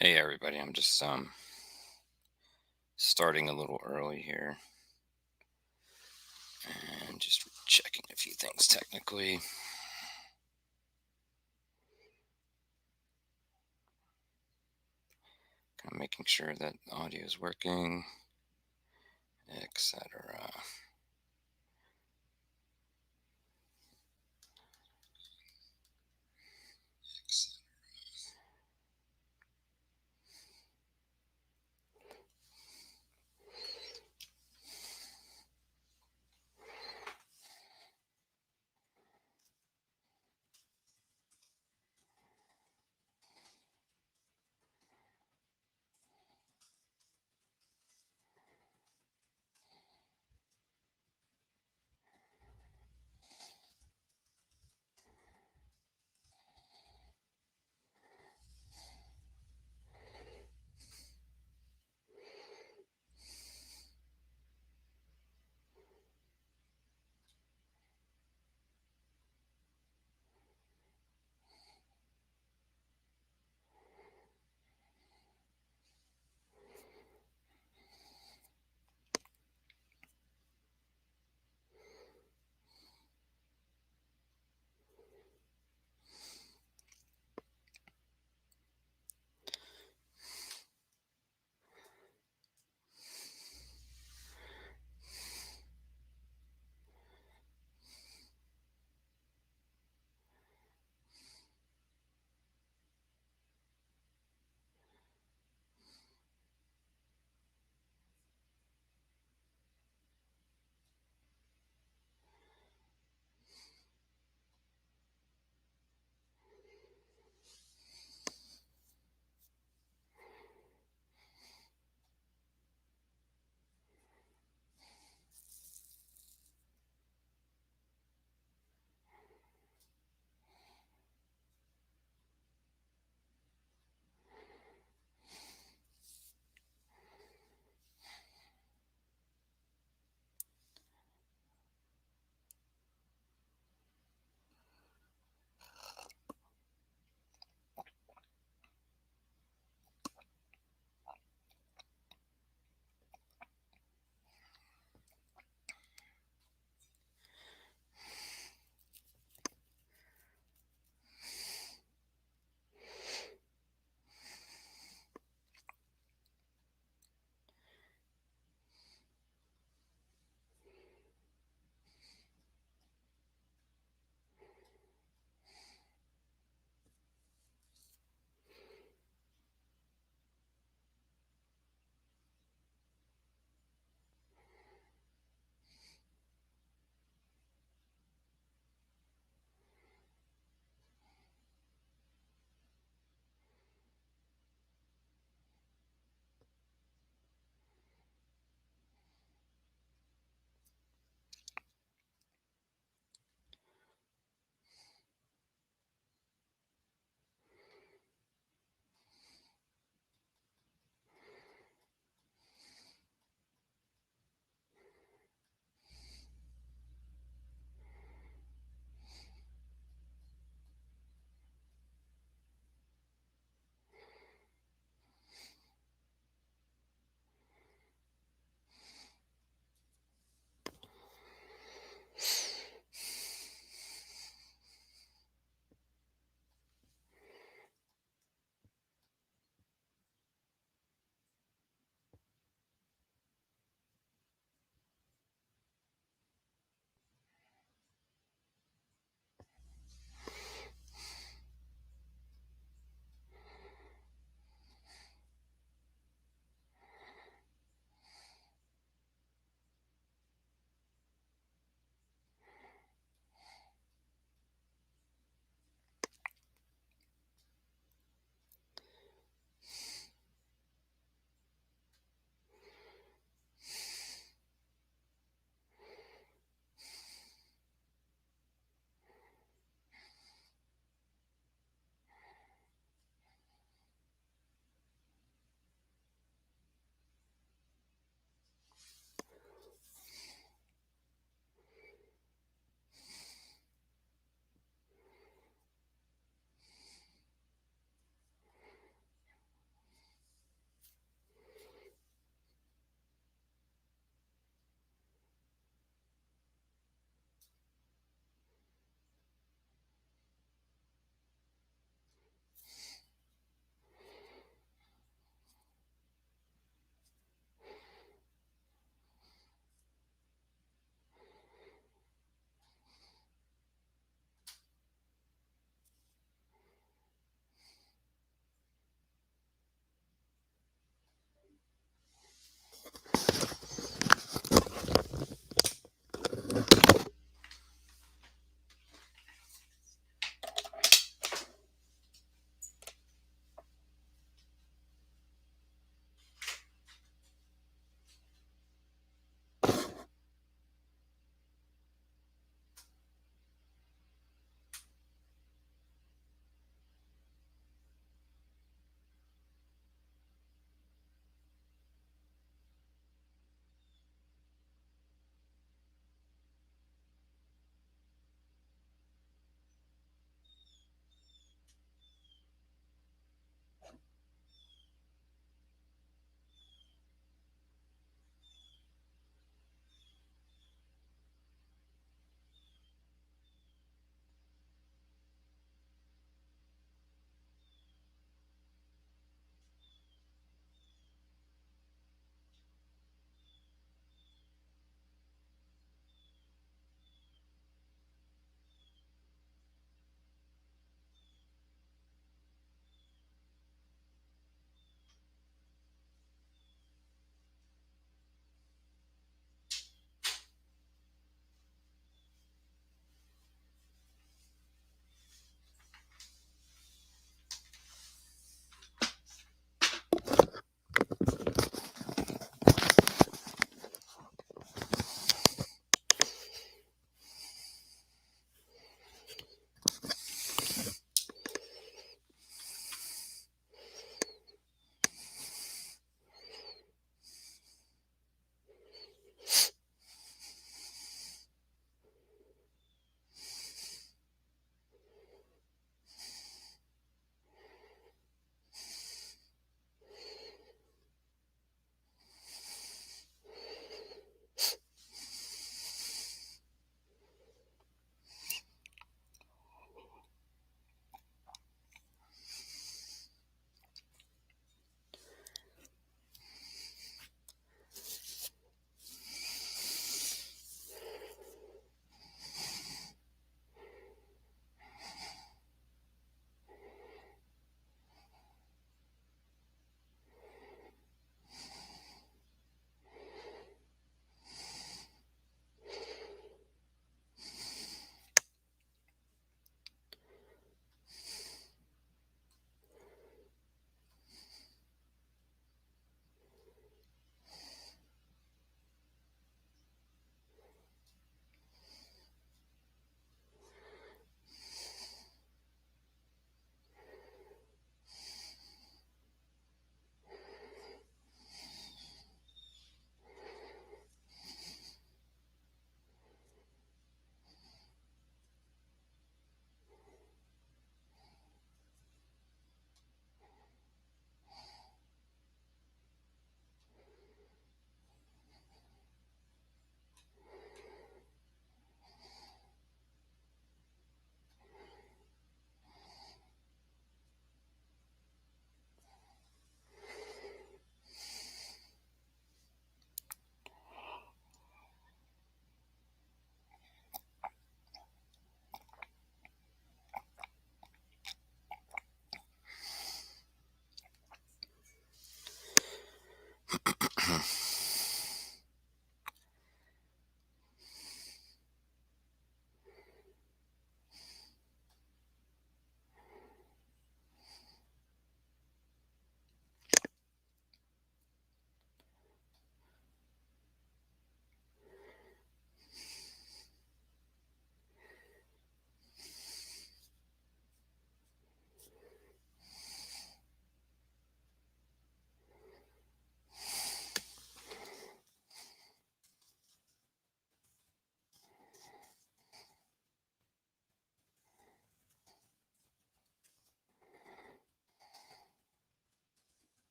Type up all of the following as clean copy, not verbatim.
Hey everybody, I'm just starting a little early here and just checking a few things technically. Kind of making sure that audio is working, etc.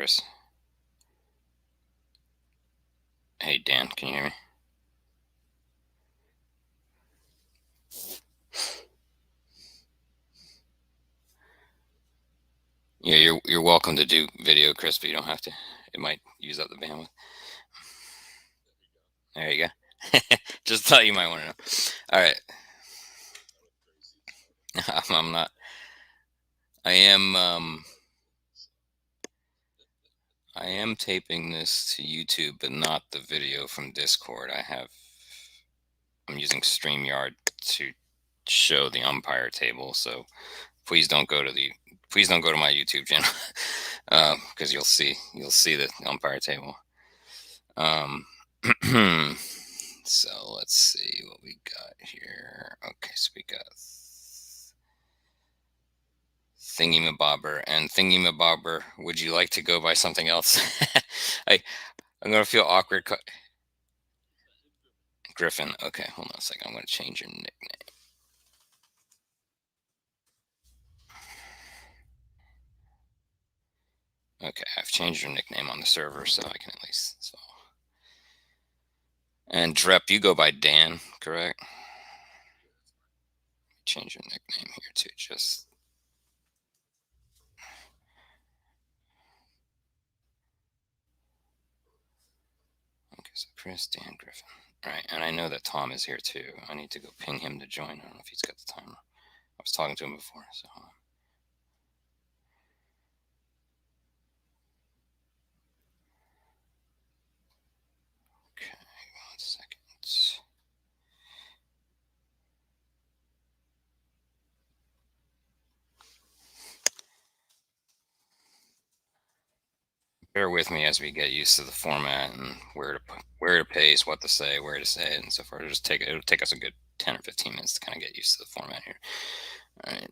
Chris. Hey, Dan, can you hear me? Yeah, you're welcome to do video, Chris, but you don't have to. It might use up the bandwidth. There you go. Just thought you might want to know. All right. I'm not. I am. I am taping this to YouTube, but not the video from Discord. I'm using StreamYard to show the umpire table. So please don't go to my YouTube channel because you'll see the umpire table. So let's see what we got here. Okay, so we got Thingy-mabobber and Thingy-mabobber. Would you like to go by something else? I'm gonna feel awkward. Griffin. Okay, hold on a second. I'm gonna change your nickname. Okay, I've changed your nickname on the server, so I can at least. So. And Drep, you go by Dan, correct? Change your nickname here too. Just. Okay, so Chris, Dan, Griffin. All right, and I know that Tom is here too. I need to go ping him to join. I don't know if he's got the timer. I was talking to him before, so. Okay, 1 second. Bear with me as we get used to the format and where to paste, what to say, where to say it, and so forth. It'll take us a good 10 or 15 minutes to kind of get used to the format here. All right.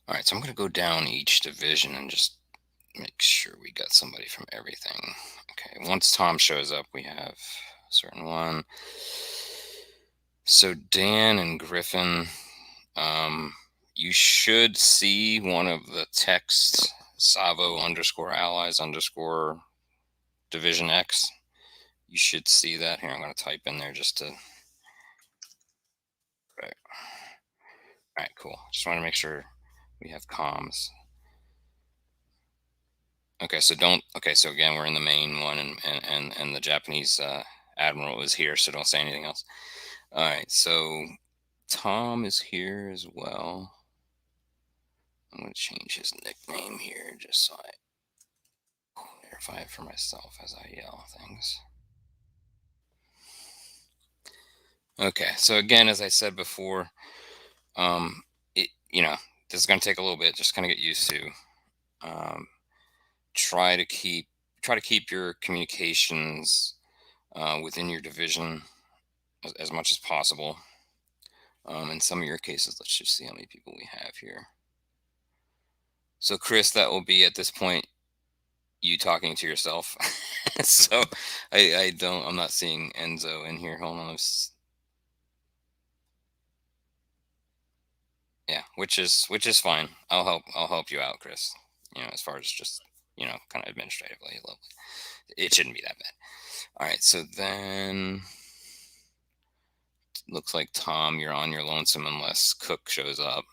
All right, so I'm going to go down each division and just make sure we got somebody from everything. Okay, once Tom shows up, we have a certain one. So Dan and Griffin, you should see one of the texts Savo _allies _division X. You should see that here. I'm going to type in there just to. Right. All right, cool. Just want to make sure we have comms. Okay, so don't. Okay, so again, we're in the main one, and the Japanese admiral is here, so don't say anything else. All right, so Tom is here as well. I'm going to change his nickname here just so I clarify it for myself as I yell things. Okay, so again, as I said before, this is going to take a little bit. Just kind of get used to. Try to keep your communications within your division as much as possible. In some of your cases, let's just see how many people we have here. So Chris, that will be at this point you talking to yourself. So I'm not seeing Enzo in here. Hold on. Yeah, which is fine. I'll help you out, Chris. As far as just kind of administratively, it shouldn't be that bad. All right, so then looks like Tom, you're on your lonesome unless Cook shows up,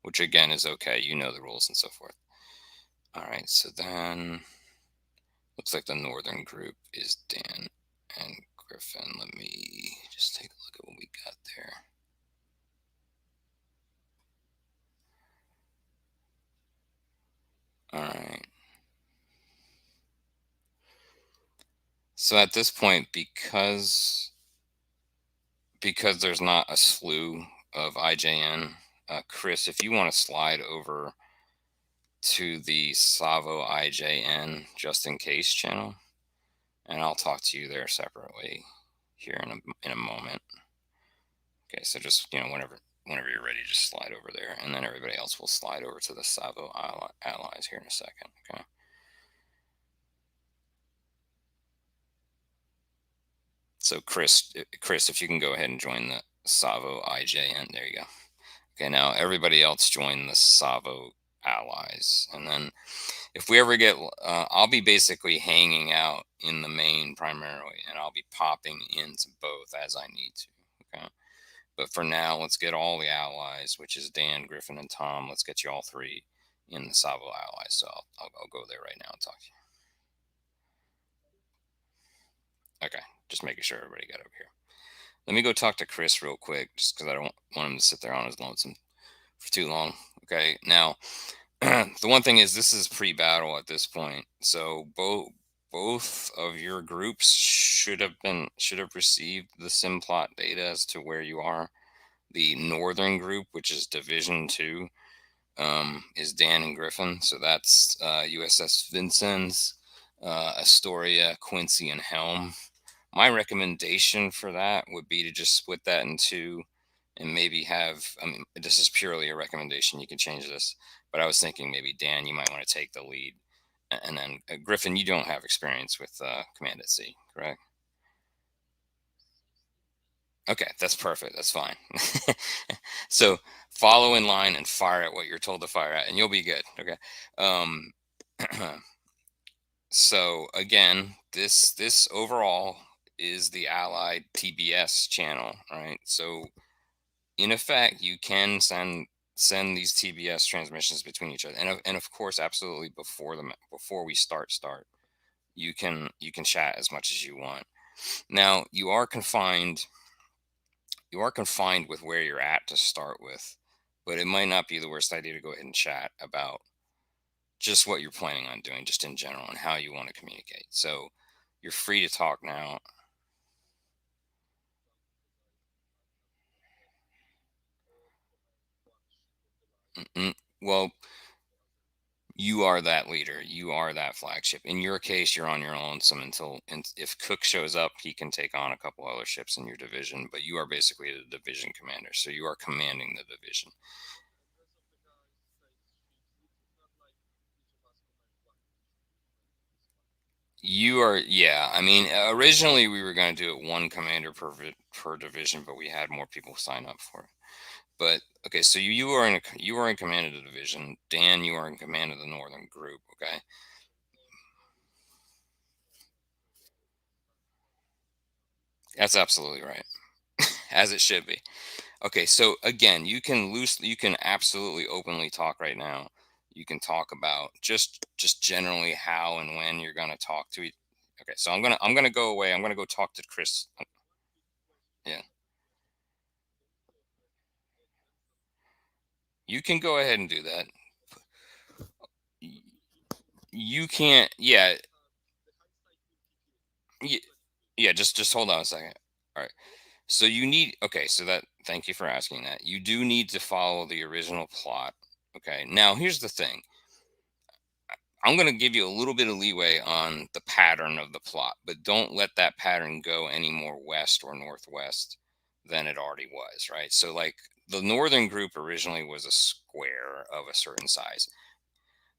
which again is okay. You know the rules and so forth. All right, so then looks like the northern group is Dan and Griffin. Let me just take a look at what we got there. All right. So at this point, because there's not a slew of IJN, Chris, if you want to slide over to the Savo IJN just in case channel, and I'll talk to you there separately here in a moment. Okay, so just whenever you're ready, just slide over there, and then everybody else will slide over to the Savo allies here in a second. Okay. So Chris, if you can go ahead and join the Savo IJN. There you go. Okay, now everybody else join the Savo allies, and then if we ever get, I'll be basically hanging out in the main primarily, and I'll be popping into both as I need to. Okay, but for now, let's get all the allies, which is Dan, Griffin, and Tom. Let's get you all three in the Savo allies. So I'll go there right now and talk to you. Okay, just making sure everybody got over here. Let me go talk to Chris real quick, just because I don't want him to sit there on his lonesome for too long. Okay, now the one thing is this is pre-battle at this point, so both of your groups should have received the simplot data as to where you are. The northern group, which is Division 2, is Dan and Griffin. So that's USS Vincennes, Astoria, Quincy, and Helm. My recommendation for that would be to just split that in two and maybe have, I mean, this is purely a recommendation. You can change this, but I was thinking maybe Dan, you might want to take the lead. And then Griffin, you don't have experience with Command at Sea, correct? Okay, that's perfect. That's fine. So follow in line and fire at what you're told to fire at, and you'll be good. Okay. Um, so again, this overall is the Allied TBS channel, right? So in effect, you can send these TBS transmissions between each other, and of course, absolutely before we start, you can chat as much as you want. Now you are confined with where you're at to start with, but it might not be the worst idea to go ahead and chat about just what you're planning on doing, just in general, and how you want to communicate. So you're free to talk now. Well, you are that leader. You are that flagship. In your case, you're on your own. Some until and if Cook shows up, he can take on a couple other ships in your division. But you are basically the division commander, so you are commanding the division. You are, yeah. I mean, originally we were going to do it one commander per division, but we had more people sign up for it. But okay, so you are in command of the division. Dan, you are in command of the northern group. Okay, that's absolutely right, as it should be. Okay, so again, you can absolutely openly talk right now. You can talk about just generally how and when you're going to talk to each. Okay, so I'm gonna go away. I'm gonna go talk to Chris. Yeah, you can go ahead and do that. Y- You can't. Yeah, yeah, yeah. Just hold on a second. All right. So you need, okay, so that, thank you for asking that. You do need to follow the original plot. Okay. Now here's the thing. I'm going to give you a little bit of leeway on the pattern of the plot, but don't let that pattern go any more west or northwest than it already was, right? So like the northern group originally was a square of a certain size.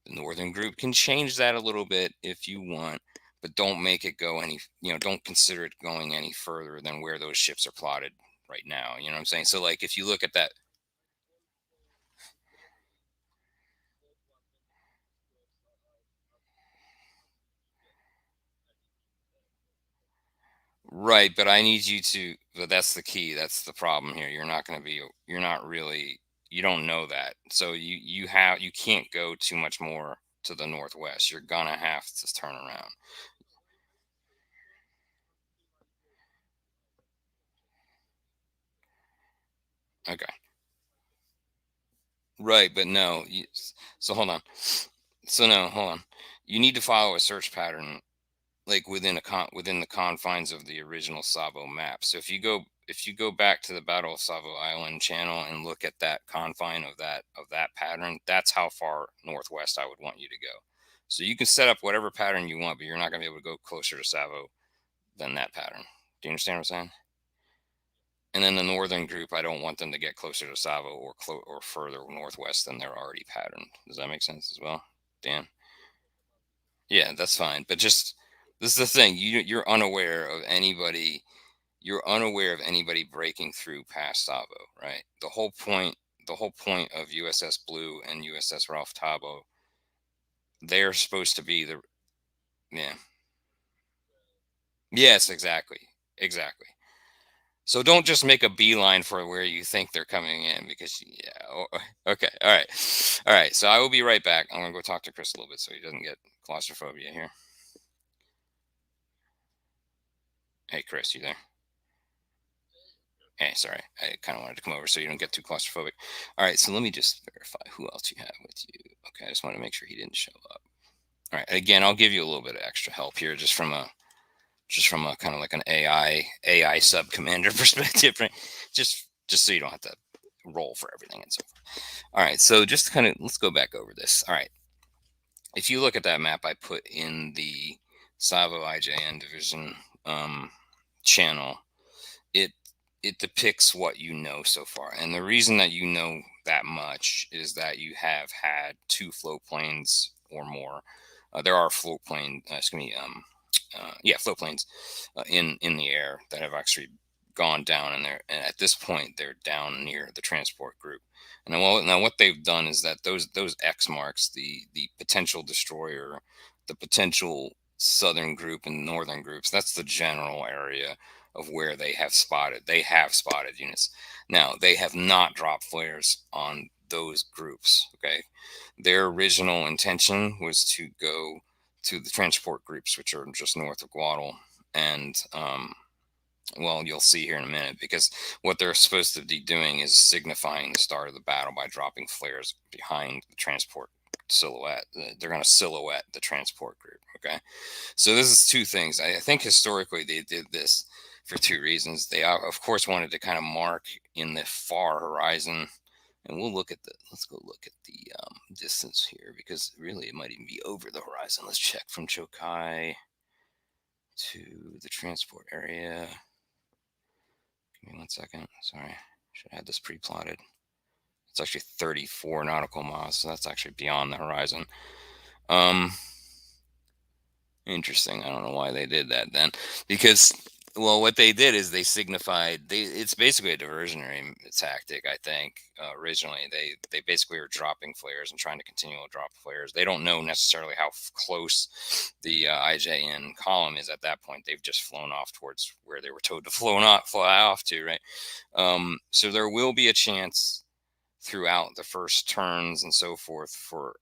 The northern group can change that a little bit if you want, but don't make it go any, don't consider it going any further than where those ships are plotted right now. You know what I'm saying? So like if you look at that, right, but I need you to, but that's the key. That's the problem here. You're not going to be, you're not really, you don't know that. So you can't go too much more to the northwest. You're going to have to turn around. Okay. Right, but no. So hold on. So no, hold on. You need to follow a search pattern like within the confines of the original Savo map. So if you go back to the Battle of Savo Island channel and look at that confine of that pattern, that's how far northwest I would want you to go. So you can set up whatever pattern you want, but you're not going to be able to go closer to Savo than that pattern. Do you understand what I'm saying? And then the northern group, I don't want them to get closer to Savo or further northwest than they're already patterned. Does that make sense as well, Dan? Yeah, that's fine. But just this is the thing. You're unaware of anybody. you're unaware of anybody breaking through past Savo, right? The whole point of USS Blue and USS Ralph Tabo, they're supposed to be the yeah. Yes, exactly. Exactly. So don't just make a beeline for where you think they're coming in because yeah. Okay. All right. All right. So I will be right back. I'm gonna go talk to Chris a little bit so he doesn't get claustrophobia here. Hey, Chris, you there? Hey, sorry. I kind of wanted to come over so you don't get too claustrophobic. All right. So let me just verify who else you have with you. Okay. I just want to make sure he didn't show up. All right. Again, I'll give you a little bit of extra help here, just from a kind of like an AI sub commander perspective, right? Just so you don't have to roll for everything and so forth. All right, so just kind of let's go back over this. All right, if you look at that map I put in the Savo IJN division channel, it it depicts what you know so far, and the reason that you know that much is that you have had two float planes or more. There are float plane, excuse me, yeah, float planes in the air that have actually gone down, and at this point they're down near the transport group. And now what they've done is that those X marks the potential destroyer, the potential southern group and northern groups. That's the general area of where they have spotted units. Now they have not dropped flares on those groups. Okay, their original intention was to go to the transport groups, which are just north of Guadal. And, well, you'll see here in a minute, because what they're supposed to be doing is signifying the start of the battle by dropping flares behind the transport silhouette. They're going to silhouette the transport group. Okay. So this is two things. I think historically they did this for two reasons. They, of course, wanted to kind of mark in the far horizon, and let's go look at the distance here, because really it might even be over the horizon. Let's check from Chokai to the transport area. Give me 1 second. Sorry, should have had this pre-plotted. It's actually 34 nautical miles, so that's actually beyond the horizon. Um, Interesting. I don't know why they did that then, because well, what they did is they signified it's basically a diversionary tactic. I think originally they basically were dropping flares and trying to continue to drop flares. They don't know necessarily how close the IJN column is at that point. They've just flown off towards where they were told to fly off to, right? So there will be a chance throughout the first turns and so forth for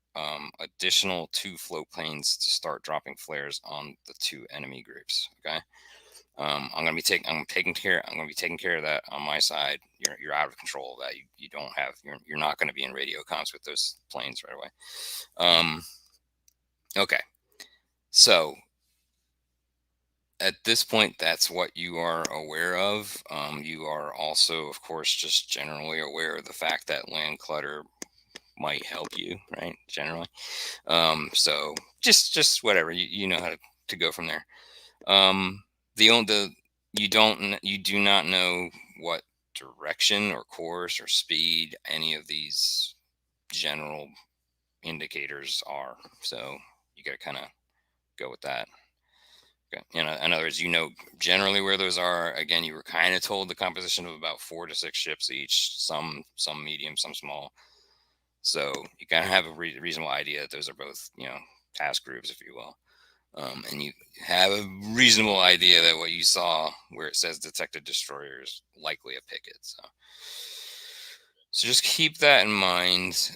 additional two float planes to start dropping flares on the two enemy groups. Okay, I'm gonna be taking care. I'm gonna be taking care of that on my side. You're out of control of that. You don't have. You're not going to be in radio comms with those planes right away. Okay, so at this point, that's what you are aware of. You are also, of course, just generally aware of the fact that land clutter might help you, right? Generally. So just whatever, you know how to go from there. The you do not know what direction or course or speed any of these general indicators are. So you got to kind of go with that. Okay. In other words, you know generally where those are. Again, you were kind of told the composition of about 4 to 6 ships each, some medium, some small. So you kind of have a reasonable idea that those are both, task groups, if you will. And you have a reasonable idea that what you saw where it says detected destroyer is likely a picket. So just keep that in mind.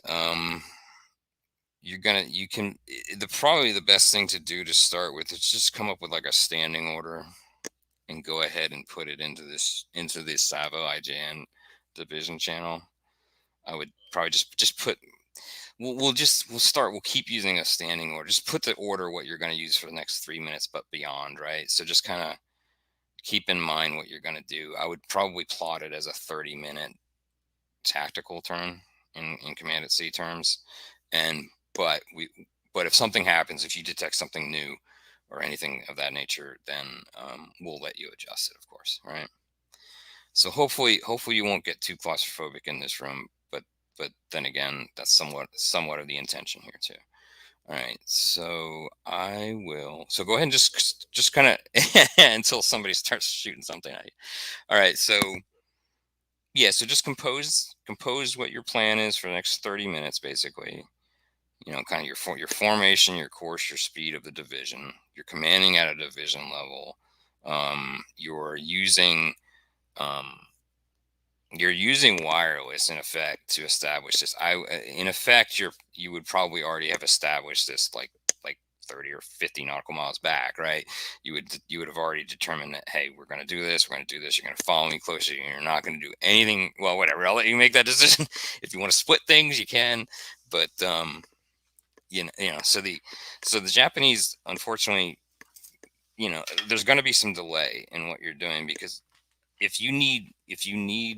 Probably the best thing to do to start with is just come up with like a standing order and go ahead and put it into this Savo IJN division channel. I would probably just put. We'll keep using a standing order. Just put the order what you're going to use for the next 3 minutes, but beyond, right? So just kind of keep in mind what you're going to do. I would probably plot it as a 30-minute tactical turn in command at sea terms. But if something happens, if you detect something new or anything of that nature, then we'll let you adjust it, of course, right? So hopefully you won't get too claustrophobic in this room, but then again, that's somewhat of the intention here too. All right, so I will. So go ahead and just kind of until somebody starts shooting something at you. All right, so yeah, so just compose what your plan is for the next 30 minutes, basically. Kind of your formation, your course, your speed of the division. You're commanding at a division level. You're using um, wireless in effect to establish this. In effect, you would probably already have established this like 30 or 50 nautical miles back, right? You would have already determined that, hey, we're going to do this, we're going to do this, you're going to follow me closely, you're not going to do anything. Well, whatever, I'll let you make that decision. If you want to split things, you can. But so the Japanese, unfortunately, there's going to be some delay in what you're doing, because if you need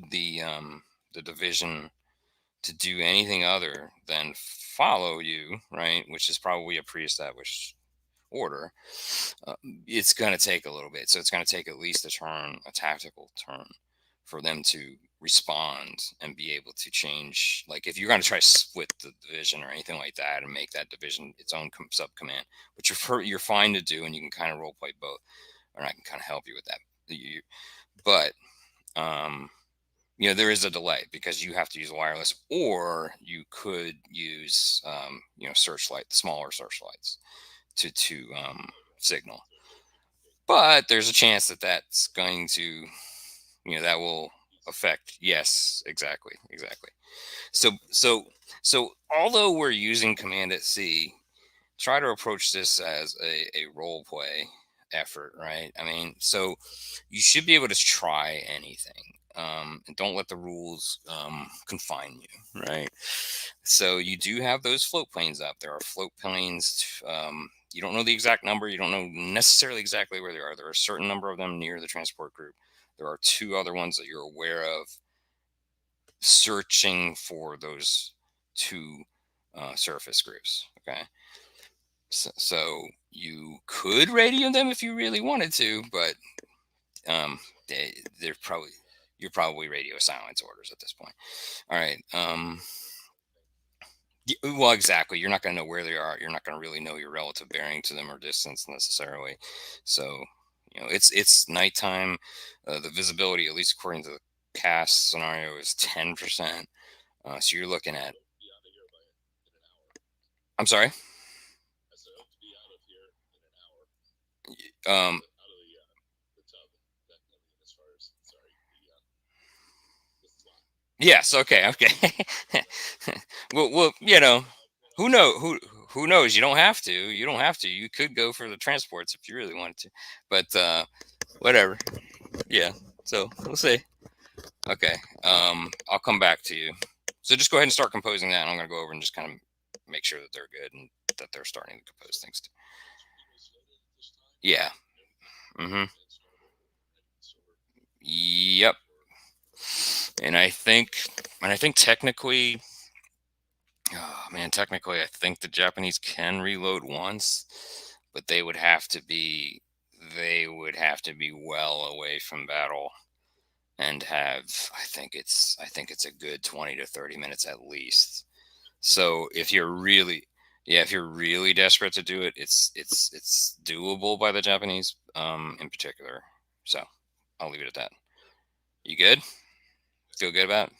the division to do anything other than follow you, right, which is probably a pre-established order, uh, it's going to take a little bit. So it's going to take at least a tactical turn, for them to respond and be able to change. Like, if you're going to try to split the division or anything like that and make that division its own sub command, which you're fine to do, and you can kind of role play both, or I can kind of help you with that. But um, there is a delay, because you have to use wireless, or you could use smaller searchlights to signal. But there's a chance that's going to, that will affect. Yes, exactly. So although we're using command at sea, try to approach this as a role play effort, right? I mean, so you should be able to try anything. And don't let the rules confine you, right? So you do have those float planes up. There are float planes. You don't know the exact number. You don't know necessarily exactly where they are. There are a certain number of them near the transport group. There are two other ones that you're aware of, searching for those two surface groups. Okay. So you could radio them if you really wanted to, but um, they're probably you're probably radio silence orders at this point. All right. Well, exactly. You're not going to know where they are. You're not going to really know your relative bearing to them or distance necessarily. So it's nighttime. The visibility, at least according to the cast scenario, is 10%. So you're looking at. I'm sorry. Um, Yes. Okay. Okay. Well, who knows? You don't have to. You don't have to. You could go for the transports if you really wanted to, but whatever. Yeah. So we'll see. Okay. I'll come back to you. So just go ahead and start composing that, and I'm gonna go over and just kind of make sure that they're good and that they're starting to compose things too. Yeah. Mm-hmm. Yep. And I think technically, oh man, technically, I think the Japanese can reload once, but they would have to be well away from battle, and have. I think it's a good 20 to 30 minutes at least. So if you're really desperate to do it, it's doable by the Japanese, in particular. So I'll leave it at that. You good? Feel good about it?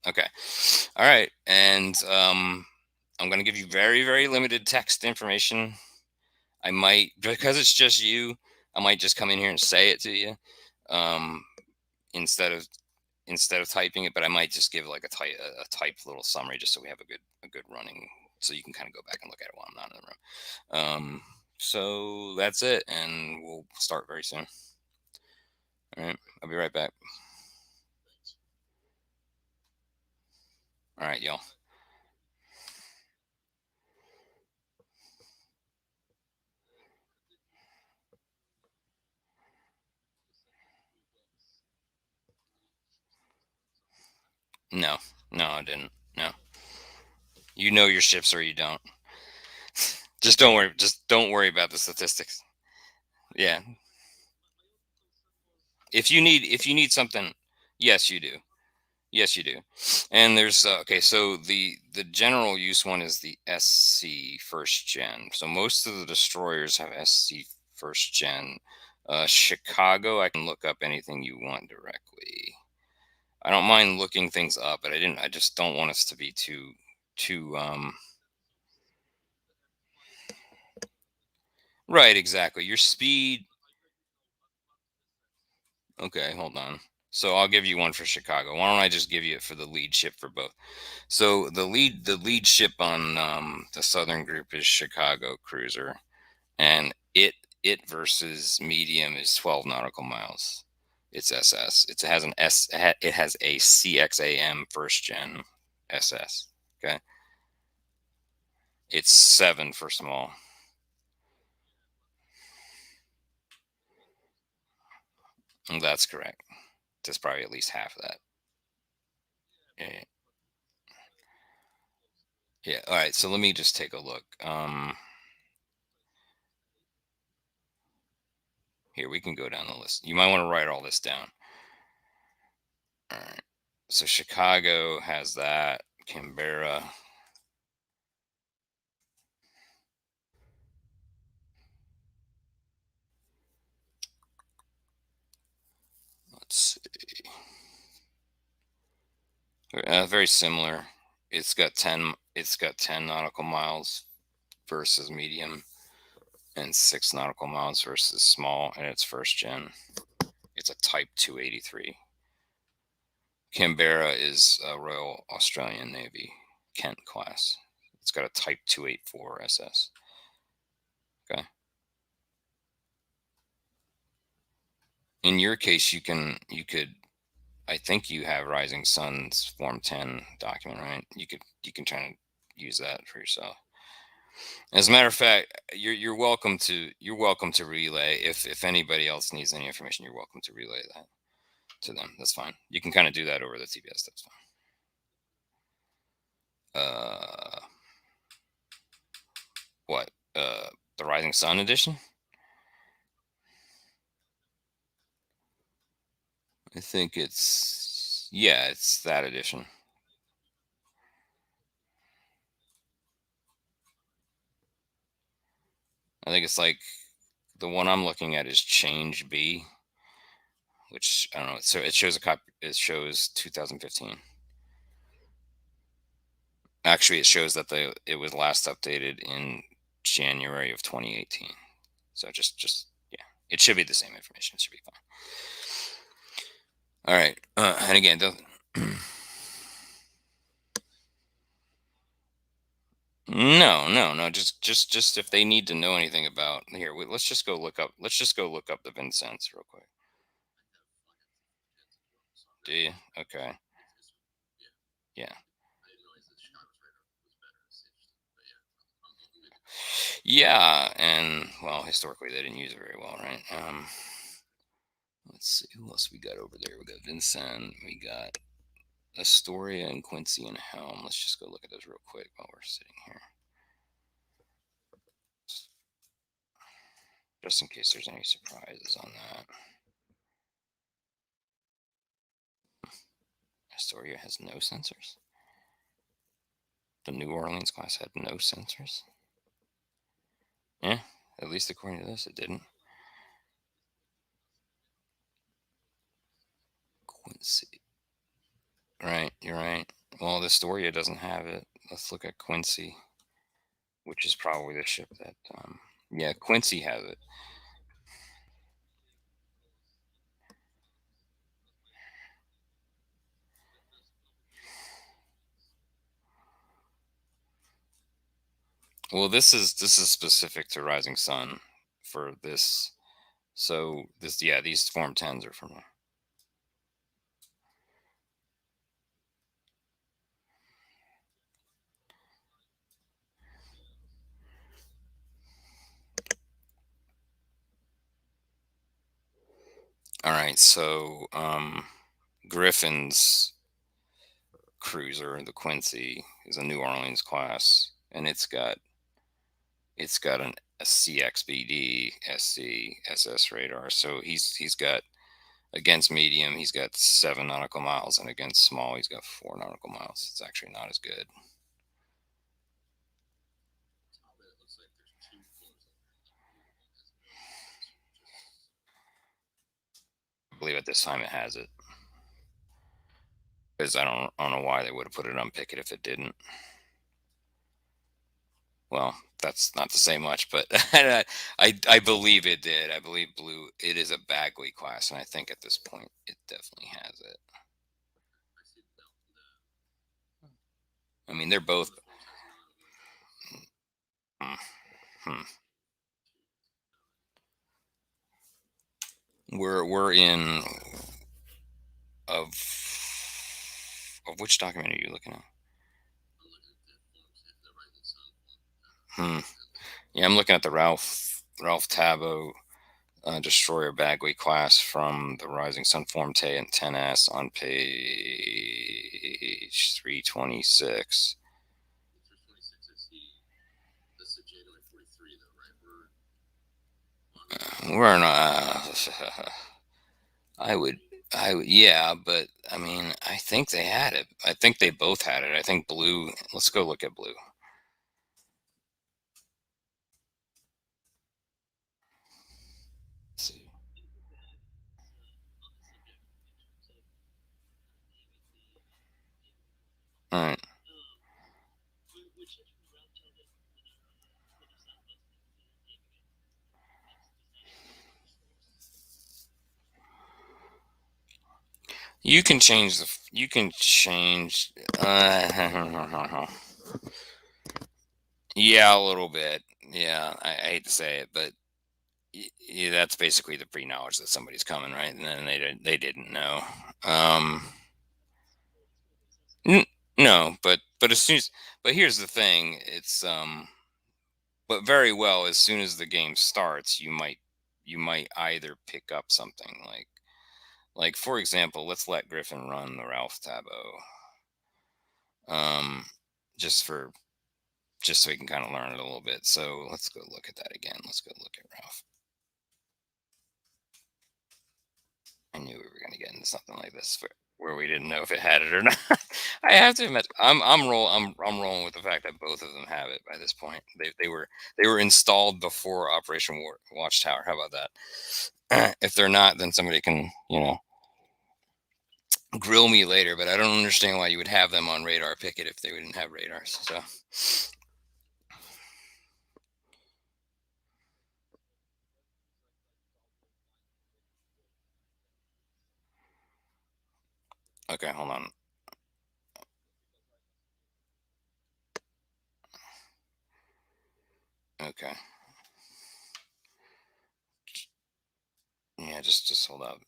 Okay. All right. And I'm going to give you very, very limited text information. I might, because it's just you, I might just come in here and say it to you, um, instead of typing it. But I might just give like a typed little summary, just so we have a good running, so you can kind of go back and look at it while I'm not in the room. So that's it, and we'll start very soon. All right. I'll be right back. All right, y'all. No, no, I didn't. No, you know your ships, or you don't. Just don't worry. Just don't worry about the statistics. Yeah. If you need something, yes, you do. Yes, you do. And there's okay, so the general use one is the SC first gen. So most of the destroyers have SC first gen. Chicago, I can look up anything you want directly. I don't mind looking things up, but I just don't want us to be too right, exactly. Your speed. Okay, hold on. So I'll give you one for Chicago. Why don't I just give you it for the lead ship for both? So the lead ship on the Southern Group is Chicago Cruiser, and it versus medium is 12 nautical miles. It's SS. It has an It has a CXAM first gen SS. Okay, it's 7 for small. That's correct. That's probably at least half of that. Yeah. Yeah. All right. So let me just take a look. Here we can go down the list. You might want to write all this down. All right. So Chicago has that. Canberra. Let's see. Very similar. It's got 10 nautical miles versus medium, and 6 nautical miles versus small, and it's first gen. It's a Type 283. Canberra is a Royal Australian Navy Kent class. It's got a Type 284 SS. Okay. In your case, you could. I think you have Rising Sun's Form 10 document, right? You can try to use that for yourself. As a matter of fact, you're welcome to relay if anybody else needs any information. You're welcome to relay that to them. That's fine. You can kind of do that over the TBS. That's fine. What? The Rising Sun edition? I think it's that edition. I think it's like the one I'm looking at is Change B, which I don't know. So it shows a copy. It shows 2015. Actually, it shows that it was last updated in January of 2018. So just yeah, it should be the same information. It should be fine. All right, and again, no, no, no. Just if they need to know anything about here, let's just go look up. Let's just go look up the Vincennes real quick. Do you? Okay. Yeah. Yeah, and well, historically they didn't use it very well, right? Let's see who else we got over there. We got Vincent. We got Astoria and Quincy and Helm. Let's just go look at those real quick while we're sitting here, just in case there's any surprises on that. Astoria has no sensors. The New Orleans class had no sensors. Yeah, at least according to this, it didn't. Quincy. Right, you're right. Well, the Astoria doesn't have it. Let's look at Quincy, which is probably the ship that. Yeah, Quincy has it. Well, this is specific to Rising Sun for this. So this, yeah, these Form 10s are from. All right, so Griffin's cruiser, the Quincy, is a New Orleans class, and a CXBD SC SS radar. So he's got Against medium, he's got 7 nautical miles, and against small, he's got 4 nautical miles. It's actually not as good. I believe at this time it has it, because I don't know why they would have put it on picket if it didn't. Well, that's not to say much, but I believe it did. I believe blue. It is a Bagley class, and I think at this point it definitely has it. I mean, they're both. Hmm, hmm. We're in of which document are you looking at? Hmm. Yeah, I'm looking at the Ralph Tabo Destroyer Bagley class from the Rising Sun Form 10S on page 326. We're not. Yeah, but I mean, I think they had it. I think they both had it. I think blue. Let's go look at blue. Let's see. All right. You can change the. You can change. Yeah, a little bit. Yeah, I hate to say it, but yeah, that's basically the pre-knowledge that somebody's coming, right? And then they didn't know. Um, n- no, but as soon as but here's the thing, it's but very well as soon as the game starts, you might either pick up something like for example, let's let Griffin run the Ralph Tabo, um, just for just so he can kind of learn it a little bit. So let's go look at that again. Let's go look at Ralph. I knew we were going to get into something like this where we didn't know if it had it or not. I have to admit, I'm rolling with the fact that both of them have it by this point. They were installed before Operation Watchtower. How about that? If they're not, then somebody can grill me later. But I don't understand why you would have them on radar picket if they didn't have radars. So okay, hold on. Okay, yeah, just hold up.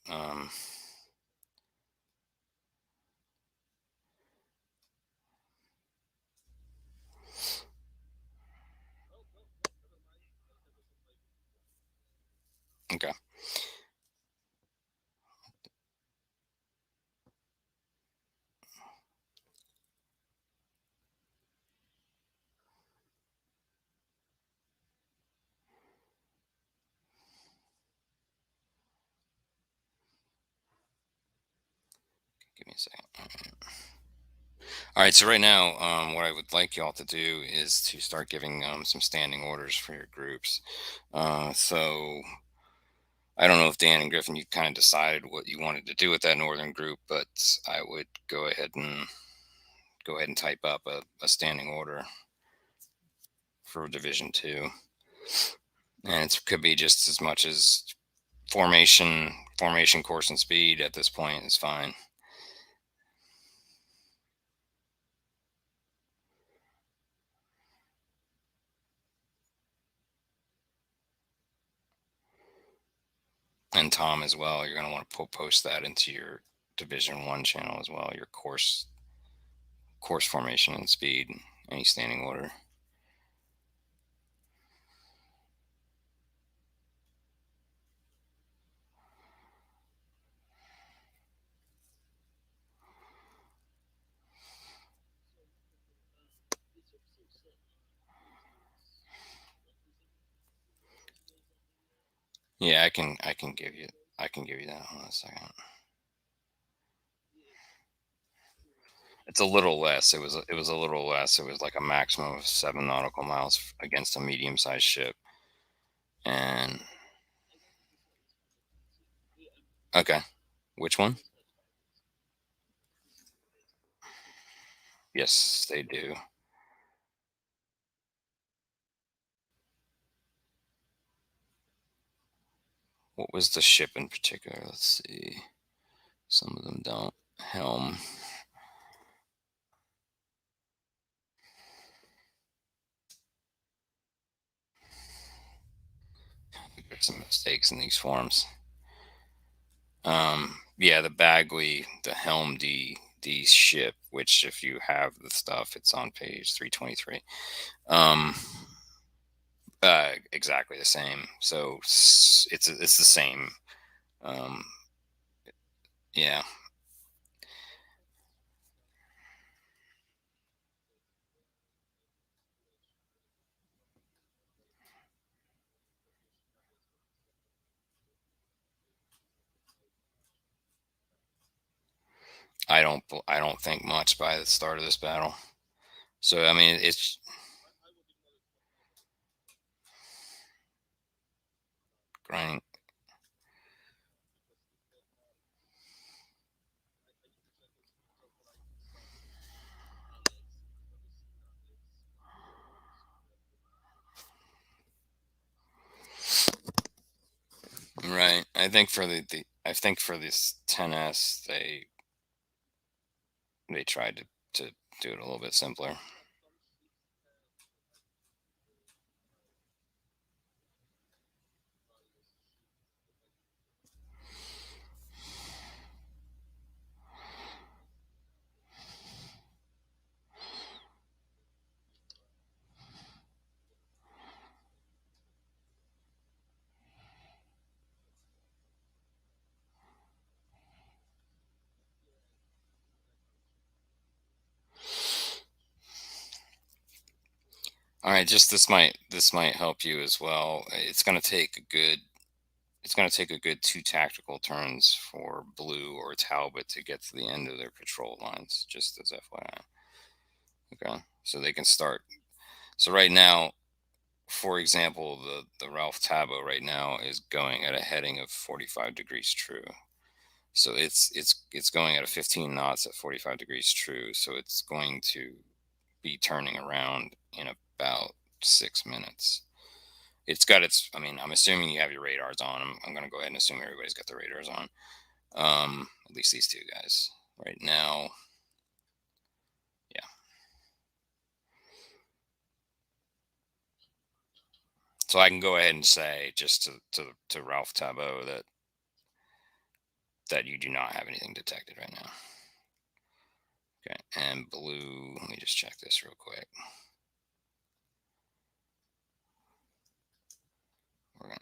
Okay, give me a second. All right, so right now, what I would like y'all to do is to start giving some standing orders for your groups. So I don't know if Dan and Griffin, you kind of decided what you wanted to do with that northern group, but I would go ahead and type up a standing order for Division Two, and it could be just as much as formation, course, and speed. At this point is fine. And Tom as well, you're going to want to post that into your Division One channel as well. Your course formation and speed, any standing order. Yeah, I can give you. I can give you that. Hold on a second. It's a little less. It was a little less. It was like a maximum of 7 nautical miles against a medium-sized ship. And okay, which one? Yes, they do. What was the ship in particular? Let's see. Some of them don't. Helm. There's some mistakes in these forms. Yeah, the Bagley, the Helm D ship, which if you have the stuff, it's on page 323. Um, exactly the same. So it's the same. Um, yeah, I don't think much by the start of this battle. So I mean, it's grinding. Right. I think for this 10s they tried to do it a little bit simpler. All right, just this might help you as well. It's going to take a good 2 tactical turns for Blue or Talbot to get to the end of their patrol lines, just as FYI. Okay, so they can start. So right now, for example, the Ralph Tabo right now is going at a heading of 45 degrees true. So it's going at a 15 knots at 45 degrees true. So it's going to be turning around in about 6 minutes. It's got its. I mean, I'm assuming you have your radars on. I'm going to go ahead and assume everybody's got their radars on. At least these two guys right now. Yeah. So I can go ahead and say just to Ralph Tabo that you do not have anything detected right now. Okay. And Blue. Let me just check this real quick. We're gonna.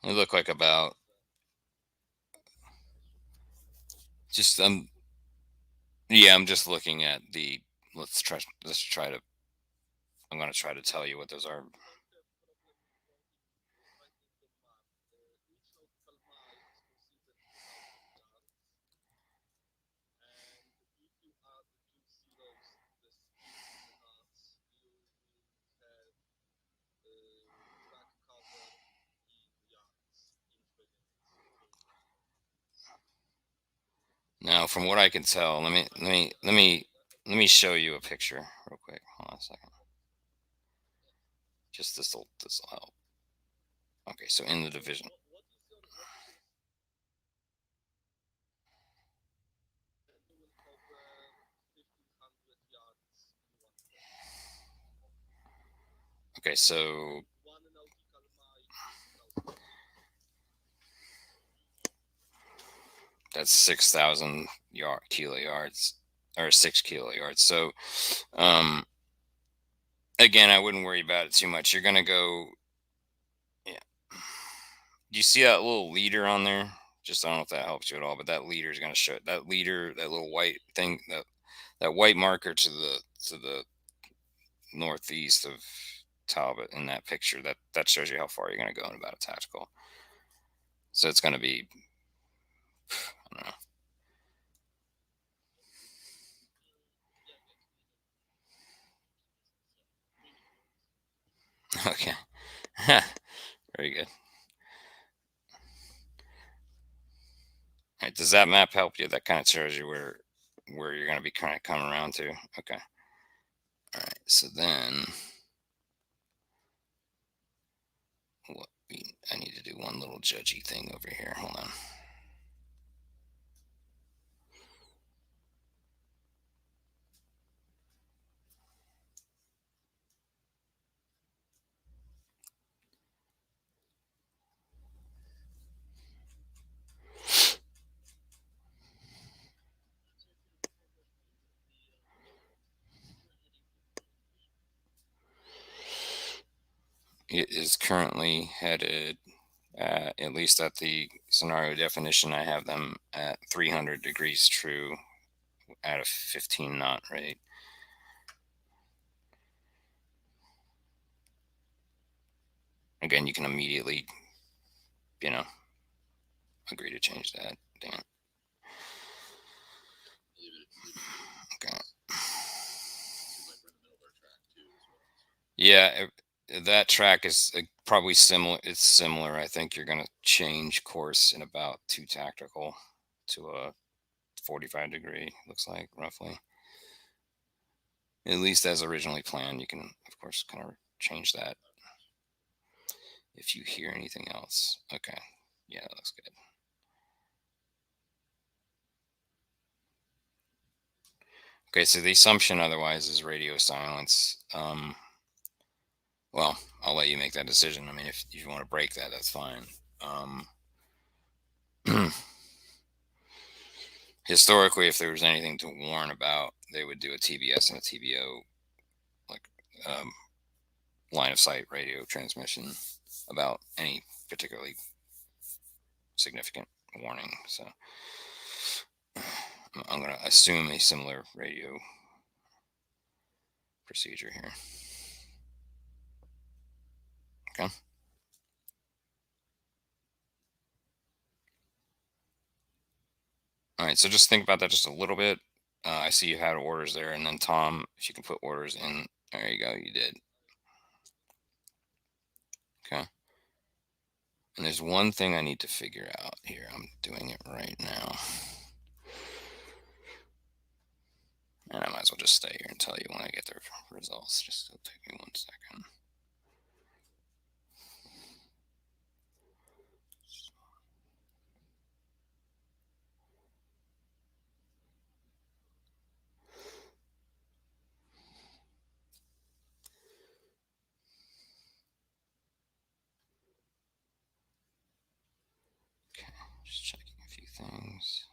It look like about just yeah. I'm just looking at the. Let's try to. I'm gonna try to tell you what those are. Now, from what I can tell, let me show you a picture real quick. Hold on a second. Just this will help. Okay, so in the division. Okay, so that's 6,000 kilo yards or 6 kilo yards. So, um, again, I wouldn't worry about it too much. You're gonna go. Yeah. Do you see that little leader on there? Just I don't know if that helps you at all, but that leader is going to show that leader, that little white thing, that white marker to the northeast of Talbot in that picture. That shows you how far you're going to go in about a tactical. So it's going to be, I don't know. Okay. Very good. All right, does that map help you? That kind of shows you where you're going to be kind of coming around to. Okay. All right. So then I need to do one little judgy thing over here. Hold on. It is currently headed, at least at the scenario definition, I have them at 300 degrees true at a 15 knot rate. Again, you can immediately, agree to change that. Damn. Okay. Yeah, that track is probably similar. It's similar. I think you're going to change course in about 2 tactical to a 45 degree, looks like, roughly. At least as originally planned. You can, of course, kind of change that if you hear anything else. Okay. Yeah, that looks good. Okay, so the assumption otherwise is radio silence. Well, I'll let you make that decision. I mean, if you want to break that, that's fine. Historically, if there was anything to warn about, they would do a TBS and a TBO, like line of sight radio transmission, about any particularly significant warning. So I'm going to assume a similar radio procedure here. Okay. All right. So just think about that just a little bit. I see you had orders there, and then Tom, if you can put orders in, there you go. You did. Okay. And there's one thing I need to figure out here. I'm doing it right now. And I might as well just stay here and tell you when I get the results. Just take me 1 second. Okay, just checking a few things.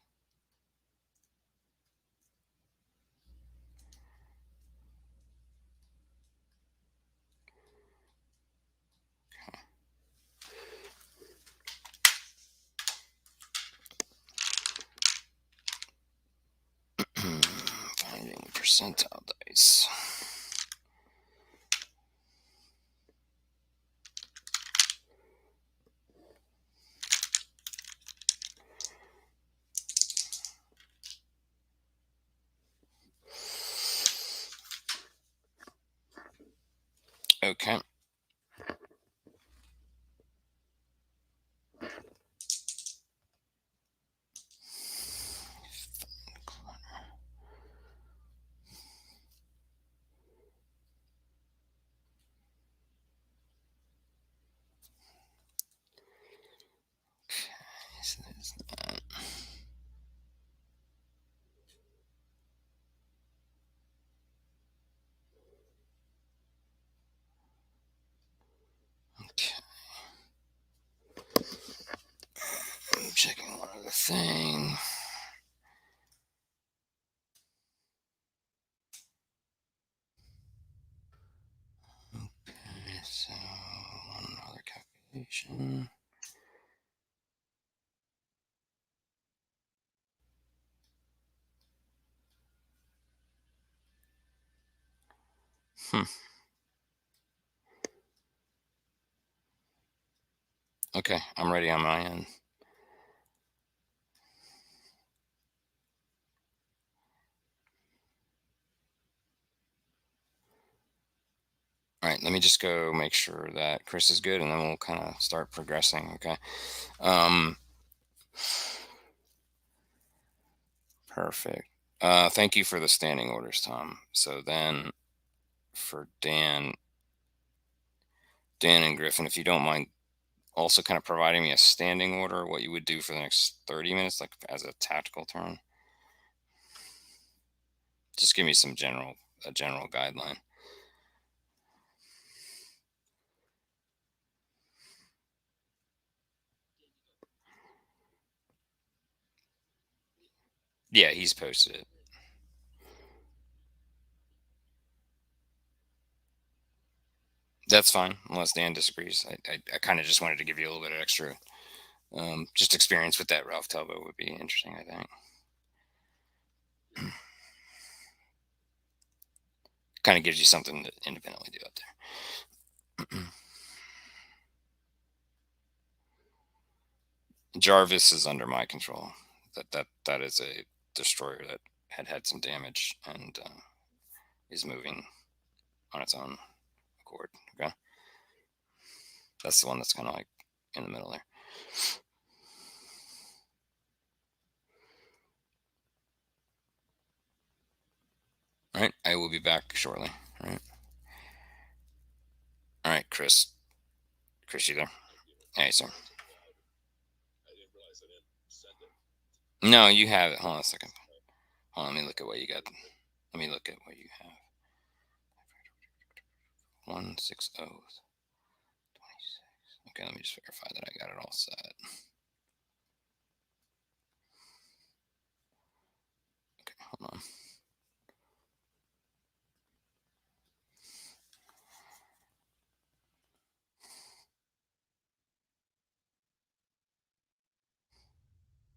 Finding percentile dice. Okay. So there's that. Okay. I'm checking one other thing. Okay, so one other calculation. Hmm. Okay, I'm ready on my end. All right, let me just go make sure that Chris is good, and then we'll kind of start progressing. Okay. Um, Perfect. Thank you for the standing orders, Tom. So then for Dan and Griffin, if you don't mind also kind of providing me a standing order, what you would do for the next 30 minutes, like as a tactical turn. Just give me a general guideline. Yeah, he's posted it. That's fine, unless Dan disagrees. I kind of just wanted to give you a little bit of extra, just experience with that Ralph Telbo would be interesting, I think. Kind of gives you something to independently do up there. Jarvis is under my control. That is a destroyer that had some damage and is moving on its own accord. Okay, that's the one that's kind of like in the middle there. All right, I will be back shortly. All right, all right, Chris. Chris, you there? Hey, sir. No, you have it. Hold on a second. Hold on, let me look at what you got. Let me look at what you have. 160 26. Okay, let me just verify that I got it all set. Okay, hold on.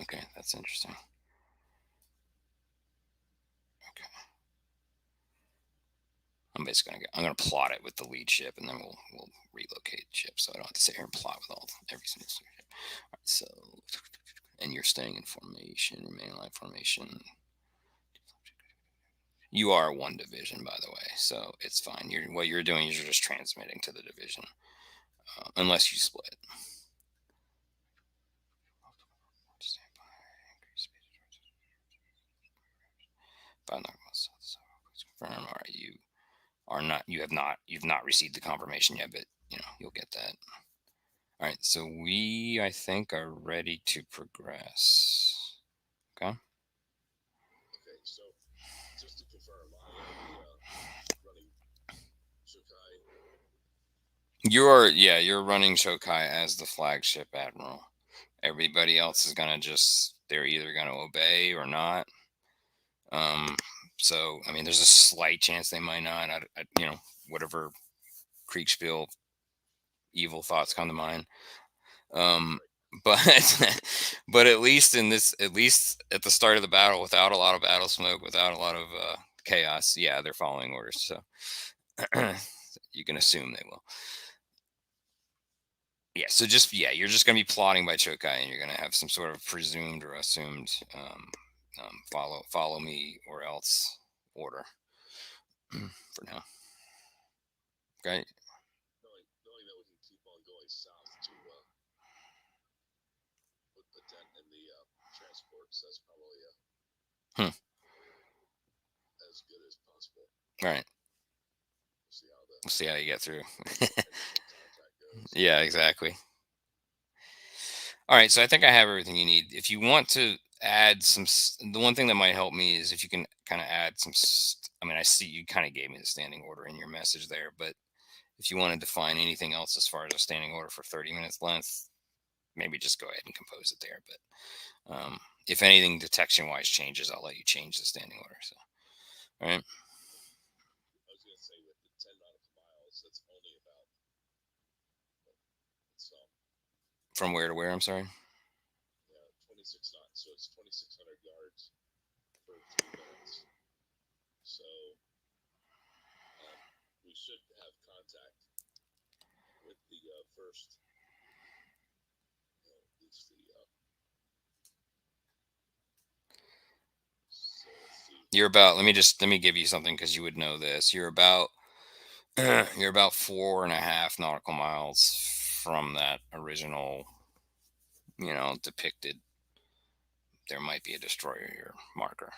Okay, that's interesting. Okay, I'm gonna plot it with the lead ship, and then we'll relocate ship, so I don't have to sit here and plot with every single ship. All right, so and you're staying in formation, mainline formation. You are one division, by the way, so it's fine. What you're doing is you're just transmitting to the division, unless you split. Confirm. All right, you've not received the confirmation yet, but you'll get that. All right, so I think are ready to progress. Okay. You're running Shokai as the flagship admiral. Everybody else is gonna they're either gonna obey or not. So I mean, there's a slight chance they might not. Whatever Kriegspiel evil thoughts come to mind. Um, but but at least at the start of the battle, without a lot of battle smoke, without a lot of chaos, yeah, they're following orders. So you can assume they will. Yeah, so you're just going to be plotting by Chokai, and you're going to have some sort of presumed or assumed follow me or else order for now. Okay. Hmm. All right. We'll see how you get through. Yeah, exactly. All right, so I think I have everything you need. If you want to add the one thing that might help me is if you can kind of add I mean, I see you kind of gave me the standing order in your message there, but if you want to define anything else as far as a standing order for 30 minutes length, maybe just go ahead and compose it there. But if anything detection wise changes, I'll let you change the standing order. So, all right. From where to where? I'm sorry. You're about, let me give you something because you would know this. You're about you're about 4.5 nautical miles from that original, depicted. There might be a destroyer here marker,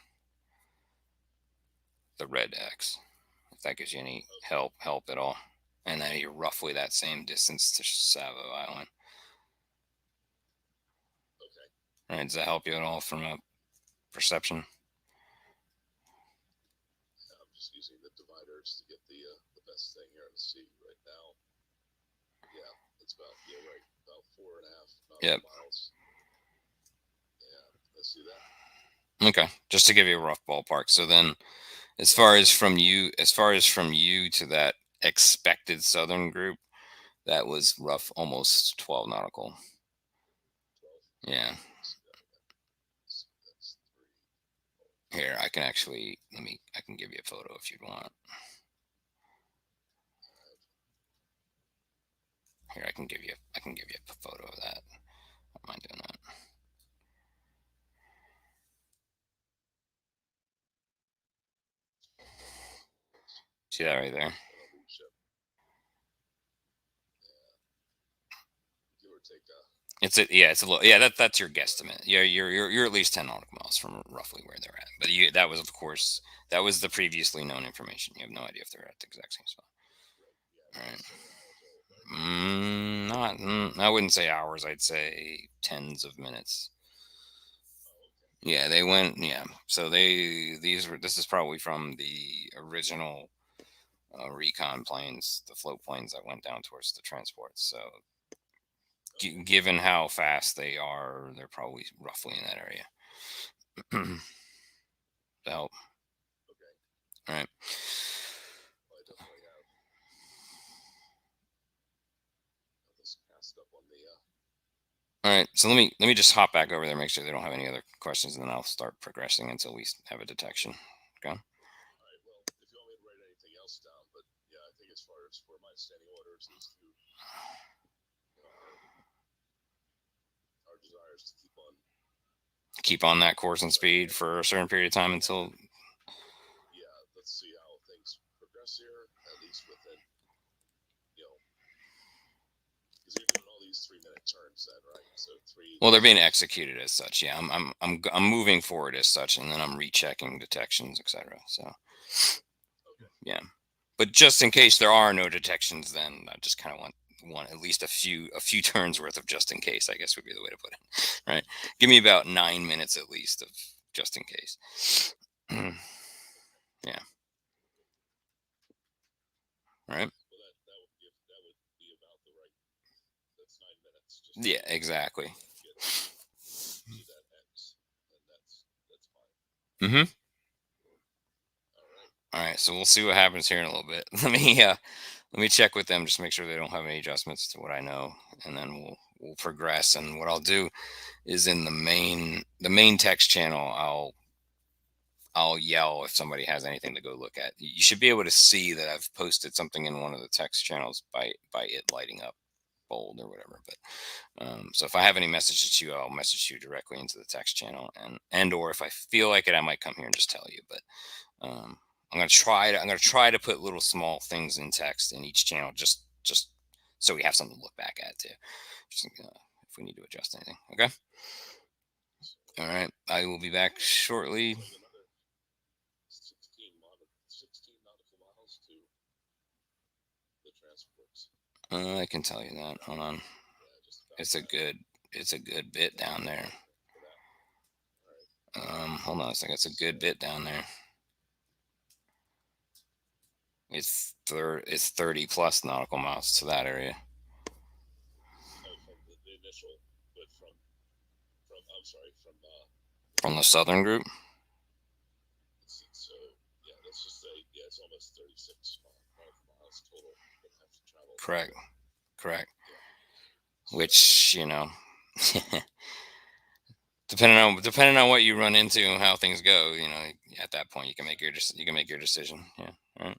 the red X. If that gives you any help at all, and then you're roughly that same distance to Savo Island. All right, does that help you at all from a perception? Yep. Okay, just to give you a rough ballpark. So then, as far as from you to that expected southern group, that was rough, almost 12 nautical. Yeah. Here, I can actually I can give you a photo if you'd want. Here, I can give you a photo of that. I don't mind doing that. See that right there? It's a little, that's your guesstimate. Yeah, you're at least 10 nautical miles from roughly where they're at. But that was, of course, that was the previously known information. You have no idea if they're at the exact same spot. All right. I wouldn't say hours. I'd say tens of minutes. Yeah, they went. Yeah, so this is probably from the original recon planes, the float planes that went down towards the transports. So, given how fast they are, they're probably roughly in that area. To help. All right. All right. So let me just hop back over there, make sure they don't have any other questions, and then I'll start progressing until we have a detection. Okay. Keep on that course and speed for a certain period of time until. Well, they're being executed as such. Yeah, I'm moving forward as such, and then I'm rechecking detections, etc. So, yeah. But just in case there are no detections, then I just kind of want at least a few turns worth of just in case, I guess would be the way to put it. Right? Give me about 9 minutes at least of just in case. Yeah. Right. Yeah. Exactly. Mm-hmm. All right. So we'll see what happens here in a little bit. Let me check with them just to make sure they don't have any adjustments to what I know, and then we'll progress. And what I'll do is in the main text channel, I'll yell if somebody has anything to go look at. You should be able to see that I've posted something in one of the text channels by it lighting up bold or whatever. But so if I have any messages to you, I'll message you directly into the text channel, and or if I feel like it, I might come here and just tell you. But I'm gonna try to put little small things in text in each channel, just so we have something to look back at too. Just, if we need to adjust anything. Okay. All right. I will be back shortly. I can tell you that. Hold on. It's a good bit down there. Hold on a second. It's a good bit down there. It's 30 plus nautical miles to that area. From the southern group. Correct. Correct. Which, depending on what you run into and how things go, at that point you can make your decision. Yeah. All right.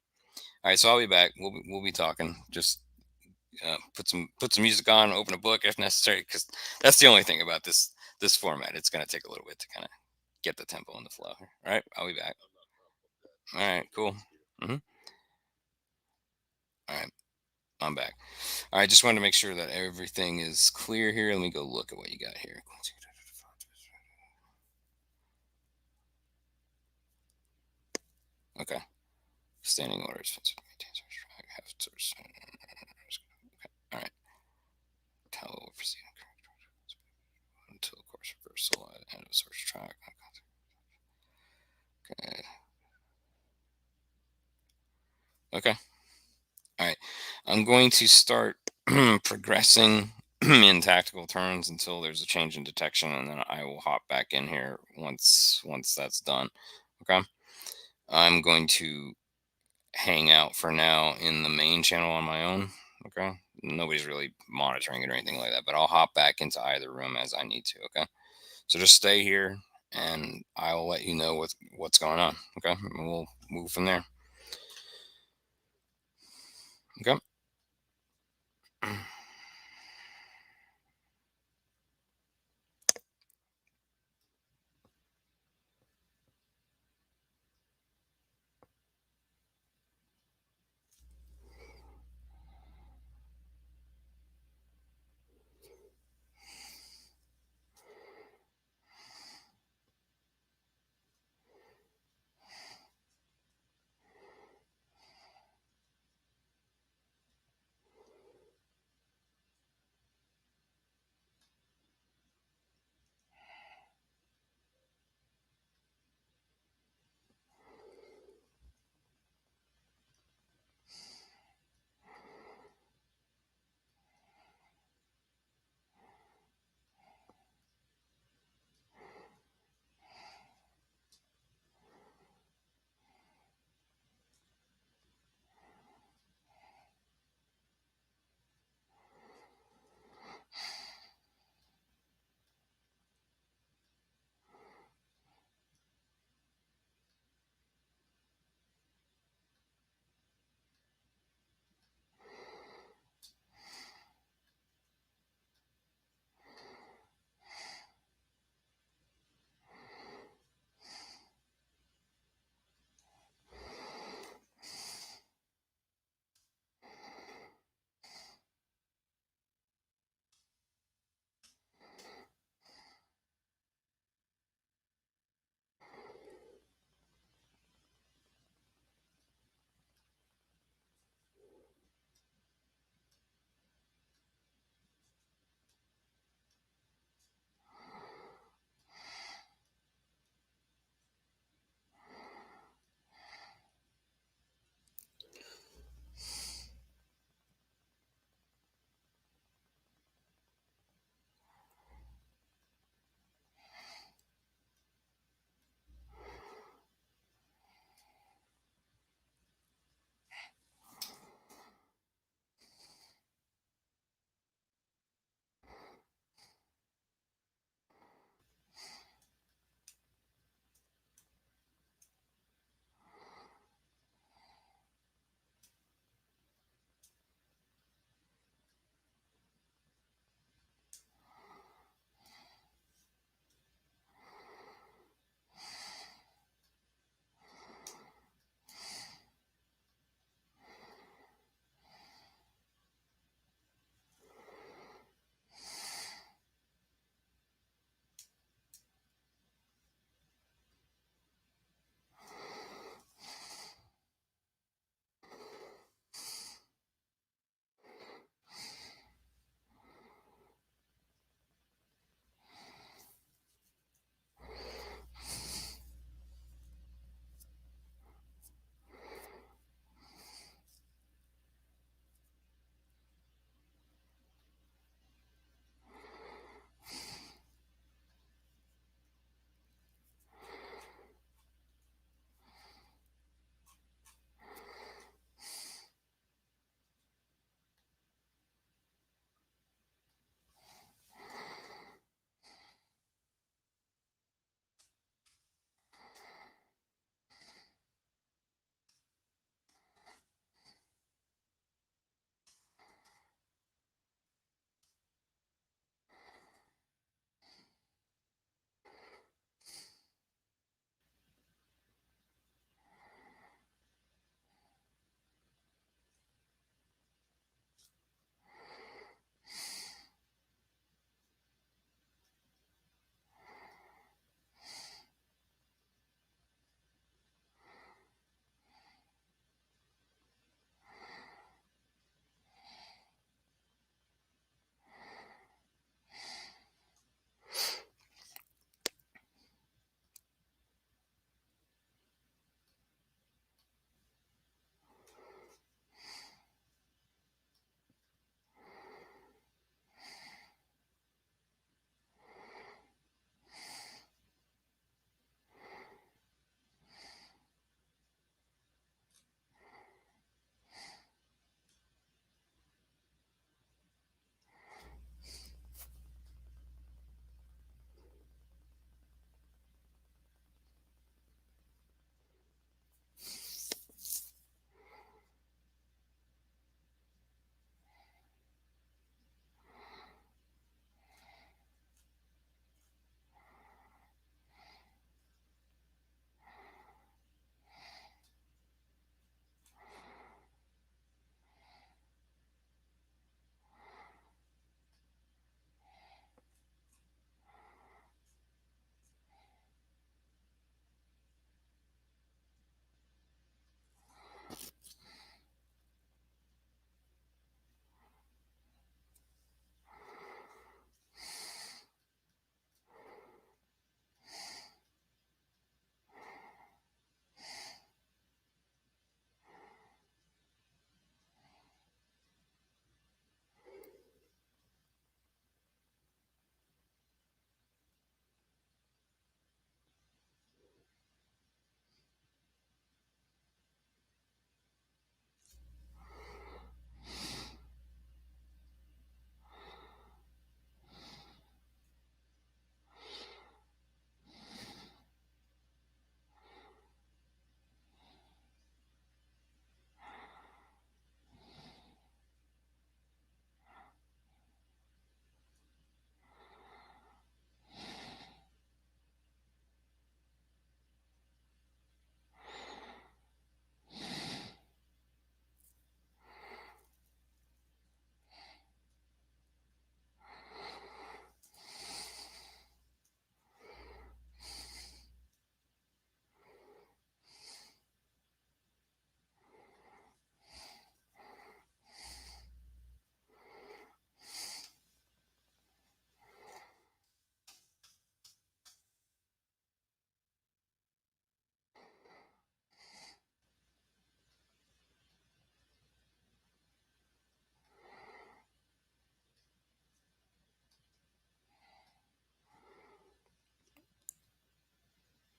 All right, so I'll be back. We'll be talking. Just put some music on, open a book if necessary, because that's the only thing about this format. It's gonna take a little bit to kind of get the tempo and the flow. All right, I'll be back. All right, cool. Hmm. All right, I'm back. All right, just wanted to make sure that everything is clear here. Let me go look at what you got here. Okay, standing orders. All right, tell proceed until course reversal at end of search track. Okay. Okay. All right. I'm going to start progressing in tactical turns until there's a change in detection, and then I will hop back in here once that's done. Okay. I'm going to hang out for now in the main channel on my own. Okay. Nobody's really monitoring it or anything like that, but I'll hop back into either room as I need to. Okay. So just stay here, and I'll let you know what's going on. Okay. And we'll move from there. Okay.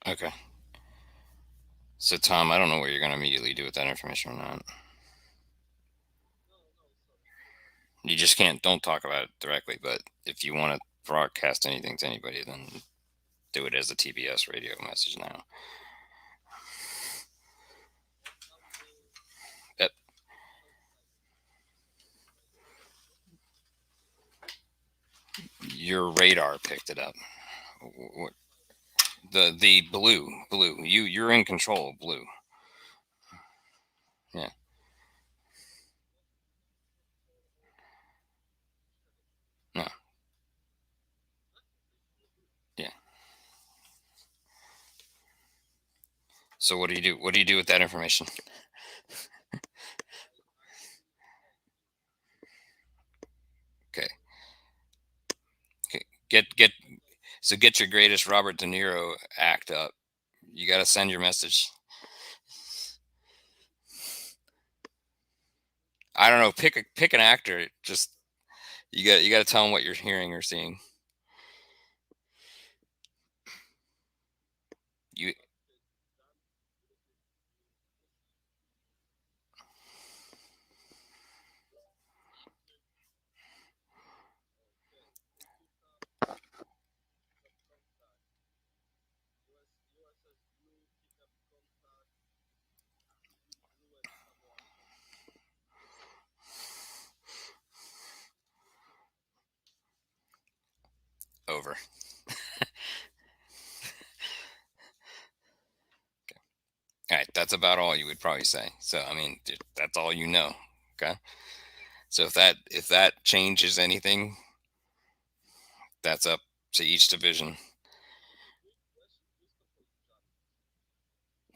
Okay. So Tom, I don't know what you're going to immediately do with that information or not. You just can't. Don't talk about it directly. But if you want to broadcast anything to anybody, then do it as a TBS radio message now. Yep. Your radar picked it up. The blue. You're in control of blue. Yeah. No. Yeah. So what do you do? What do you do with that information? Okay. Okay. Get. So get your greatest Robert De Niro act up. You got to send your message. I don't know. Pick an actor. Just you got to tell them what you're hearing or seeing. You over. All right, that's about all you would probably say. So I mean, that's all you know. Okay. So if that changes anything, that's up to each division.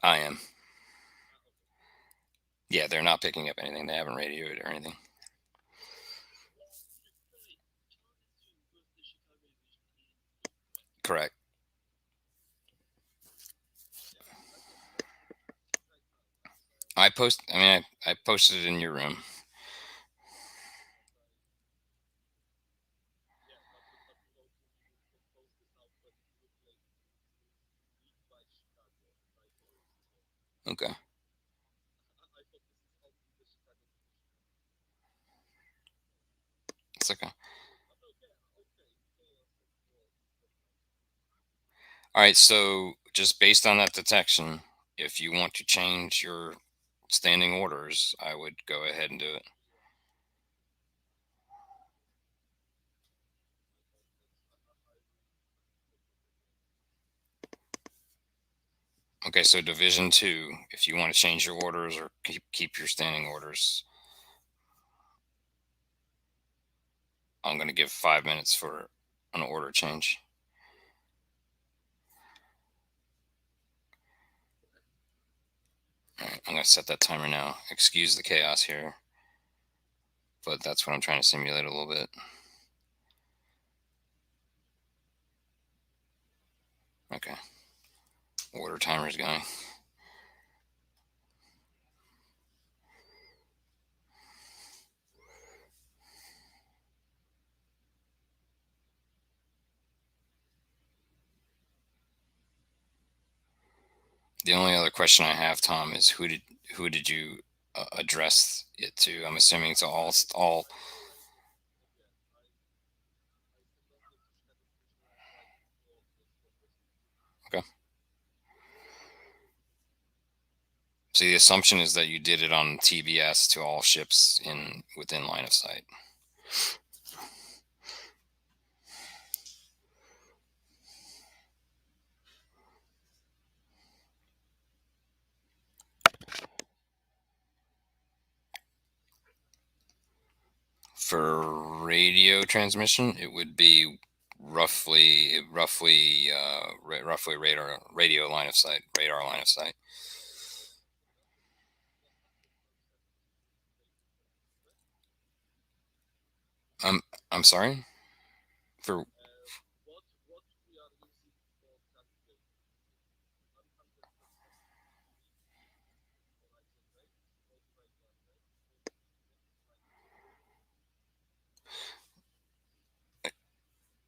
I am. Yeah, they're not picking up anything. They haven't radioed or anything. Correct. I posted it in your room. Okay. It's okay. All right. So just based on that detection, if you want to change your standing orders, I would go ahead and do it. Okay. So Division Two, if you want to change your orders or keep your standing orders, I'm going to give 5 minutes for an order change. All right, I'm going to set that timer now. Excuse the chaos here, but that's what I'm trying to simulate a little bit. Okay. Order timer is going. The only other question I have, Tom, is who did you address it to? I'm assuming to all. Okay. So the assumption is that you did it on TBS to all ships in within line of sight. For radio transmission, it would be roughly radio line of sight, radar line of sight. Um, I'm sorry for.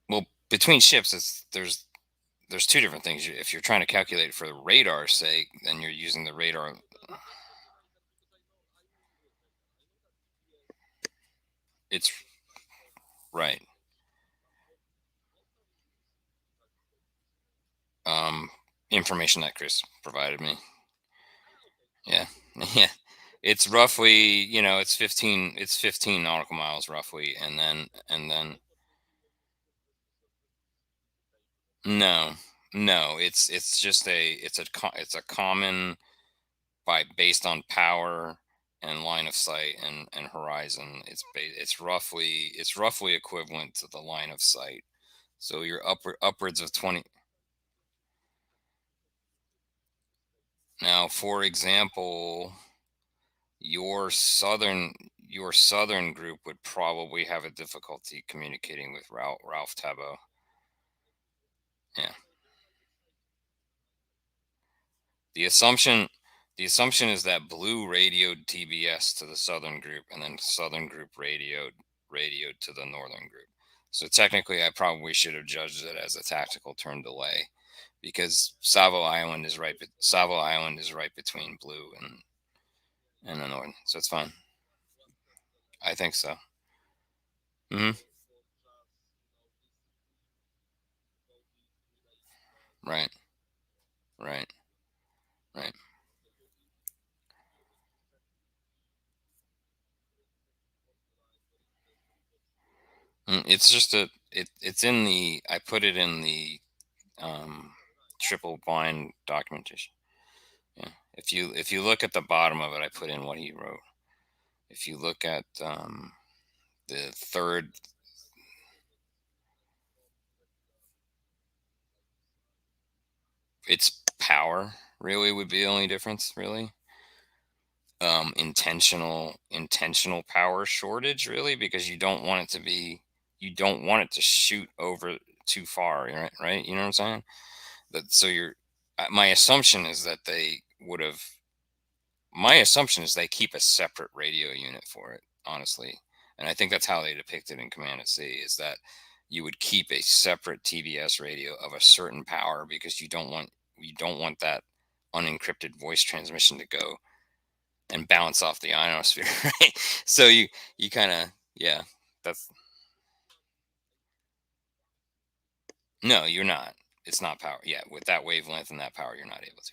Well, between ships, there's there's two different things. If you're trying to calculate it for the radar's sake, then you're using the radar. It's right. Um, Information that Chris provided me. Yeah, yeah. It's roughly, it's 15. It's 15 nautical miles roughly, and then no, no. It's just it's a common based on power and line of sight and horizon. It's roughly equivalent to the line of sight. So you're upwards of 20. Now, for example, your southern group would probably have a difficulty communicating with Ralph Tabo. Yeah. The assumption the assumption is that Blue radioed TBS to the southern group, and then southern group radioed to the northern group. So technically, I probably should have judged it as a tactical turn delay, because Savo Island is right between Blue and the north, so it's fine. I think so. Hmm. Right. Right. Right. It's just it's in the I put it in the um, triple blind documentation. Yeah. If you look at the bottom of it, I put in what he wrote. If you look at the third, it's power really would be the only difference really. Intentional power shortage really, because you don't want it to shoot over too far, right, you know what I'm saying. That so you're My assumption is that they keep a separate radio unit for it, honestly. And I think that's how they depict it in Command at Sea, is that you would keep a separate TBS radio of a certain power, because you don't want that unencrypted voice transmission to go and bounce off the ionosphere, right? So you kind of, yeah, that's no, you're not. It's not power. Yeah, with that wavelength and that power, you're not able to.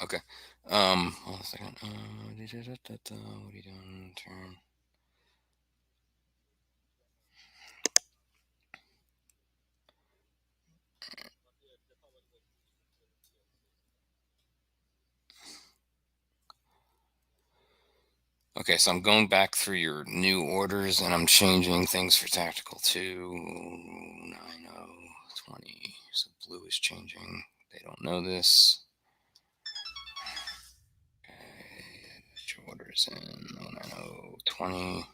Okay. Hold on a second. What are you doing? Turn. Okay, so I'm going back through your new orders, and I'm changing things for tactical 2, 90, 20. So blue is changing. They don't know this. Okay, get your orders in 90, 20.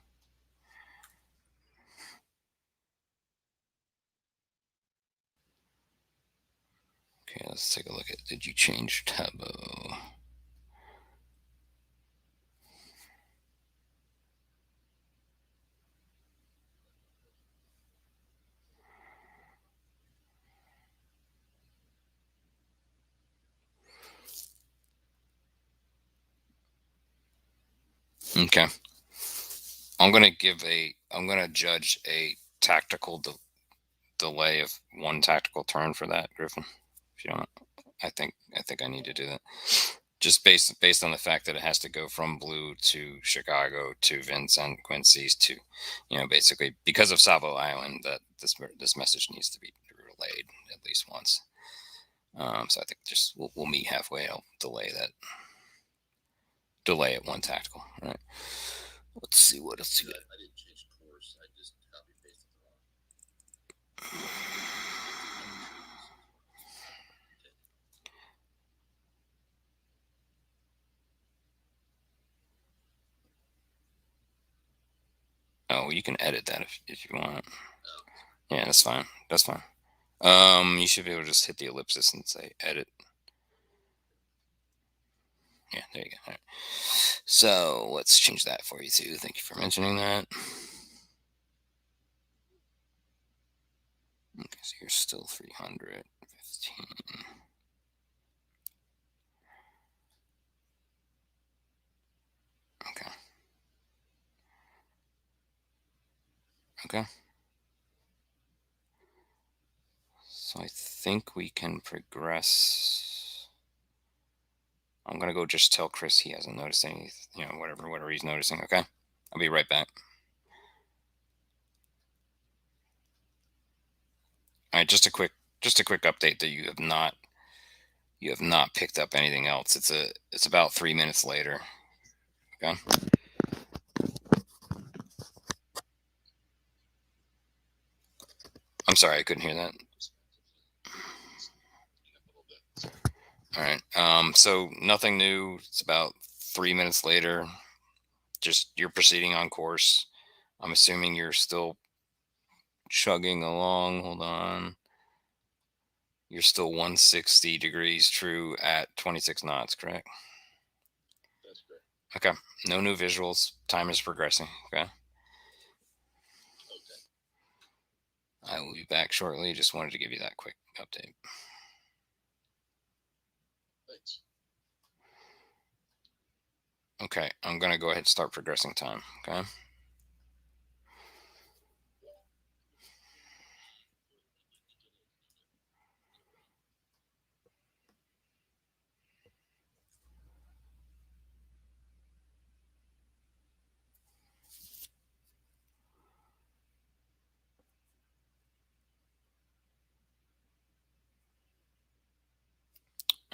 Okay, let's take a look at, did you change Tabo? Okay. I'm gonna judge a tactical delay of one tactical turn for that, Griffin. If you don't, I think I need to do that. Just based on the fact that it has to go from Blue to Chicago to Vincent Quincy's to, basically because of Savo Island, that this message needs to be relayed at least once. So I think just we'll meet halfway. I'll delay it one tactical. All right. Let's see what else you got. Oh, you can edit that if you want. Yeah, that's fine. That's fine. You should be able to just hit the ellipsis and say edit. Yeah, there you go. All right. So let's change that for you too. Thank you for mentioning that. Okay, so you're still 315. Okay. Okay. So I think we can progress. I'm gonna go just tell Chris he hasn't noticed any, whatever he's noticing. Okay. I'll be right back. All right, just a quick update that you have not picked up anything else. It's about 3 minutes later. Okay. I'm sorry, I couldn't hear that. All right. So nothing new. It's about 3 minutes later. Just you're proceeding on course. I'm assuming you're still chugging along. Hold on. You're still 160 degrees true at 26 knots, correct? Okay. No new visuals. Time is progressing. Okay. I will be back shortly. Just wanted to give you that quick update. Okay. I'm going to go ahead and start progressing time. Okay.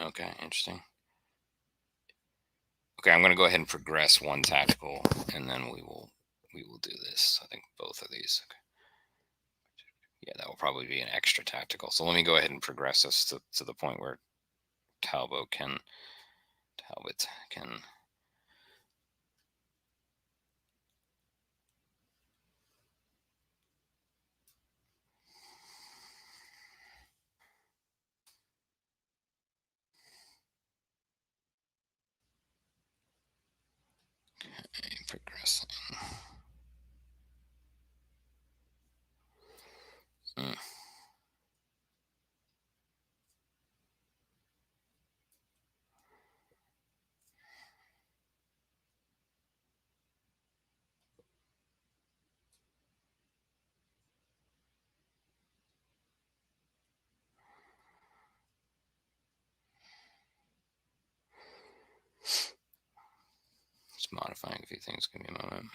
Okay. Interesting. Okay. I'm going to go ahead and progress one tactical and then we will do this. I think both of these. Okay. Yeah, that will probably be an extra tactical. So let me go ahead and progress us to the point where Talbot can progress. Mm, just modifying a few things. Give me a moment.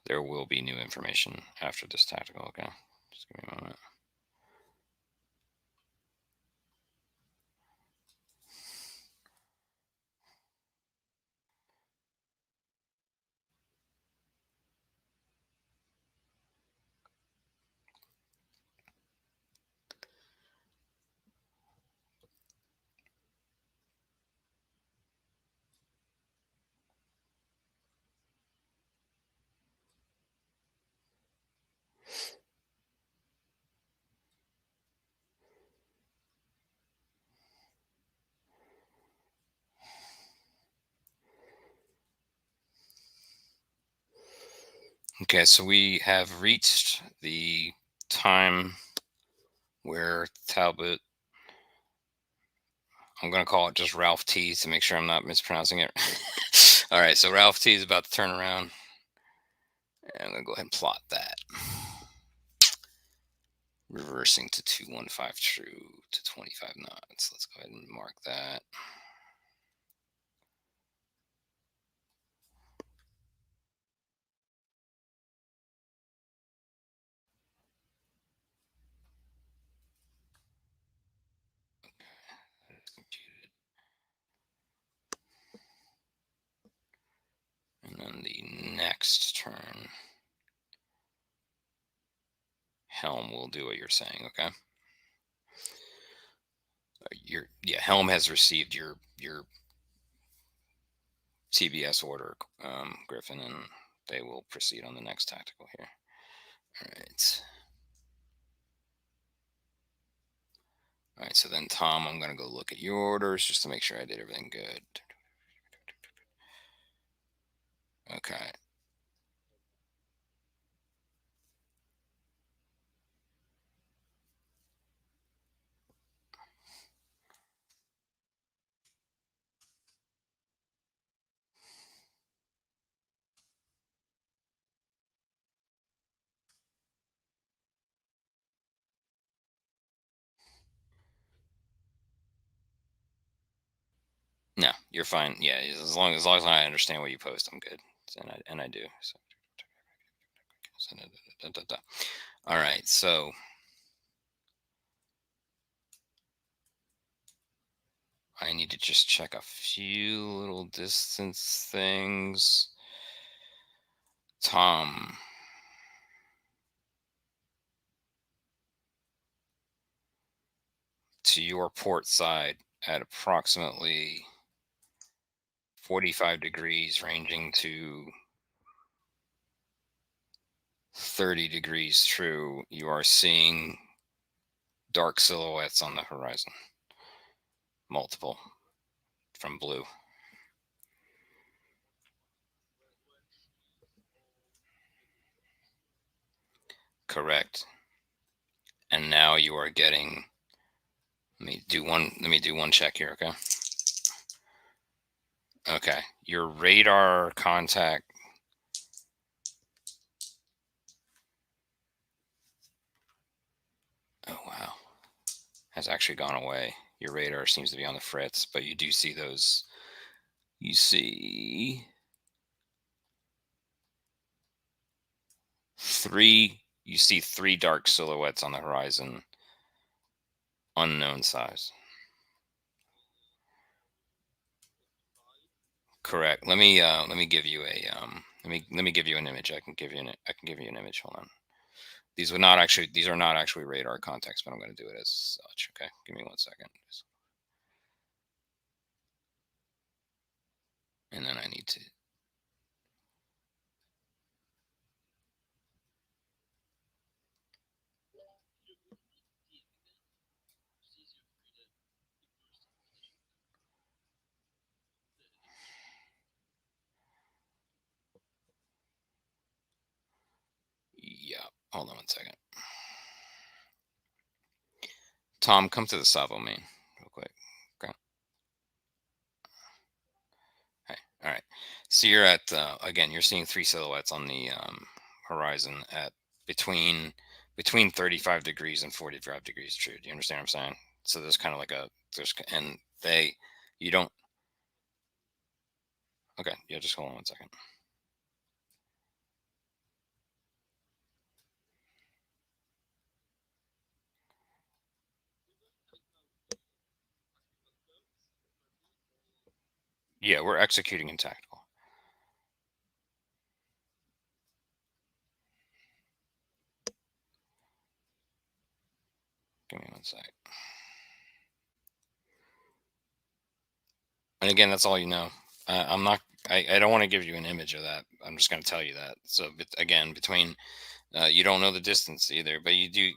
There will be new information after this tactical. Okay, just give me a moment. Okay, so we have reached the time where Talbot. I'm going to call it just Ralph T to make sure I'm not mispronouncing it. All right, so Ralph T is about to turn around. And I'm going to go ahead and plot that. Reversing to 215 true to 25 knots. Let's go ahead and mark that. That is computed. And then the next turn, Helm will do what you're saying, okay? Helm has received your TBS order, Griffin and they will proceed on the next tactical here. All right. All right, so then Tom, I'm going to go look at your orders just to make sure I did everything good. Okay. No, you're fine. Yeah, as long as I understand what you post, I'm good. And I do. So, all right, so I need to just check a few little distance things. Tom, to your port side at approximately 45 degrees, ranging to 30 degrees true, you are seeing dark silhouettes on the horizon. Multiple from blue. Correct. And now you are getting, let me do one check here, okay? Okay. Your radar contact. Oh wow. Has actually gone away. Your radar seems to be on the fritz, but you do see those. You see three dark silhouettes on the horizon, unknown size. Correct. Let me give you a let me give you an image. I can give you an image. Hold on. These are not actually radar contacts, but I'm going to do it as such. Okay. Give me 1 second. And then I need to. Yeah. Hold on 1 second. Tom, come to the Savo main real quick. Okay. Hey. All right. So you're at again. You're seeing three silhouettes on the horizon at between between 35 degrees and 45 degrees true. Do you understand what I'm saying? So there's kind of like a there's and they you don't. Okay. Yeah. Just hold on 1 second. Yeah, we're executing in tactical. Give me 1 sec. And again, that's all you know. I'm not. I don't want to give you an image of that. I'm just going to tell you that. So, again, between you don't know the distance either, but you do.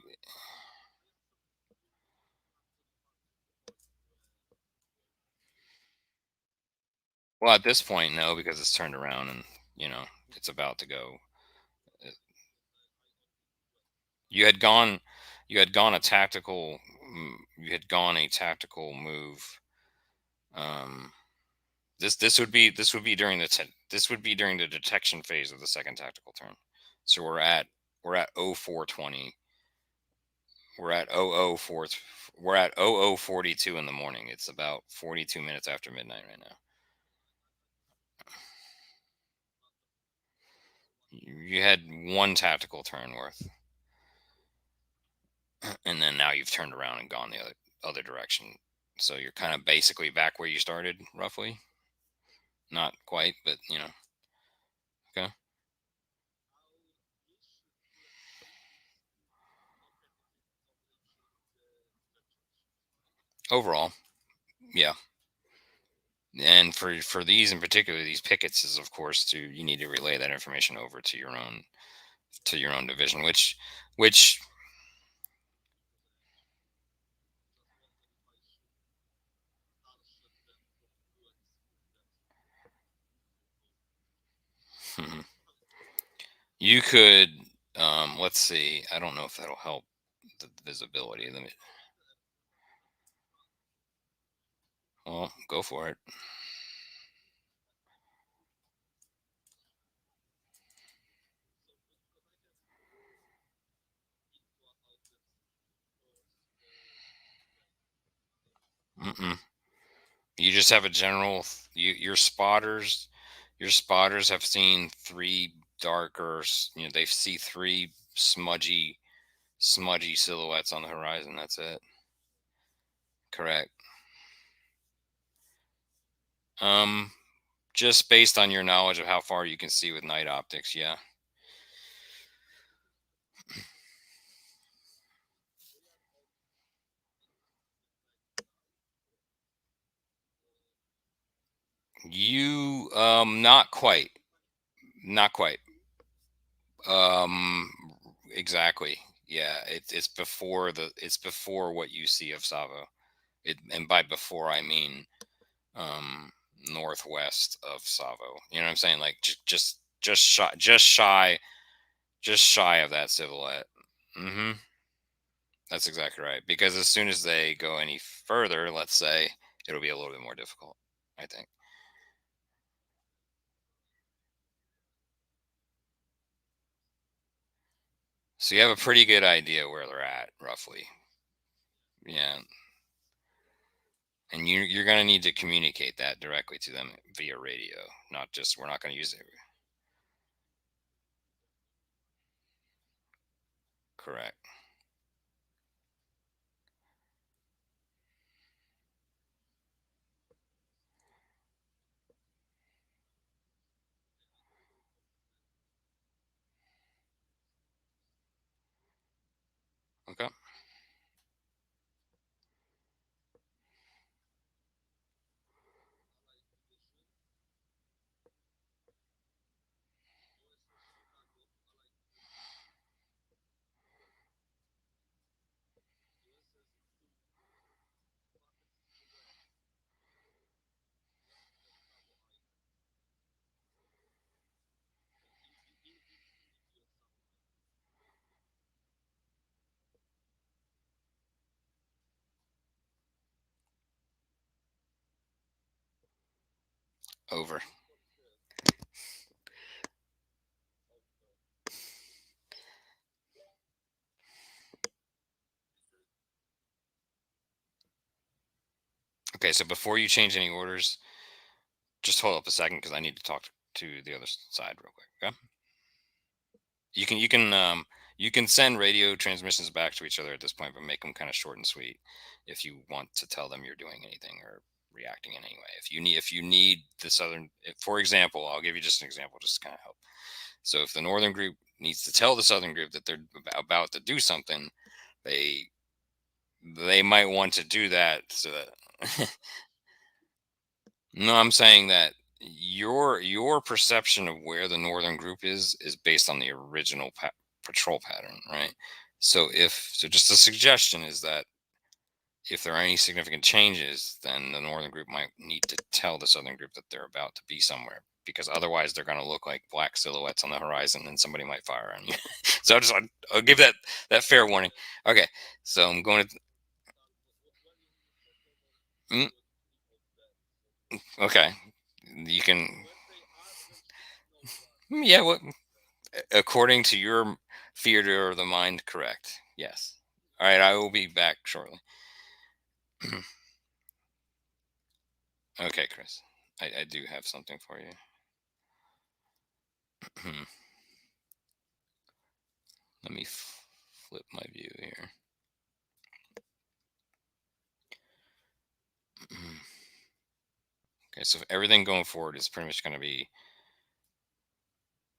Well, at this point, no, because it's turned around and you know it's about to go. Uh, You had gone. You had gone a tactical. You had gone a tactical move. Um, this would be during this would be during the detection phase of the second tactical turn. So we're at 0420. We're at 004 we're at 0042 in the morning. It's about 42 minutes after midnight right now. You had one tactical turn worth, and then now you've turned around and gone the other direction. So you're kind of basically back where you started, roughly. Not quite, but you know. Okay. Overall, yeah. And for these in particular, these pickets is of course to you need to relay that information over to your own division, which you could, let's see, I don't know if that'll help the visibility. Let me, well, go for it. Mm-mm. You just have a general. Your spotters have seen three darker. They see three smudgy silhouettes on the horizon. That's it. Correct. Um, just based on your knowledge of how far you can see with night optics, yeah. You not quite. Not quite. Um exactly. Yeah, it's before what you see of Savo. And by before I mean um northwest of Savo. You know what I'm saying? Like just shy of that silhouette. Mhm. That's exactly right. Because as soon as they go any further, let's say, it'll be a little bit more difficult, I think. So you have a pretty good idea where they're at, roughly. Yeah. And you're going to need to communicate that directly to them via radio, not just, we're not going to use it. Correct. Okay. Over. Okay. So before you change any orders, just hold up a second because I need to talk to the other side real quick. Okay. You can send radio transmissions back to each other at this point, but make them kind of short and sweet if you want to tell them you're doing anything or reacting in any way. If you need the southern, for example, I'll give you just an example, just to kind of help. So if the northern group needs to tell the southern group that they're about to do something, they they might want to do that so that no, I'm saying that your perception of where the northern group is based on the original patrol pattern, right? So just a suggestion is that if there are any significant changes, then the northern group might need to tell the southern group that they're about to be somewhere, because otherwise they're going to look like black silhouettes on the horizon and somebody might fire on you. So I'll give that fair warning. Okay, so I'm going to. Mm, okay, you can. Yeah, what according to your theater of the mind, correct? Yes. All right, I will be back shortly. Okay, Chris, I do have something for you. Let me flip my view here. Okay, so everything going forward is pretty much going to be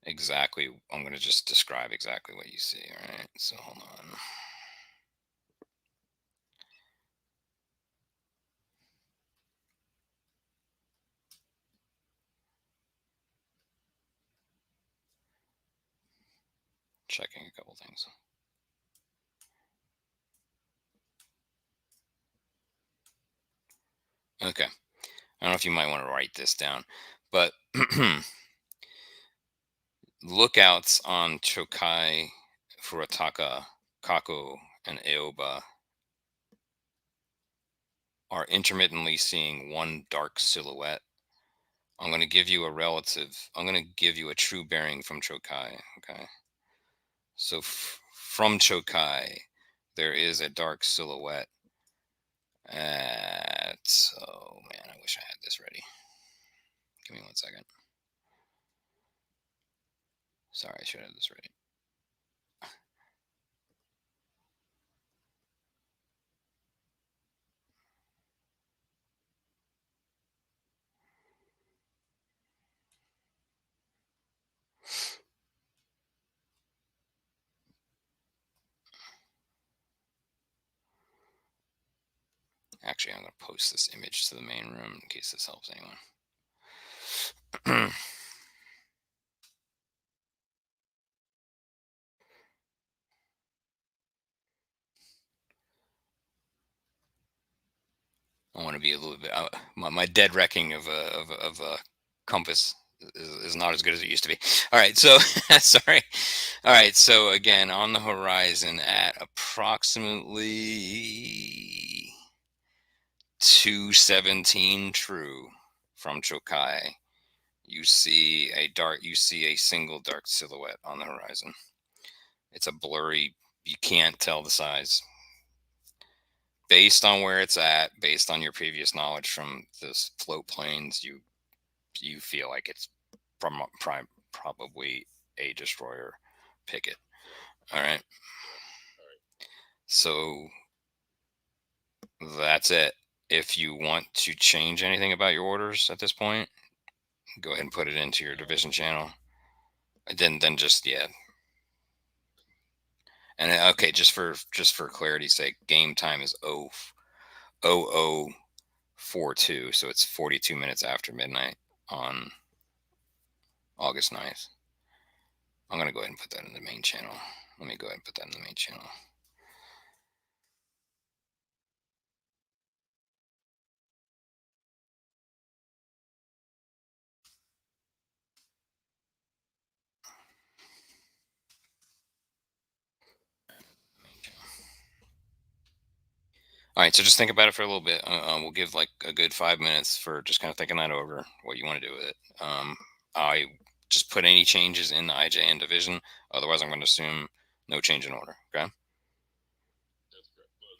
exactly. I'm going to just describe exactly what you see. All right, so hold on. checking a couple things. Okay. I don't know if you might want to write this down, but lookouts on Chokai, Furataka, Kako, and Aoba are intermittently seeing one dark silhouette. I'm going to give you a true bearing from Chokai. Okay. So from Chokai, there is a dark silhouette oh man, I wish I had this ready. Give me 1 second. Sorry, I should have this ready. Actually, I'm going to post this image to the main room in case this helps anyone. I want to be a little bit. My dead wrecking of a compass is not as good as it used to be. All right, so sorry. All right, so again, on the horizon at approximately 2:17 true from Chokai, you see a single dark silhouette on the horizon. It's a blurry. You can't tell the size. Based on where it's at, based on your previous knowledge from this float planes, you feel like it's probably a destroyer picket. All right. So that's it. If you want to change anything about your orders at this point, go ahead and put it into your division channel. Then just yeah. And okay, just for clarity's sake, game time is 00:42, so it's 42 minutes after midnight on August 9th. I'm going to go ahead and put that in the main channel. Let me go ahead and put that in the main channel. All right, so just think about it for a little bit. We'll give like a good 5 minutes for just kind of thinking that over, what you want to do with it. I just put any changes in the IJN division. Otherwise, I'm going to assume no change in order. Okay.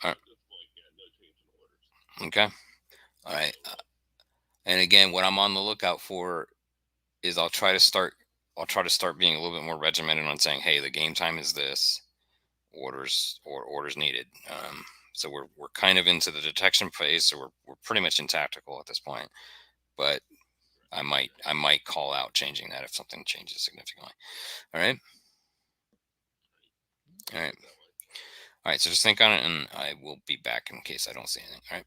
All right. Okay. All right. And again, what I'm on the lookout for is I'll try to start being a little bit more regimented on saying, hey, the game time is this, orders needed. So we're kind of into the detection phase, so we're pretty much in tactical at this point. But I might call out changing that if something changes significantly. All right. All right. All right. So just think on it, and I will be back in case I don't see anything. All right.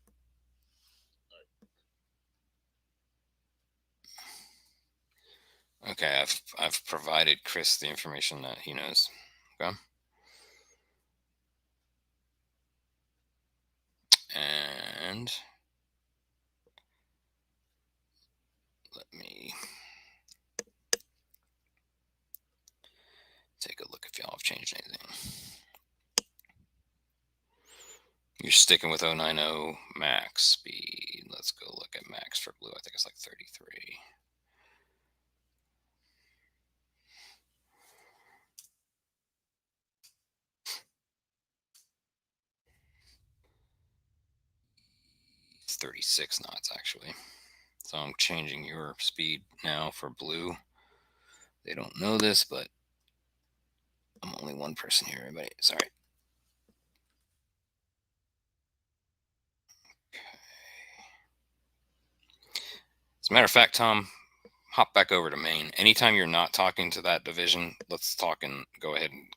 Okay. I've provided Chris the information that he knows. Okay. And let me take a look if y'all have changed anything. You're sticking with 090 max speed. Let's go look at max for blue. I think it's like 33. It's 36 knots actually. So I'm changing your speed now for blue. They don't know this, but I'm only one person here, everybody. Sorry. Okay. As a matter of fact, Tom, hop back over to main. Anytime you're not talking to that division, let's talk and go ahead and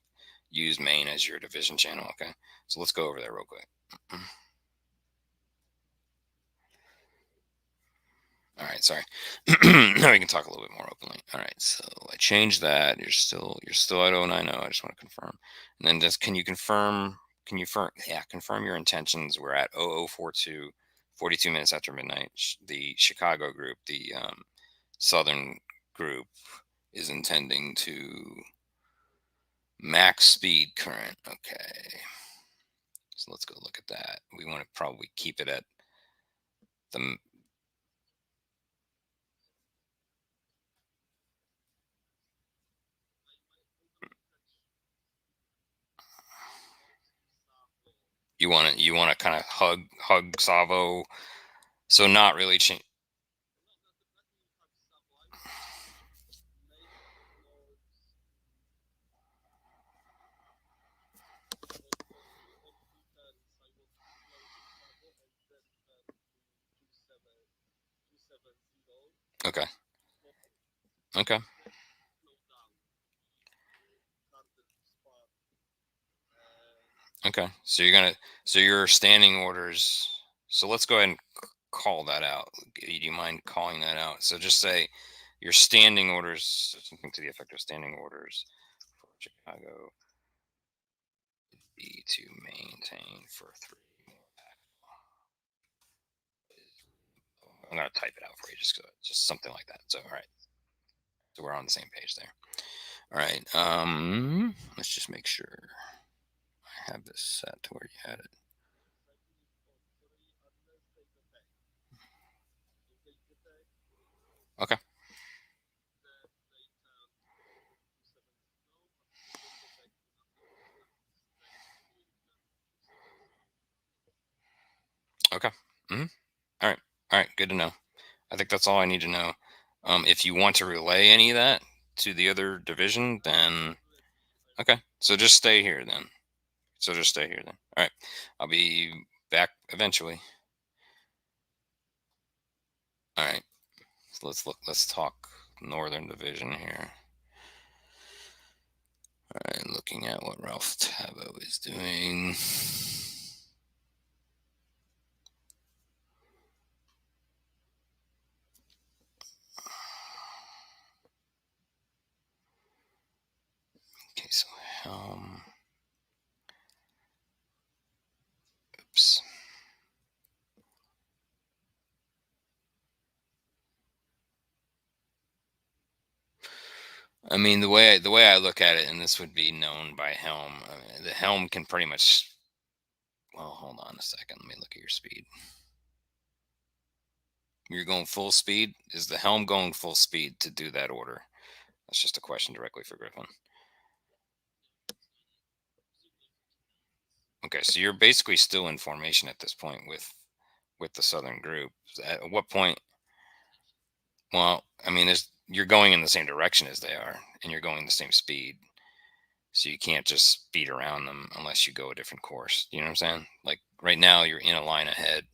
use main as your division channel. Okay. So let's go over there real quick. All right. right, sorry. Now we can talk a little bit more openly. All right, so I changed that. You're still at 090. I just want to confirm. And then just confirm your intentions. We're at 0042, 42 minutes after midnight. The Chicago group, the Southern group, is intending to max speed current. Okay. So let's go look at that. We want to probably keep it at the. You want to kind of hug Savo. So not really change. Okay. Okay. Okay. So your standing orders. So let's go ahead and call that out. Do you mind calling that out? So just say your standing orders, something to the effect of standing orders for Chicago be to maintain for 3 more. I'm gonna type it out for you, just something like that. So all right, so we're on the same page there. All right. Let's just make sure I have this set to where you had it. Okay. Okay. hmm All right. All right. Good to know. I think that's all I need to know. If you want to relay any of that to the other division, then okay. So just stay here then. So just stay here then. All right. I'll be back eventually. All right. So let's look. Let's talk Northern Division here. All right. Looking at what Ralph Tabo is doing. Okay. So oops. I mean, the way I look at it, and this would be known by Helm. I mean, the Helm can pretty much. Well, hold on a second. Let me look at your speed. You're going full speed. Is the Helm going full speed to do that order? That's just a question directly for Griffin. Okay, so you're basically still in formation at this point with the Southern group. At what point? Well, I mean, you're going in the same direction as they are, and you're going the same speed. So you can't just speed around them unless you go a different course. You know what I'm saying? Like right now, you're in a line ahead.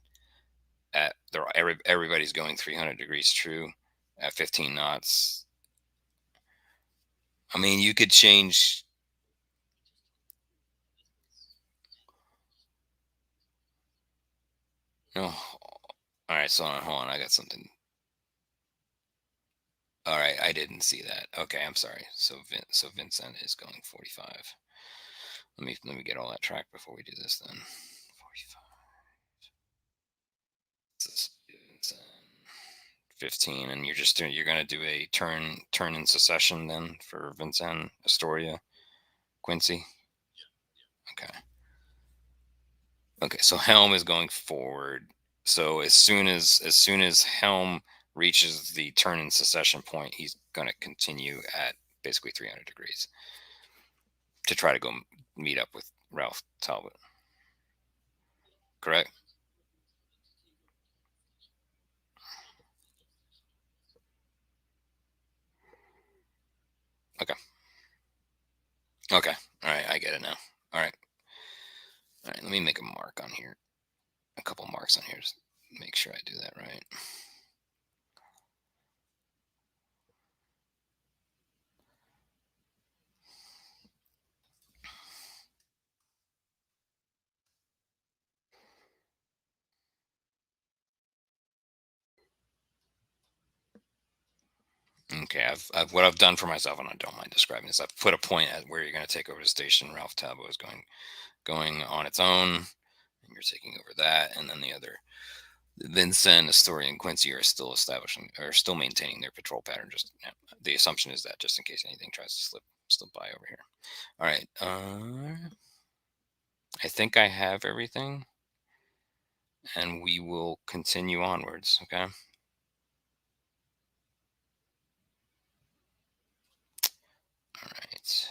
Everybody's going 300 degrees true at 15 knots. I mean, you could change. Oh, all right. So hold on. I got something. All right, I didn't see that. Okay, I'm sorry. So Vincent is going 45. Let me get all that track before we do this then. 45. This is Vincent. 15, and you're gonna do a turn in succession then for Vincent, Astoria, Quincy. Okay. Okay, so Helm is going forward. So as soon as Helm reaches the turn in succession point, he's gonna continue at basically 300 degrees to try to go meet up with Ralph Talbot. Correct? Okay. Okay. All right. I get it now. All right. All right. Let me make a mark on here. A couple marks on here. Just make sure I do that right. Okay, what I've done for myself, and I don't mind describing this. I've put a point at where you're going to take over the station. Ralph Tabo is going on its own, and you're taking over that, and then the other. Vincent, Astoria, and Quincy are still establishing or still maintaining their patrol pattern. Just the assumption is that just in case anything tries to slip by over here. All right. I think I have everything, and we will continue onwards. Okay. All right.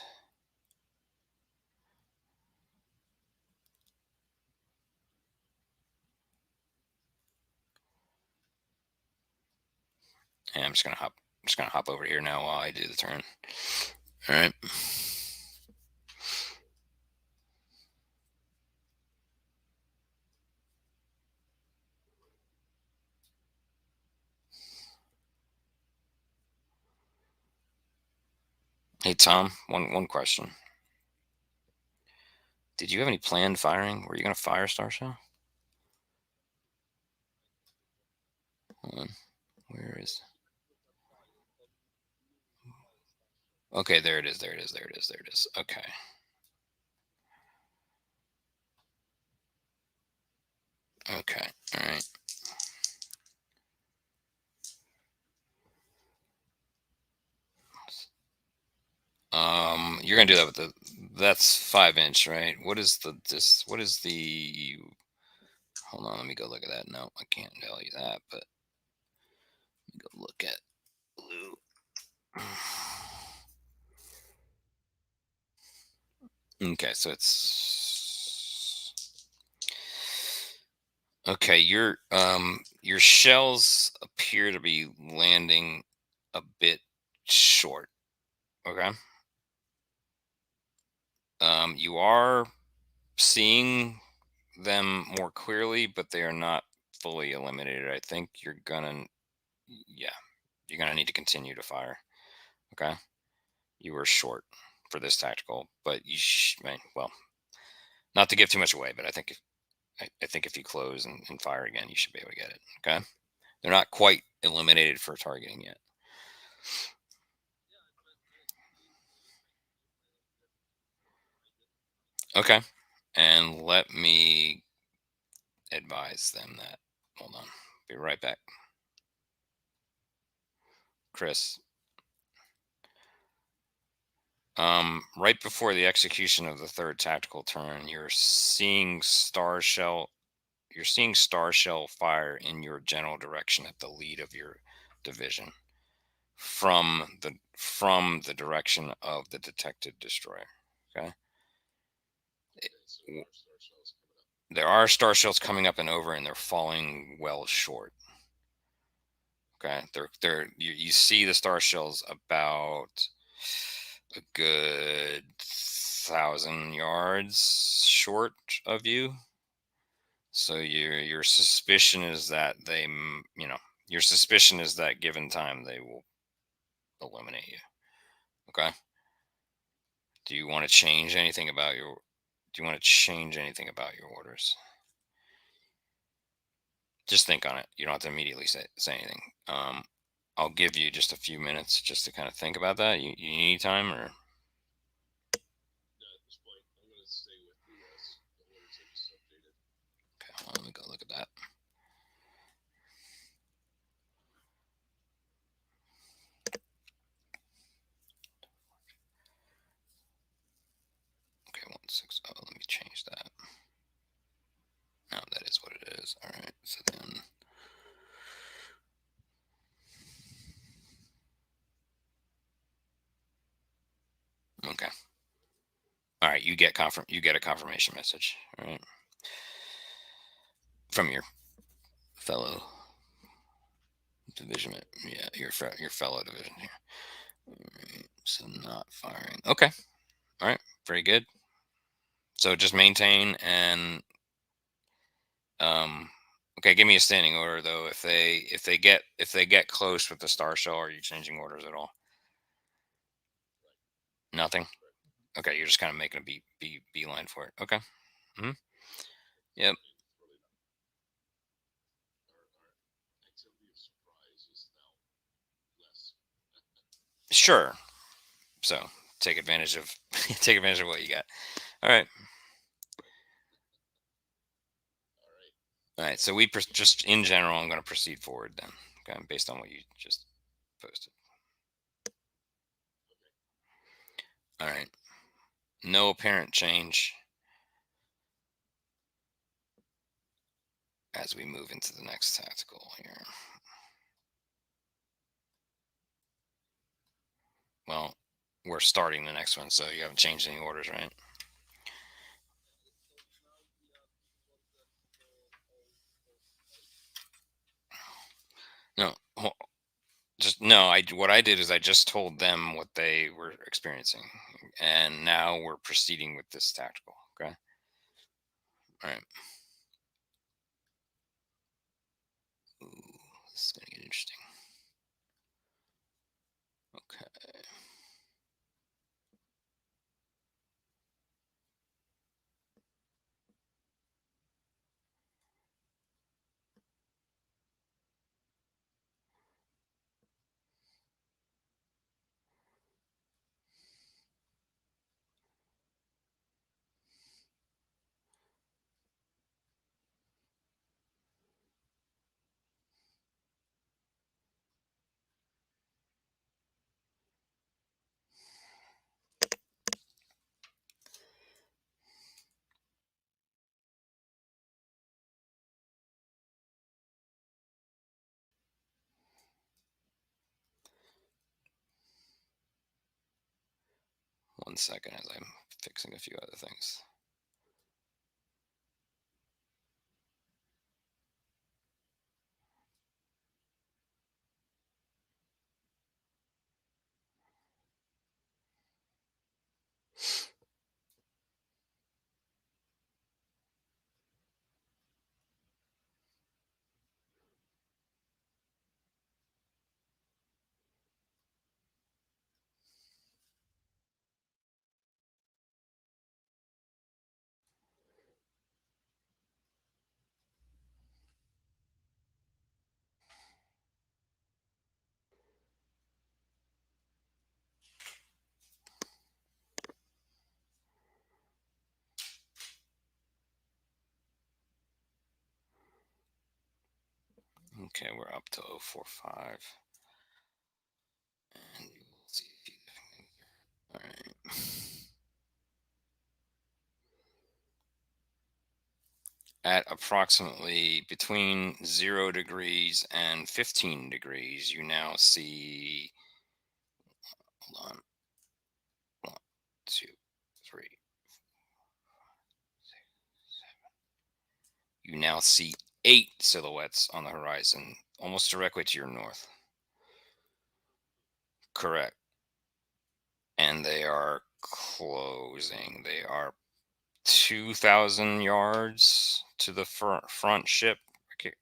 And I'm just gonna hop. Just gonna hop over here now while I do the turn. All right. Hey Tom, one question. Did you have any planned firing? Were you gonna fire Star Shell? Hold on. Where is? Okay, there it is. There it is. There it is. There it is. Okay. Okay. All right. You're gonna do that with that's 5 inch, right? What is what is the, hold on, let me go look at that. No, I can't tell you that, but let me go look at blue. Okay, so it's okay, your shells appear to be landing a bit short. Okay. You are seeing them more clearly, but they are not fully eliminated. I think yeah, you're gonna need to continue to fire. Okay, you were short for this tactical, but well, not to give too much away, but I think if you close and fire again, you should be able to get it. Okay, they're not quite eliminated for targeting yet. Okay, and let me advise them that. Hold on, be right back, Chris. Right before the execution of the third tactical turn, you're seeing star shell fire in your general direction at the lead of your division from the direction of the detected destroyer. Okay. W- There are star shells coming up and over, and they're falling well short. Okay. You see the star shells about a good 1,000 yards short of you. So your suspicion is that your suspicion is that given time they will eliminate you. Okay. Do you want to change anything about your? Do you want to change anything about your orders? Just think on it. You don't have to immediately say anything. I'll give you just a few minutes just to kind of think about that. You need time or? Okay, hold on, let me go look at that. Okay, 160. Let me change that. No, that is what it is. All right. So then. Okay. All right. You get a confirmation message. All right. From your fellow division. Yeah, your fellow division here. All right, so not firing. Okay. All right. Very good. So just maintain and um. Okay, give me a standing order though. If they get close with the star shell, are you changing orders at all? Nothing. Okay, you're just kind of making a beeline for it. Okay. Hmm. Yep. Sure. So take advantage of take advantage of what you got. All right. All right. So just in general, I'm going to proceed forward then. Okay, based on what you just posted. All right. No apparent change as we move into the next tactical here. Well, we're starting the next one, so you haven't changed any orders, right? No, just no. I what I did is I just told them what they were experiencing, and now we're proceeding with this tactical. Okay. All right. Ooh, this is gonna get interesting. Okay. One second as I'm fixing a few other things. Okay, we're up to 045. And we'll see a few different things here. All right. At approximately between 0 degrees and 15 degrees, you now see, hold on, 1, 2, 3, you now see 8 silhouettes on the horizon, almost directly to your north. Correct. And they are closing. They are 2,000 yards to the front ship. Okay.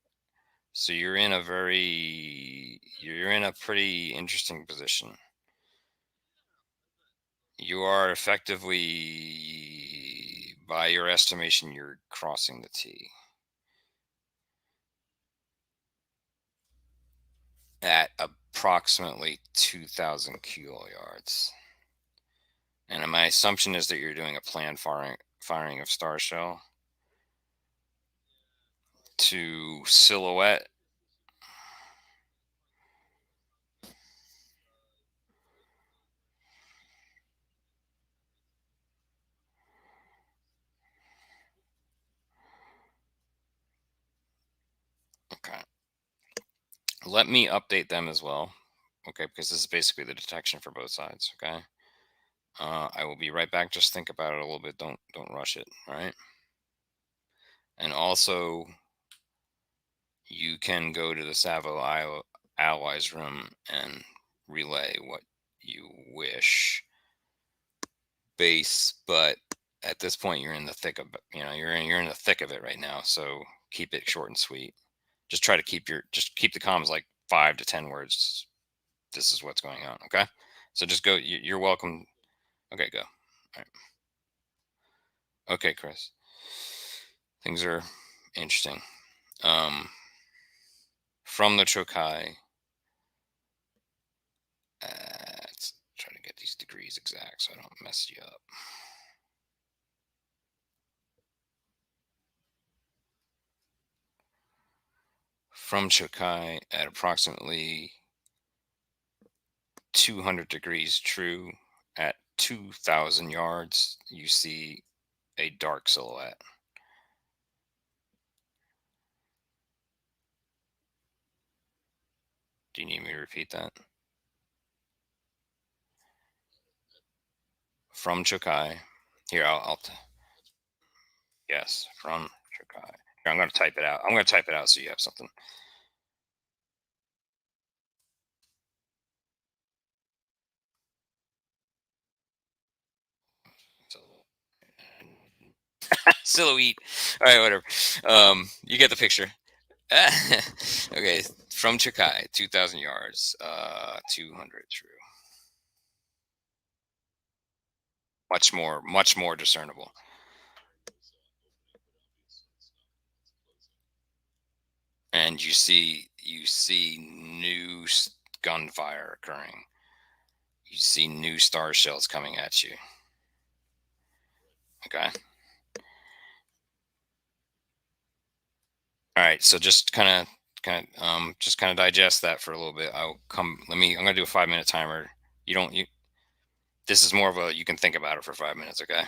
So you're in a pretty interesting position. You are effectively, by your estimation, you're crossing the T at approximately 2,000 kilo yards. And my assumption is that you're doing a planned firing of star shell to silhouette. Okay. Let me update them as well. Okay, because this is basically the detection for both sides. Okay. I will be right back. Just think about it a little bit. Don't rush it. All right. And also, you can go to the Allies room and relay what you wish. Base, but at this point, you're in the thick of you're in the thick of it right now. So keep it short and sweet. Just try to just keep the comms like 5 to 10 words. This is what's going on. Okay. So just go. You're welcome. Okay, go. All right. Okay, Chris. Things are interesting. Um, from the Chokai at these exact so I don't mess you up. From Chokai at approximately 200 degrees true at 2,000 yards, you see a dark silhouette. Do you need me to repeat that? From Chokai. Here, yes, from Chokai. Here, I'm going to type it out. I'm going to type it out so you have something. So, silhouette. All right, whatever. You get the picture. Okay, from Chokai, 2,000 yards, 200 true. Much more discernible. And you see new gunfire occurring. You see new star shells coming at you. Okay. All right. So just just kind of digest that for a little bit. I'm gonna do a 5 minute timer. You this is more of a, you can think about it for 5 minutes. Okay.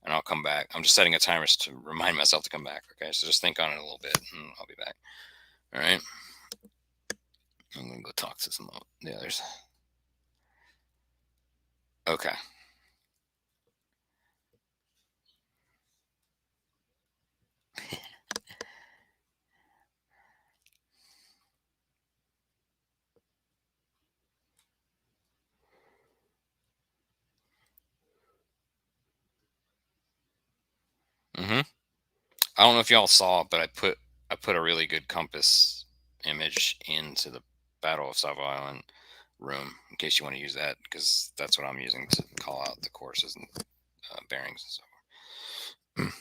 And I'll come back. I'm just setting a timer to remind myself to come back. Okay. So just think on it a little bit and I'll be back. All right. I'm gonna go talk to some of the others. Okay. Mm-hmm. I don't know if y'all saw, but I put a really good compass image into the Battle of Savo Island room in case you want to use that, because that's what I'm using to call out the courses and bearings and so forth.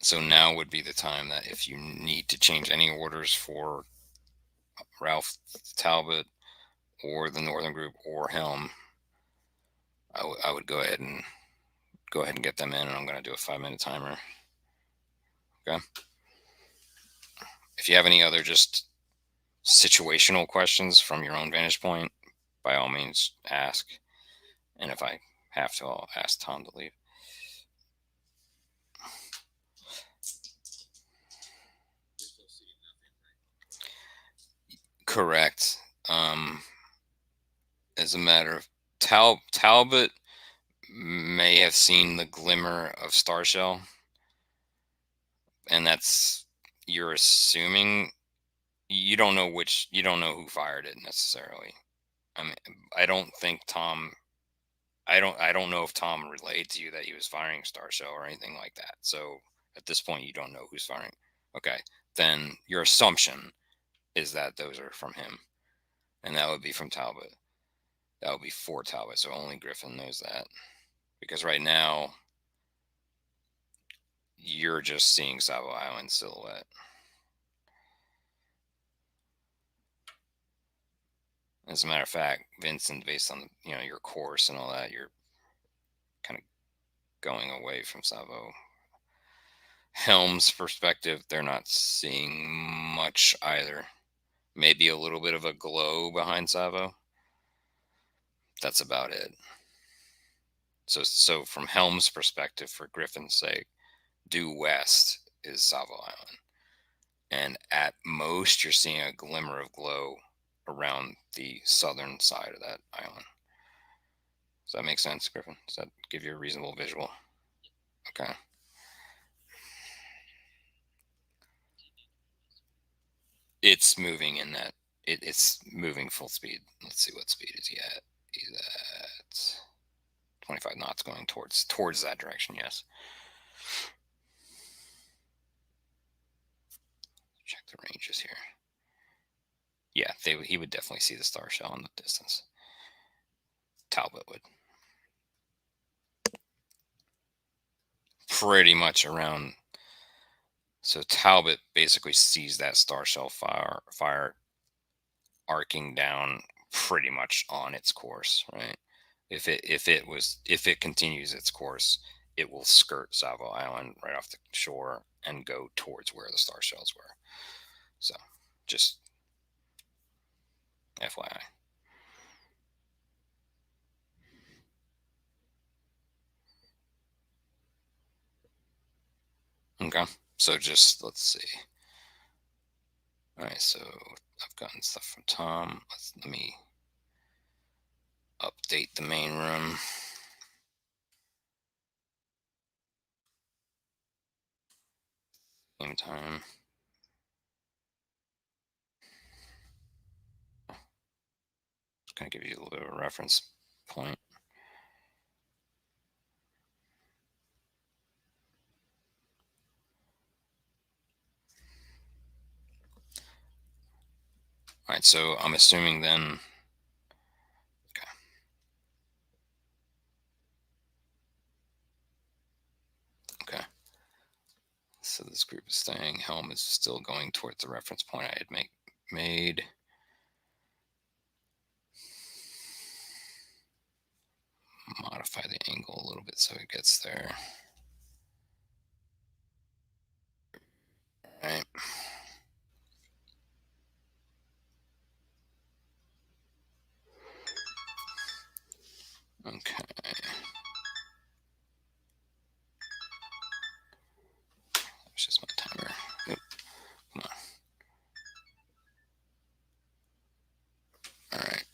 So now would be the time that if you need to change any orders for Ralph Talbot or the Northern Group or Helm, I would go ahead and get them in, and I'm going to do a 5 minute timer. Okay. If you have any other just situational questions from your own vantage point, by all means ask. And if I have to, I'll ask Tom to leave. Correct. As a matter of Talbot may have seen the glimmer of star shell, and that's, you're assuming, you don't know who fired it necessarily. I mean, I don't think Tom. I don't know if Tom relayed to you that he was firing star shell or anything like that. So at this point, you don't know who's firing. Okay, then your assumption is that those are from him, and that would be from Talbot. That would be for Talbot. So only Griffin knows that, because right now you're just seeing Savo Island silhouette. As a matter of fact, Vincent, based on your course and all that, you're kind of going away from Savo. Helm's perspective, they're not seeing much either. Maybe a little bit of a glow behind Savo. That's about it. So from Helm's perspective, for Griffin's sake, due west is Savo Island, and at most you're seeing a glimmer of glow around the southern side of that island. Does that make sense, Griffin? Does that give you a reasonable visual? Okay. It's moving in that. It's moving full speed. Let's see, what speed is he at? He's at 25 knots, going towards that direction. Yes. Check the ranges here. Yeah, he would definitely see the star shell in the distance. Talbot would. Pretty much around So Talbot basically sees that star shell fire arcing down pretty much on its course, right? If it continues its course, it will skirt Savo Island right off the shore and go towards where the star shells were. So, just FYI. Okay. So just let's see. All right. So I've gotten stuff from Tom. Let me update the main room. Same time. Just gonna give you a little bit of a reference point. All right. So I'm assuming then. Okay. Okay. So this group is staying. Helm is still going towards the reference point I had made. Modify the angle a little bit so it gets there. All right. Okay. It's just my timer. Oop, come on. All right.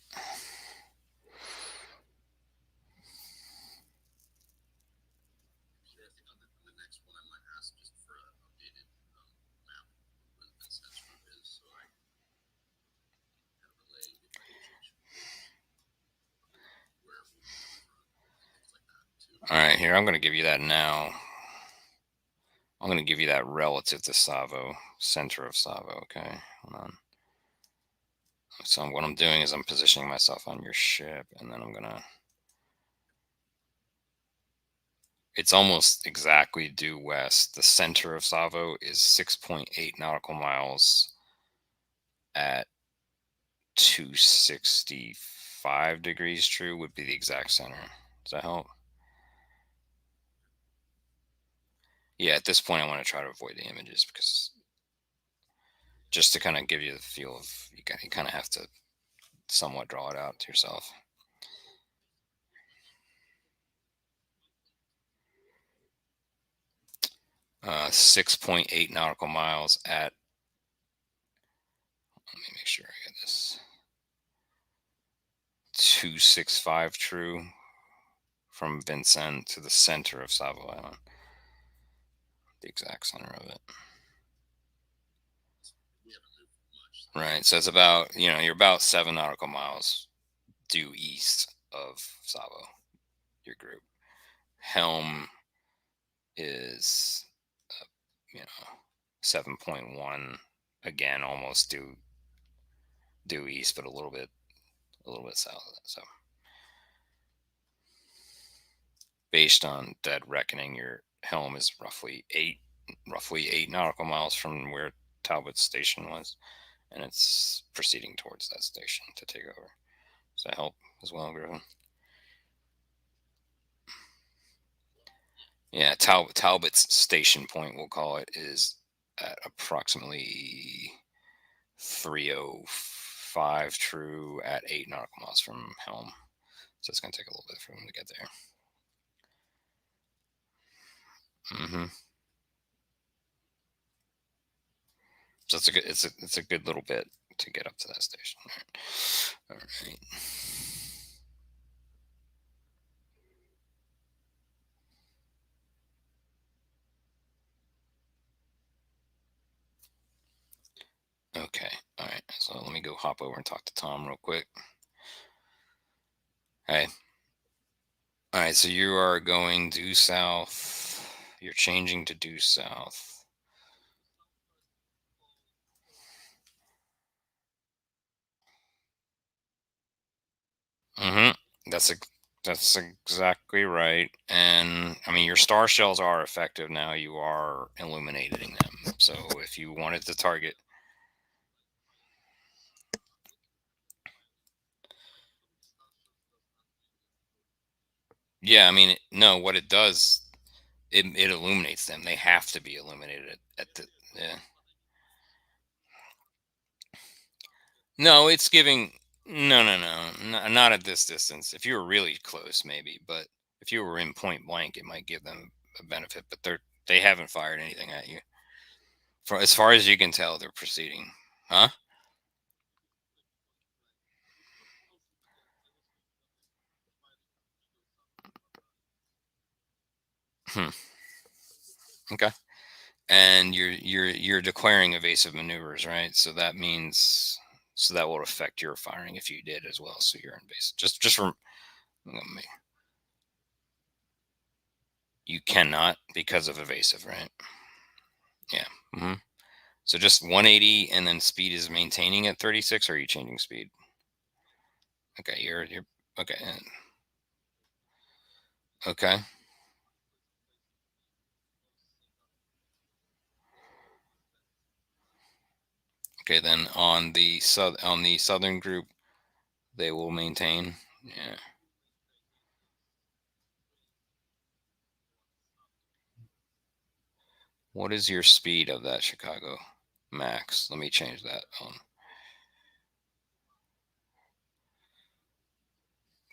All right, here, I'm going to give you that now. I'm going to give you that relative to Savo, center of Savo, okay? Hold on. So what I'm doing is I'm positioning myself on your ship, and then I'm going to... It's almost exactly due west. The center of Savo is 6.8 nautical miles at 265 degrees true would be the exact center. Does that help? Yeah, at this point, I want to try to avoid the images because just to kind of give you the feel of you kind of have to somewhat draw it out to yourself. 6.8 nautical miles at, let me make sure I get this, 265 true from Vincent to the center of Savo Island, the exact center of it. Right, so it's about, you're about 7 nautical miles due east of Savo, your group. Helm is, you know, 7.1, again, almost due east, but a little bit south of that. So based on dead reckoning, your helm is roughly eight nautical miles from where Talbot's station was, and it's proceeding towards that station to take over. Does that help as well, Griffin? Yeah, Talbot's station point, we'll call it, is at approximately 305 true at 8 nautical miles from Helm. So it's going to take a little bit for him to get there. Mm-hmm. So it's a good little bit to get up to that station. All right. Okay. All right. So let me go hop over and talk to Tom real quick. Hey. All right. So you are going due south. You're changing to due south. Mm-hmm. That's exactly right. And I mean, your star shells are effective now. You are illuminating them. So if you wanted to target, yeah, I mean, no, what it does, it illuminates them. They have to be illuminated at the, yeah. No, it's giving, no, no, no, not at this distance. If you were really close, maybe, but if you were in point blank, it might give them a benefit, but they haven't fired anything at you. For as far as you can tell, they're proceeding. Huh? Hmm. Okay. And you're declaring evasive maneuvers, right? So that means, so that will affect your firing if you did as well. So you're invasive. Just from, you cannot because of evasive, right? Yeah. So just 180, and then speed is maintaining at 36. Or are you changing speed? Okay, you're okay. Okay. Okay, then on the southern group, they will maintain. Yeah. What is your speed of that Chicago max? Let me change that.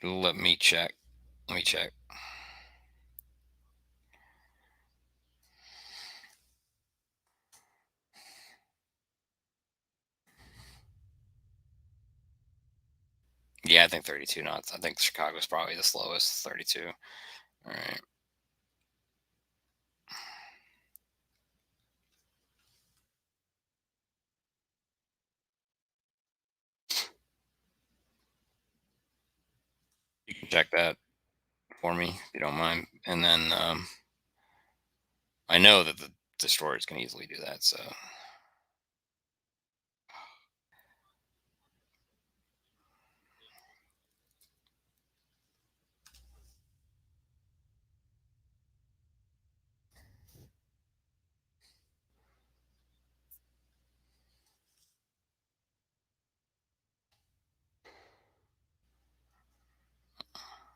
Let me check. Let me check. Yeah, I think 32 knots. I think Chicago's probably the slowest, 32. All right. You can check that for me if you don't mind. And then I know that the destroyers can easily do that. So,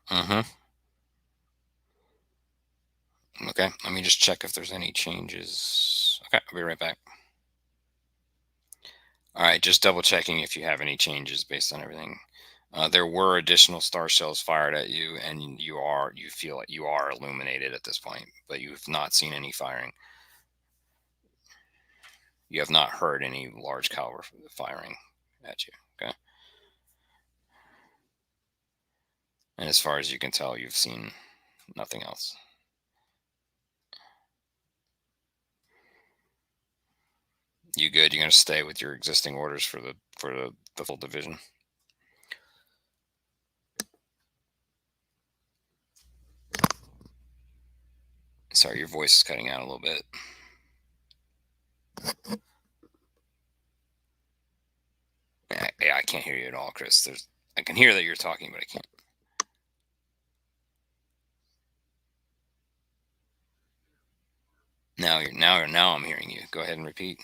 hmm, okay. Let me just check if there's any changes. Okay, I'll be right back. All right, just double checking if you have any changes based on everything. There were additional star shells fired at you, and you feel like you are illuminated at this point, but you've not seen any firing. You have not heard any large caliber firing at you. Okay, and as far as you can tell, you've seen nothing else. You good? You're gonna stay with your existing orders for the full division. Sorry, your voice is cutting out a little bit. Yeah, I can't hear you at all, Chris. I can hear that you're talking, but I can't. Now I'm hearing you. Go ahead and repeat.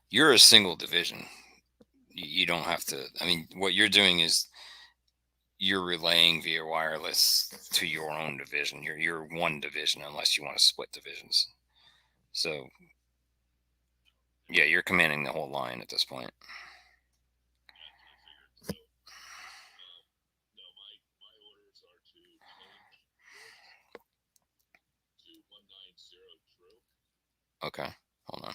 You're a single division. You don't have to. I mean, what you're doing is you're relaying via wireless to your own division. You're one division unless you want to split divisions. So yeah, you're commanding the whole line at this point. Okay, hold on.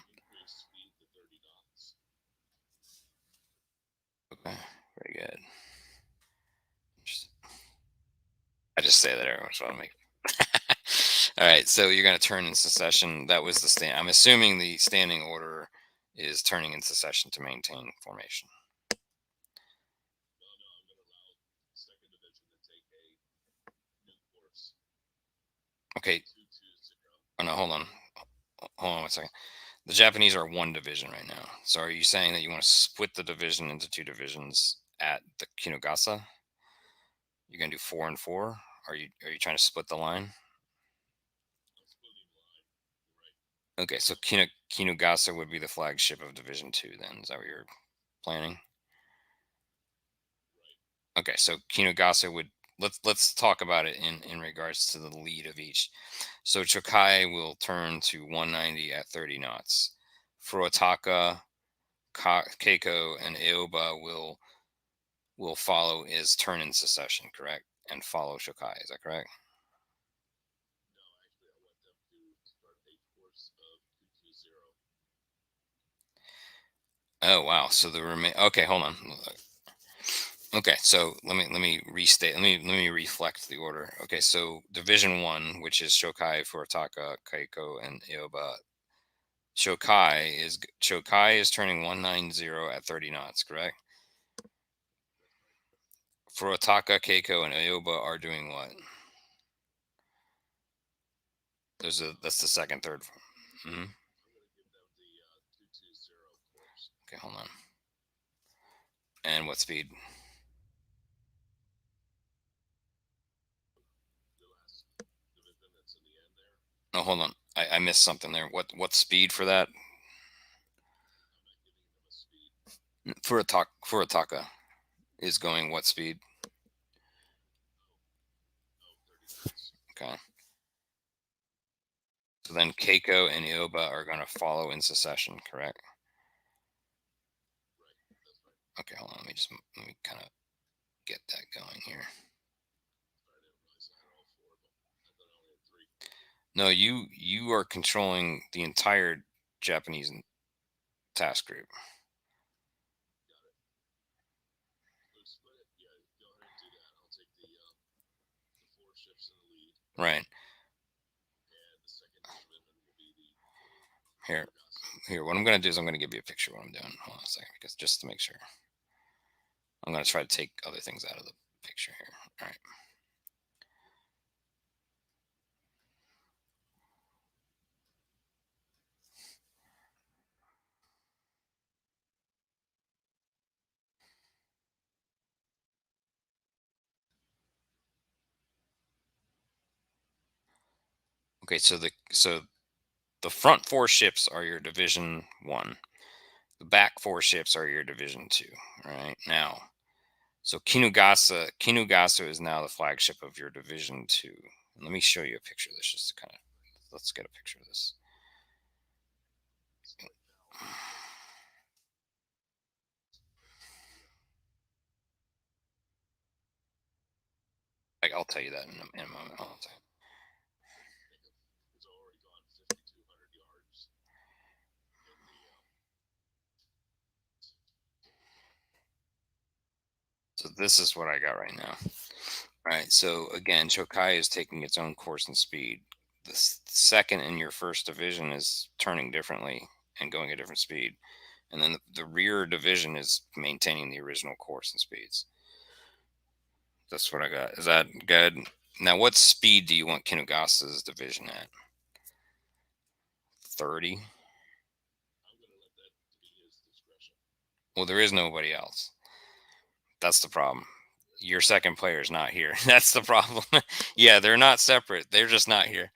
Okay, very good. Just, I just say that everyone's want to make. All right, so you're going to turn in secession. That was the stand. I'm assuming the standing order is turning in secession to maintain formation. Okay. Oh no, hold on. Hold on one second. The Japanese are one division right now. So are you saying that you want to split the division into two divisions at the Kinugasa? You're gonna do 4 and 4? Are you trying to split the line? Okay, so Kinugasa would be the flagship of Division 2 then. Is that what you're planning? Okay, so Kinugasa would, let's talk about it in regards to the lead of each. So Chokai will turn to 190 at 30 knots. Furuotaka, Keiko, and Aoba will follow is turn in succession, correct? And follow Shokai. Is that correct? Oh wow. So the remain. Okay, hold on. Okay, so let me restate. Let me reflect the order. Okay, so Division 1, which is Shokai, Furuotaka, Keiko, and Aoba. Shokai is turning 190 at 30 knots, correct? Furuotaka, Keiko, and Aoba are doing what? That's the second, third. Mhm. Okay, hold on. And what speed? Oh, hold on. I missed something there. What speed for that? Furuotaka is going what speed? Okay. So then Keiko and Ioba are going to follow in succession, correct? Okay, hold on. Let me kind of get that going here. No, you are controlling the entire Japanese task group. Right. Here. Here, what I'm going to do is I'm going to give you a picture of what I'm doing. Hold on a second, because just to make sure. I'm going to try to take other things out of the picture here. All right. Okay, so the front four ships are your Division 1. The back four ships are your Division 2. All right. Now, so Kinugasa is now the flagship of your Division 2. Let me show you a picture of this just to kind of, let's get a picture of this. Like, I'll tell you that in a moment. I'll tell you. So this is what I got right now. All right. So again, Chokai is taking its own course and speed. The second in your first division is turning differently and going a different speed. And then the rear division is maintaining the original course and speeds. That's what I got. Is that good? Now, what speed do you want Kinugasa's division at? 30? Well, there is nobody else. That's the problem. Your second player is not here. That's the problem. Yeah, they're not separate. They're just not here.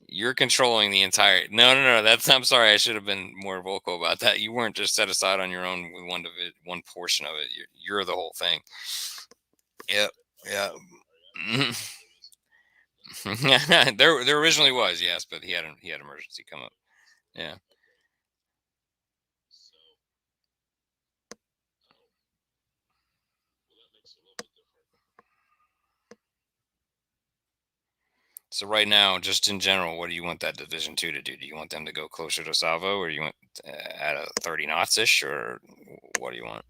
You're controlling the entire. No, no, no. I'm sorry. I should have been more vocal about that. You weren't just set aside on your own with one portion of it. You're the whole thing. Yep. Yeah. There originally was, yes, but he had emergency come up. Yeah. So right now, just in general, what do you want that Division 2 to do? Do you want them to go closer to Salvo, or you want at a 30 knots ish, or what do you want?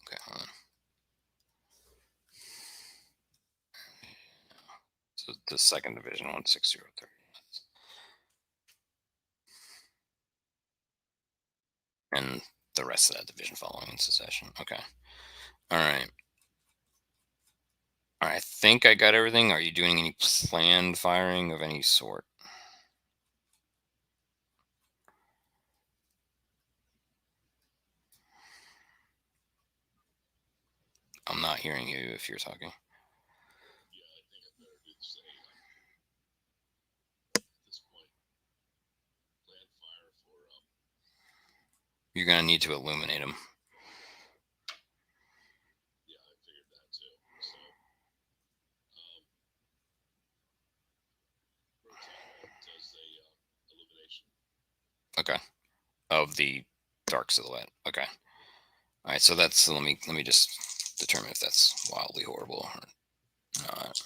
Okay, hold on. the 2nd Division 16030. And the rest of that division following in succession. Okay. All right. All right. I think I got everything. Are you doing any planned firing of any sort? I'm not hearing you if you're talking. You're going to need to illuminate them. Okay. Of the dark silhouette. Okay. All right. So that's, let me just determine if that's wildly horrible or not.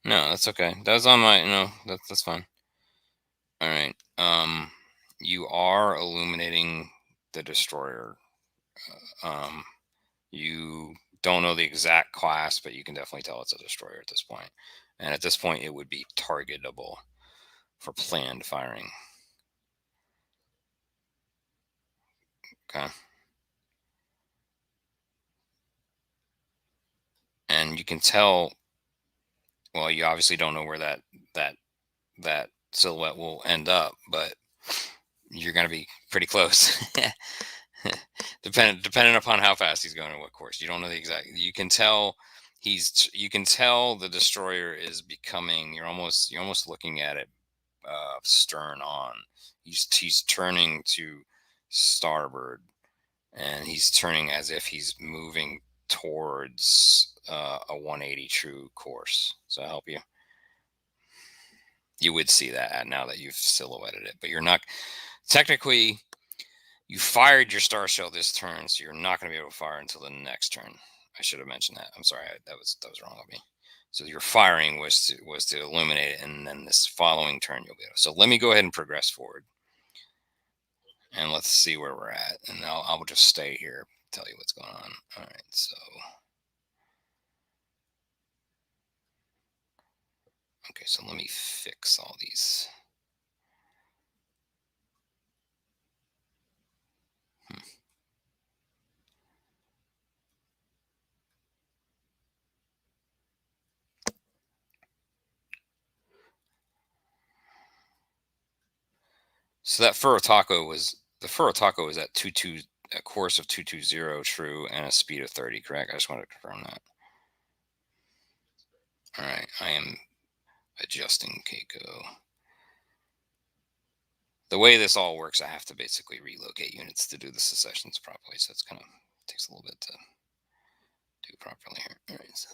No, that's okay. That's on my, no, that's fine. All right. You are illuminating the destroyer. Um, you don't know the exact class, but you can definitely tell it's a destroyer at this point. And at this point, it would be targetable for planned firing. Okay. And you can tell. Well, you obviously don't know where that that silhouette will end up, but you're going to be pretty close. Depending upon how fast he's going and what course. You don't know the exact. You can tell you can tell the destroyer is becoming. You're almost looking at it stern on. He's turning to starboard, and he's turning as if he's moving towards a 180 true course. So I help you. You would see that now that you've silhouetted it, but you're not technically. You fired your star shell this turn, so you're not going to be able to fire until the next turn. I should have mentioned that. I'm sorry, that was wrong of me. So your firing was to illuminate it, and then this following turn you'll be able. So let me go ahead and progress forward, and let's see where we're at, and I'll just stay here, tell you what's going on. All right, so okay, so let me fix all these. So that Furutako was at 22, a course of 220 true and a speed of 30, correct? I just wanted to confirm that. All right, I am adjusting Keiko. The way this all works, I have to basically relocate units to do the secessions properly, so it's kind of takes a little bit to do properly here. All right, so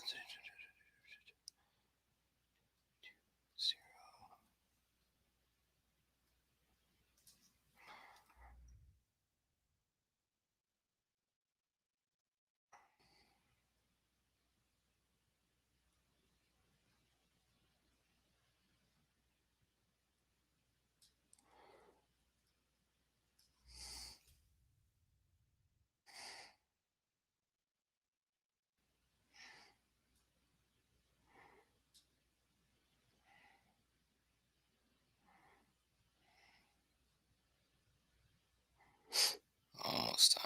almost done.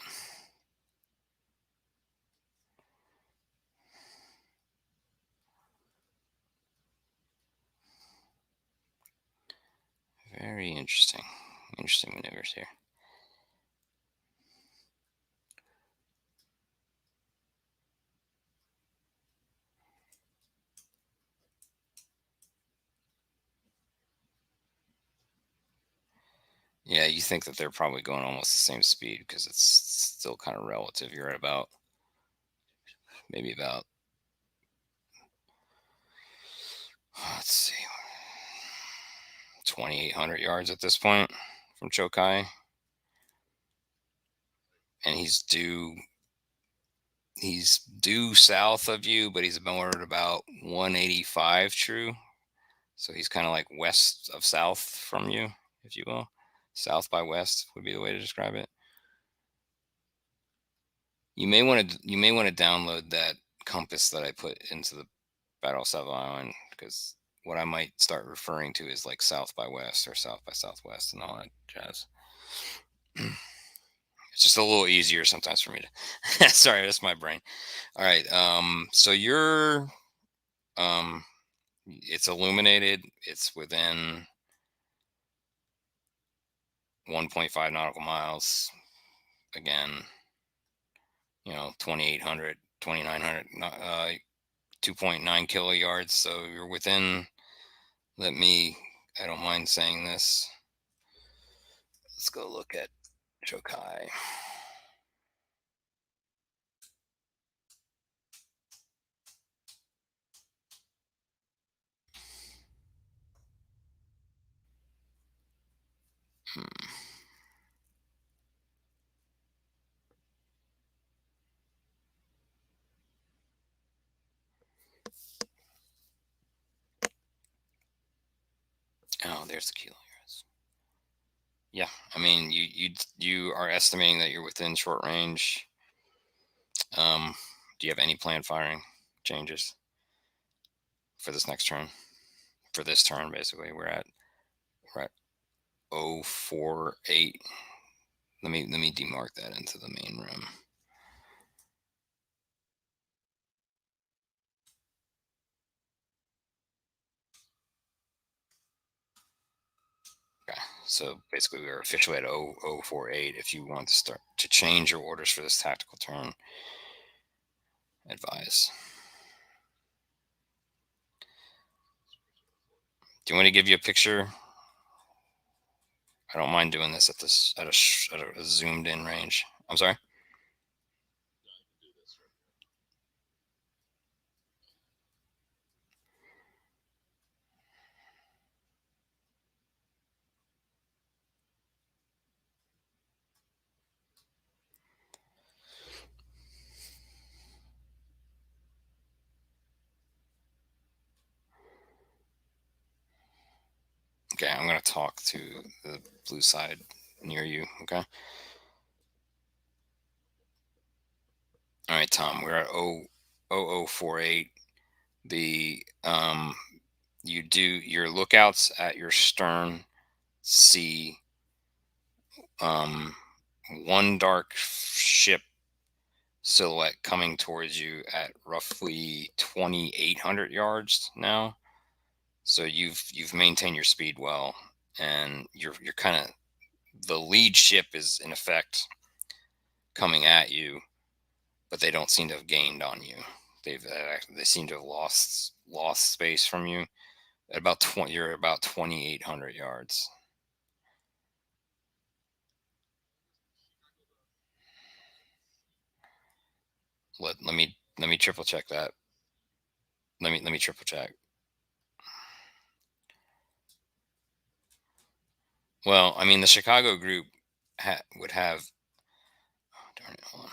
Very interesting. Interesting maneuvers here. Yeah, you think that they're probably going almost the same speed because it's still kind of relative. You're at about maybe about, let's see, 2,800 yards at this point from Chokai, and he's due south of you, but he's more at about 185 true. So he's kind of like west of south from you, if you will. South by west would be the way to describe it. You may want to download that compass that I put into the Battle of Savo Island, because what I might start referring to is like South by West or South by Southwest and all that jazz. It's just a little easier sometimes for me to. Sorry, that's my brain. All right. So you're it's illuminated. It's within 1.5 nautical miles. Again, 2,800, 2,900, 2.9 kilo yards. So you're within. I don't mind saying this. Let's go look at Chokai. Hmm. Oh, there's the kilo yards. Yeah, I mean, you are estimating that you're within short range. Do you have any planned firing changes for this next turn? For this turn, basically, we're at 048. Let me demark that into the main room. Okay, so basically we're officially at 0048. If you want to start to change your orders for this tactical turn, advise. Do you want me to give you a picture? I don't mind doing this at a zoomed in range. I'm sorry. Okay, I'm going to talk to the blue side near you. Okay. All right, Tom. We're at 0048. The your lookouts at your stern see one dark ship silhouette coming towards you at roughly 2,800 yards now. So you've maintained your speed well, and you're kind of the lead ship is in effect coming at you, but they don't seem to have gained on you. They seem to have lost space from you. At about 20, you're about 2,800 yards. Let me triple check that. Let me triple check. Well, I mean, the Chicago group would have. Oh, darn it! Hold on.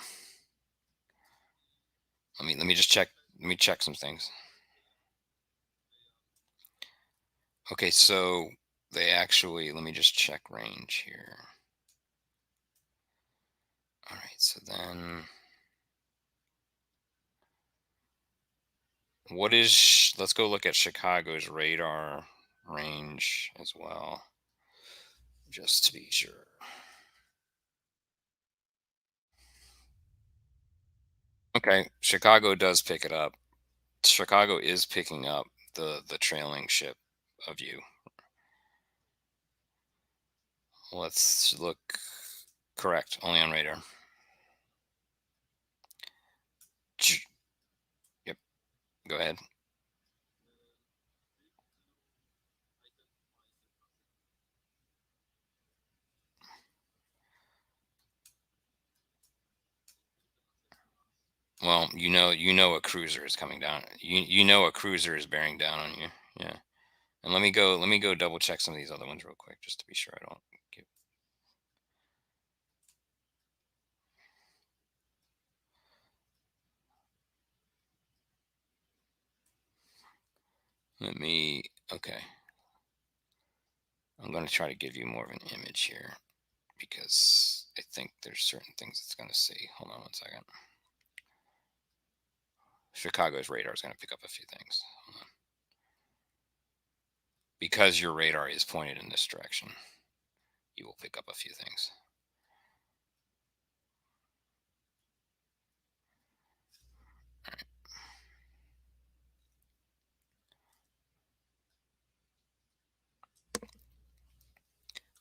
Let me just check. Let me check some things. Okay, so they actually. Let me just check range here. All right, so then let's go look at Chicago's radar range as well, just to be sure. Okay, Chicago does pick it up. Chicago is picking up the trailing ship of you. Let's look. Correct, only on radar. Yep, go ahead. Well, you know a cruiser is coming down. You know a cruiser is bearing down on you. Yeah. And let me go double check some of these other ones real quick just to be sure I don't get. Okay. I'm going to try to give you more of an image here because I think there's certain things it's going to see. Hold on one second. Chicago's radar is going to pick up a few things. Because your radar is pointed in this direction, you will pick up a few things.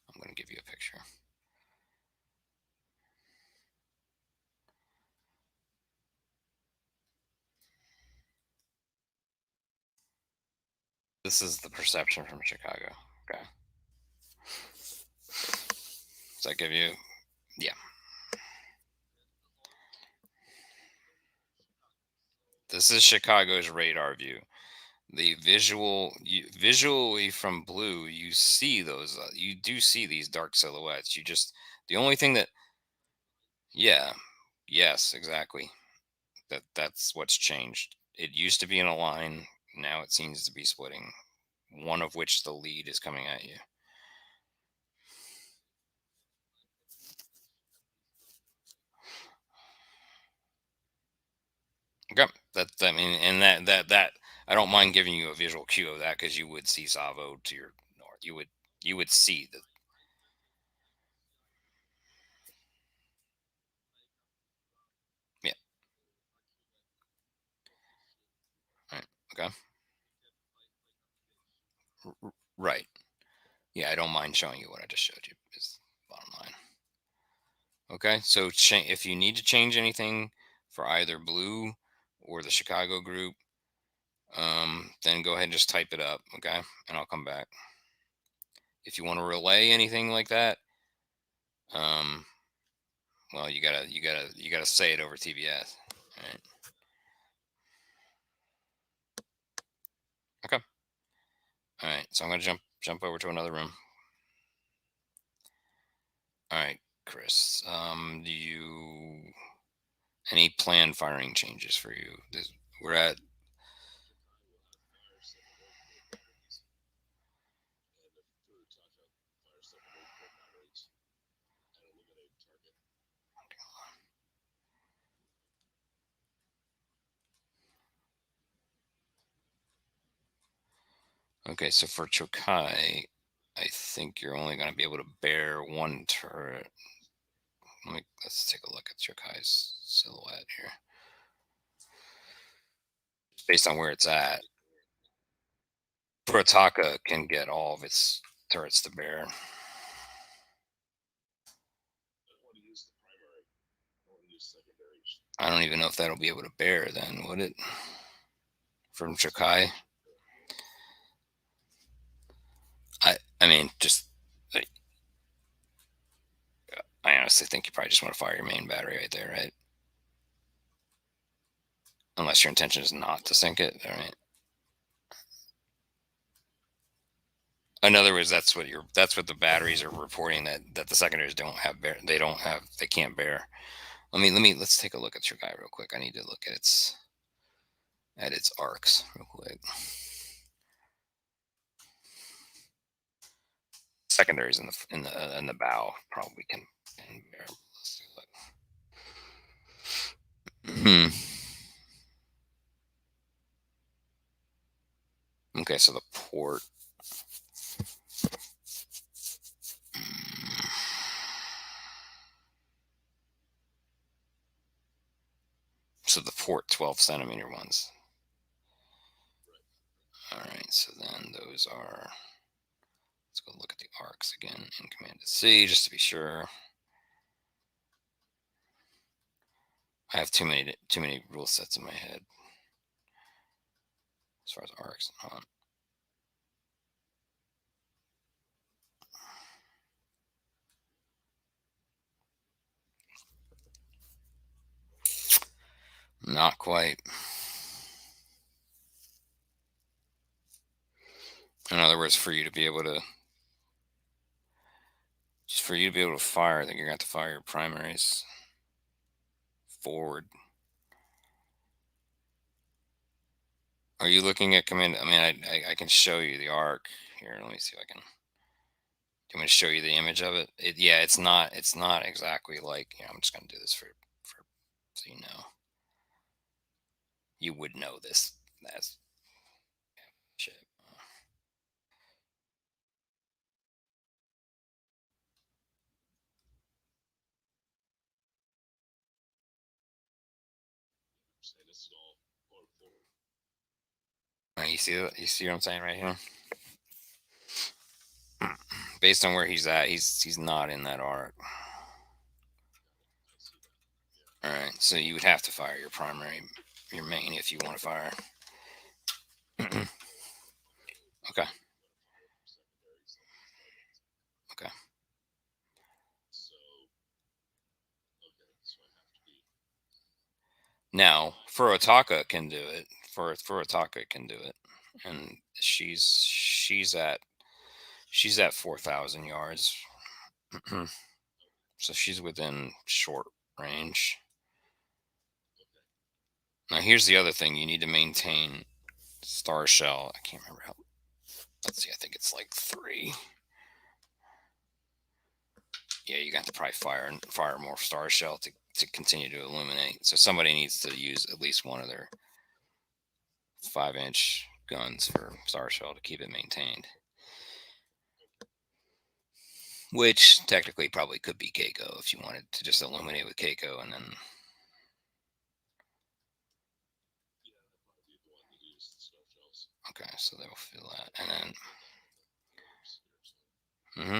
I'm going to give you a picture. This is the perception from Chicago. Okay. Does that give you? Yeah. This is Chicago's radar view. The visually from blue, you see those. You do see these dark silhouettes. You just the only thing that, yeah, yes, exactly. That's what's changed. It used to be in a line. Now it seems to be splitting. One of which the lead is coming at you. Okay. I mean, and that I don't mind giving you a visual cue of that because you would see Savo to your north. You would see the, yeah. Right. Okay. Right. Yeah, I don't mind showing you what I just showed you. Is bottom line. Okay. So if you need to change anything for either blue or the Chicago group, then go ahead and just type it up. Okay, and I'll come back. If you want to relay anything like that, um, well, you gotta say it over TBS. All right. Okay. All right. So I'm gonna jump over to another room. All right, Chris. Do you any planned firing changes for you? We're at. Okay, so for Chokai, I think you're only going to be able to bear one turret. Let's take a look at Chokai's silhouette here, based on where it's at. Purataka can get all of its turrets to bear. I don't even know if that'll be able to bear then, would it? From Chokai? I mean, just I honestly think you probably just want to fire your main battery right there, right? Unless your intention is not to sink it, all right? In other words, that's what the batteries are reporting, that the secondaries don't have bear. They can't bear. Let's take a look at your guy real quick. I need to look at its arcs real quick. Secondaries in the bow probably can bear. Let's see. Okay, so the port. So the port 12 centimeter ones. All right, so then those are. Let's go look at the arcs again in Command C just to be sure. I have too many rule sets in my head as far as arcs. Not quite. In other words, for you to be able to fire, I think you're going to have to fire your primaries forward. Are you looking at command? I mean, I can show you the arc here. Let me see if I can. Do you want me to show you the image of it? Yeah, it's not exactly like. I'm just going to do this for so you know. you would know this. That's shit. You see what I'm saying right here? Based on where he's at, he's not in that arc. All right, so you would have to fire your primary, your main, if you want to fire. Okay. Okay. Now, Furuotaka can do it. Furuotaka can do it, and she's at 4,000 yards, so she's within short range. Now, here's the other thing: you need to maintain star shell. I can't remember how. Let's see. I think it's like 3. Yeah, you got to probably fire more star shell to continue to illuminate. So somebody needs to use at least one of their 5-inch guns for star shell to keep it maintained. Which technically probably could be Keiko if you wanted to just illuminate with Keiko and then. Okay, so they will feel that. And then. Mm-hmm.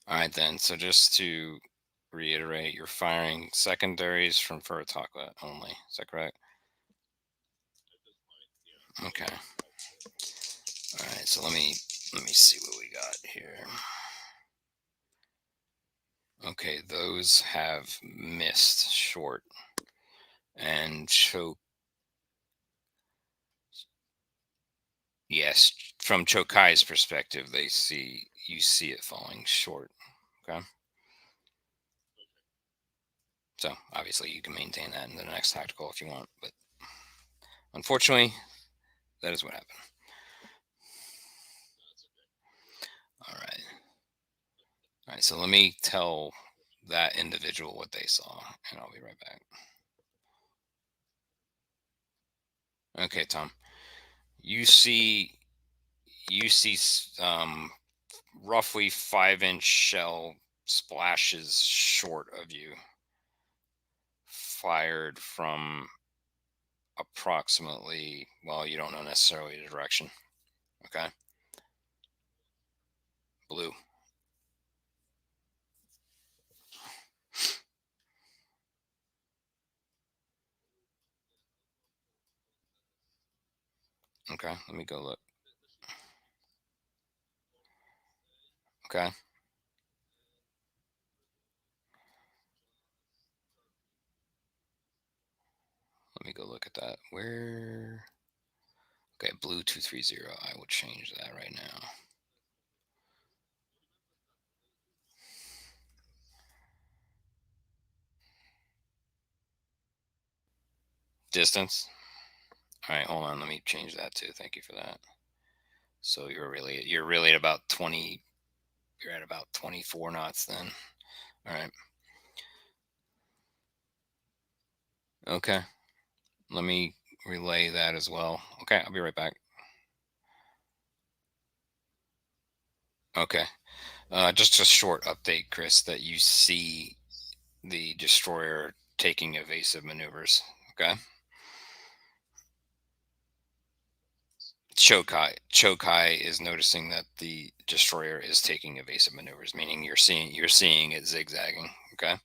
All right, then. So just to reiterate, you're firing secondaries from Furuotaka only. Is that correct? Okay. All right. So let me see what we got here. Okay, those have missed short and choke. Yes, from Chokai's perspective, you see it falling short. Okay. So obviously you can maintain that in the next tactical if you want, but unfortunately, that is what happened. All right. All right. So let me tell that individual what they saw, and I'll be right back. Okay, Tom. You see, roughly 5-inch shell splashes short of you, fired from approximately. Well, you don't know necessarily the direction. Okay. Blue. Okay. Let me go look. Okay. Let me go look at that. Where? Okay, blue 230. I will change that right now. Distance. All right, hold on. Let me change that too. Thank you for that. So you're really at about 20. You're at about 24 knots then. All right. Okay. Let me relay that as well. Okay, I'll be right back. Okay. Just a short update, Chris, that you see the destroyer taking evasive maneuvers. Okay. Chokai is noticing that the destroyer is taking evasive maneuvers, meaning you're seeing it zigzagging. Okay.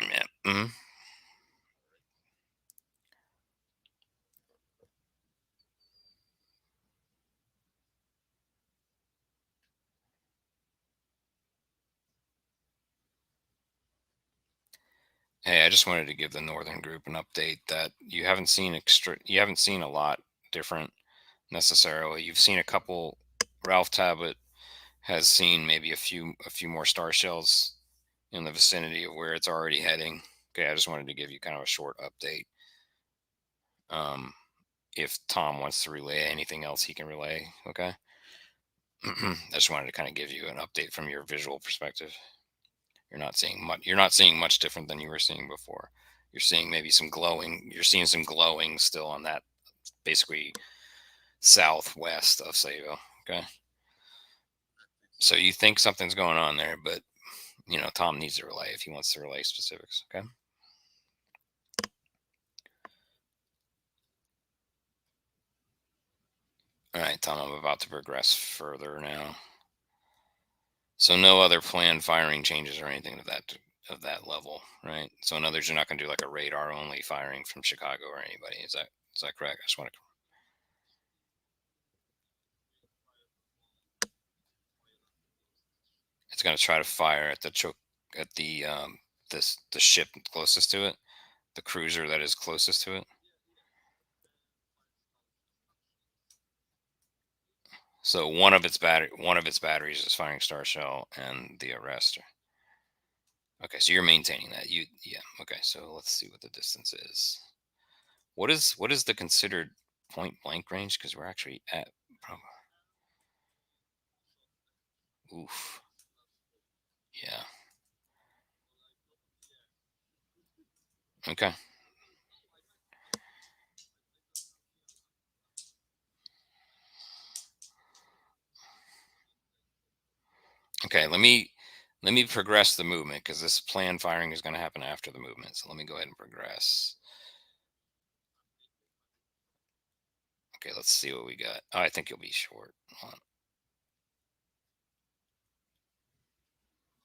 Yeah. Hey, I just wanted to give the Northern group an update that you haven't seen a lot different necessarily. You've seen a couple. Ralph Tablet has seen maybe a few more star shells in the vicinity of where it's already heading. Okay, I just wanted to give you kind of a short update. Um, if Tom wants to relay anything else, he can relay. Okay. I just wanted to kind of give you an update from your visual perspective. You're not seeing much. You're not seeing much different than you were seeing before. You're seeing maybe some glowing. You're seeing some glowing still on that basically southwest of Savo. Okay. So you think something's going on there, but Tom needs to relay if he wants to relay specifics. Okay. All right, Tom. I'm about to progress further now. So no other planned firing changes or anything of that level, right? So in other words, you're not going to do like a radar only firing from Chicago or anybody. Is that correct? I just want to. It's going to try to fire at the ship closest to it, the cruiser that is closest to it. So one of its batteries is firing Star Shell and the arrestor. Okay, so you're maintaining that. Yeah. Okay, so let's see what the distance is. What is the considered point blank range? Because we're actually at. Oof. Yeah. Okay. Okay. Let me progress the movement because this planned firing is going to happen after the movement. So let me go ahead and progress. Okay. Let's see what we got. Oh, I think you'll be short. Hold on.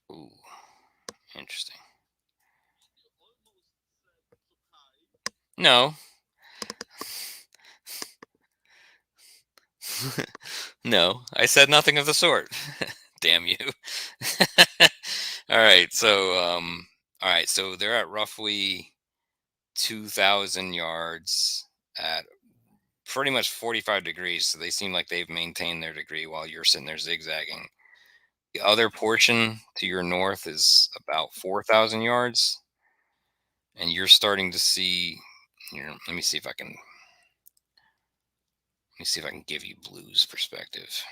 Ooh. Interesting. No. No. I said nothing of the sort. Damn you. All right. So they're at roughly 2,000 yards at pretty much 45 degrees. So they seem like they've maintained their degree while you're sitting there zigzagging. The other portion to your north is about 4,000 yards, and you're starting to see. Let me see if I can give you blues perspective.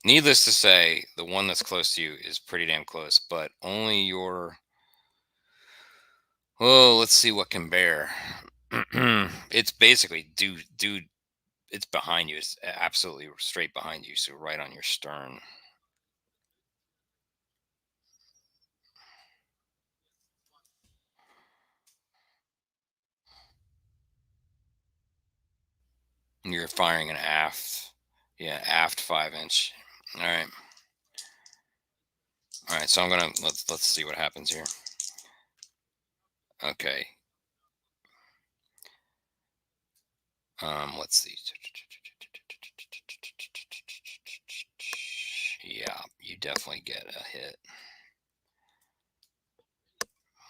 Needless to say, the one that's close to you is pretty damn close, but only your. Oh, let's see what can bear. It's basically dude. It's behind you. It's absolutely straight behind you, so right on your stern. You're firing an aft. Yeah, aft 5-inch. All right. All right. So let's see what happens here. Okay. Let's see. Yeah, you definitely get a hit.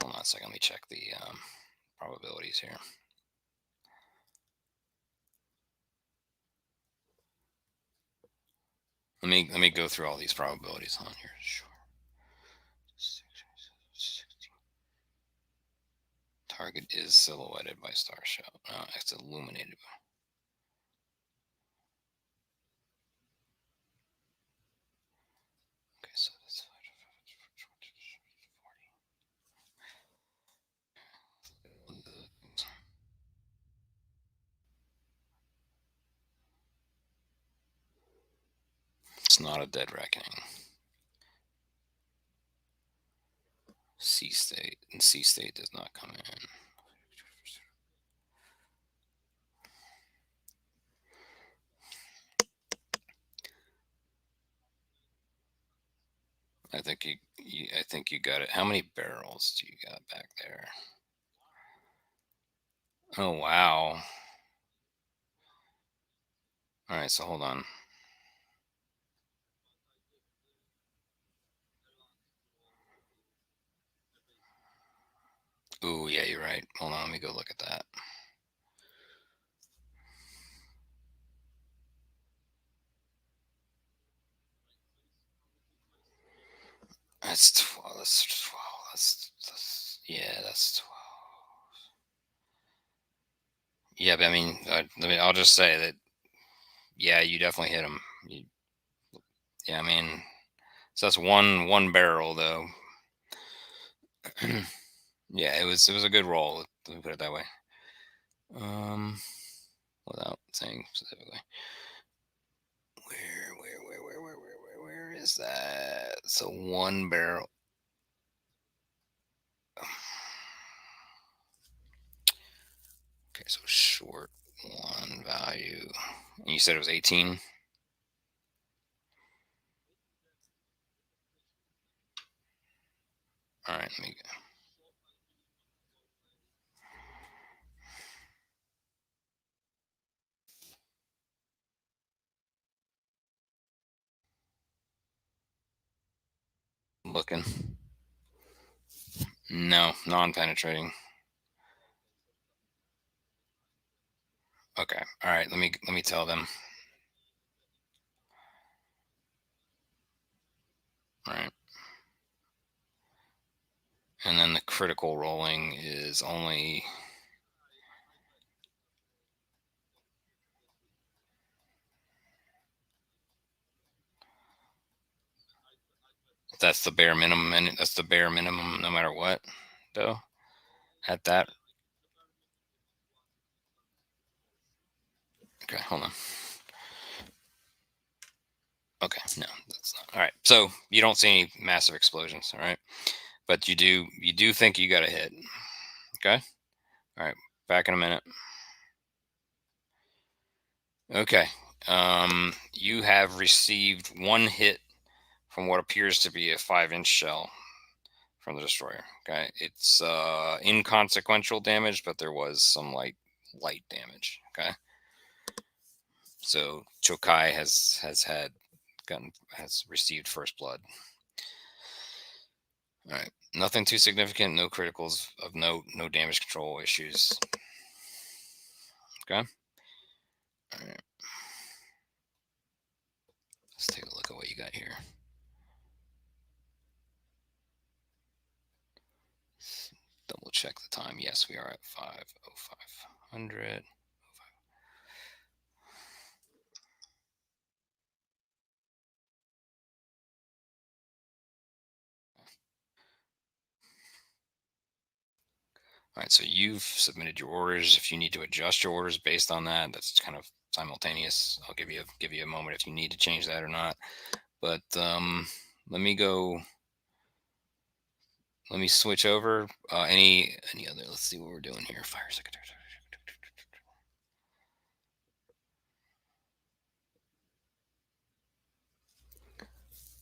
Hold on a second. Let me check the probabilities here. Let me go through all these probabilities on here. Sure. Target is silhouetted by star shell. It's illuminated. Okay, so that's it's not a dead reckoning. C state, and C state does not come in. I think I think you got it. How many barrels do you got back there? Oh wow. All right, so hold on. Ooh, yeah, you're right. Hold on, let me go look at that. That's 12. That's 12. Yeah, that's 12. Yeah, but I mean, I'll just say that. Yeah, you definitely hit him. Yeah, I mean, so that's one barrel though. Yeah, it was a good roll. Let me put it that way. Um, without saying specifically. Where is that? So one barrel. Okay, so short one value. And you said it was 18. All right, let me looking. No, non-penetrating. Okay. All right. Let me tell them. All right. And then the critical rolling is only. That's the bare minimum, and that's the bare minimum, no matter what, though. At that. Okay. Hold on. Okay. No, that's not. All right. So you don't see any massive explosions. All right. But you do think you got a hit. Okay. All right. Back in a minute. Okay. You have received one hit from what appears to be a 5-inch shell from the destroyer. Okay. It's inconsequential damage, but there was some light damage. Okay. So Chokai has received first blood. All right. Nothing too significant, no criticals of note, no damage control issues. Okay. All right. Let's take a look at what you got here. Double check the time. Yes, we are at 5:05. All right, so you've submitted your orders. If you need to adjust your orders based on that, that's kind of simultaneous. I'll give you a moment if you need to change that or not. But let me go. Let me switch over. Any other? Let's see what we're doing here. Fire secretary.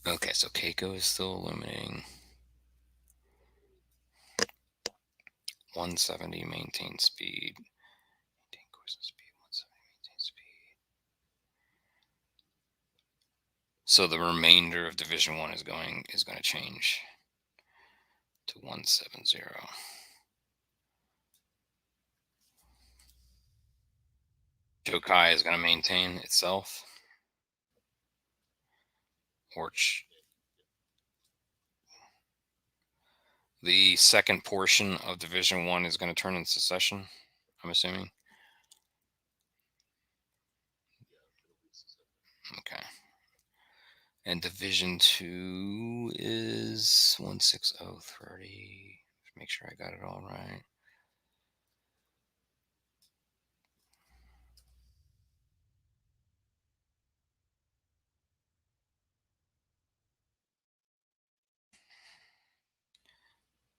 Okay, so Keiko is still illuminating. 170 maintain speed. Maintain course and speed. 170 maintain speed. So the remainder of Division 1 is going to change to 170. Jokai is going to maintain itself. Or the second portion of Division 1 is going to turn into secession, I'm assuming. Okay. And Division 2 is 16030. Make sure I got it all right.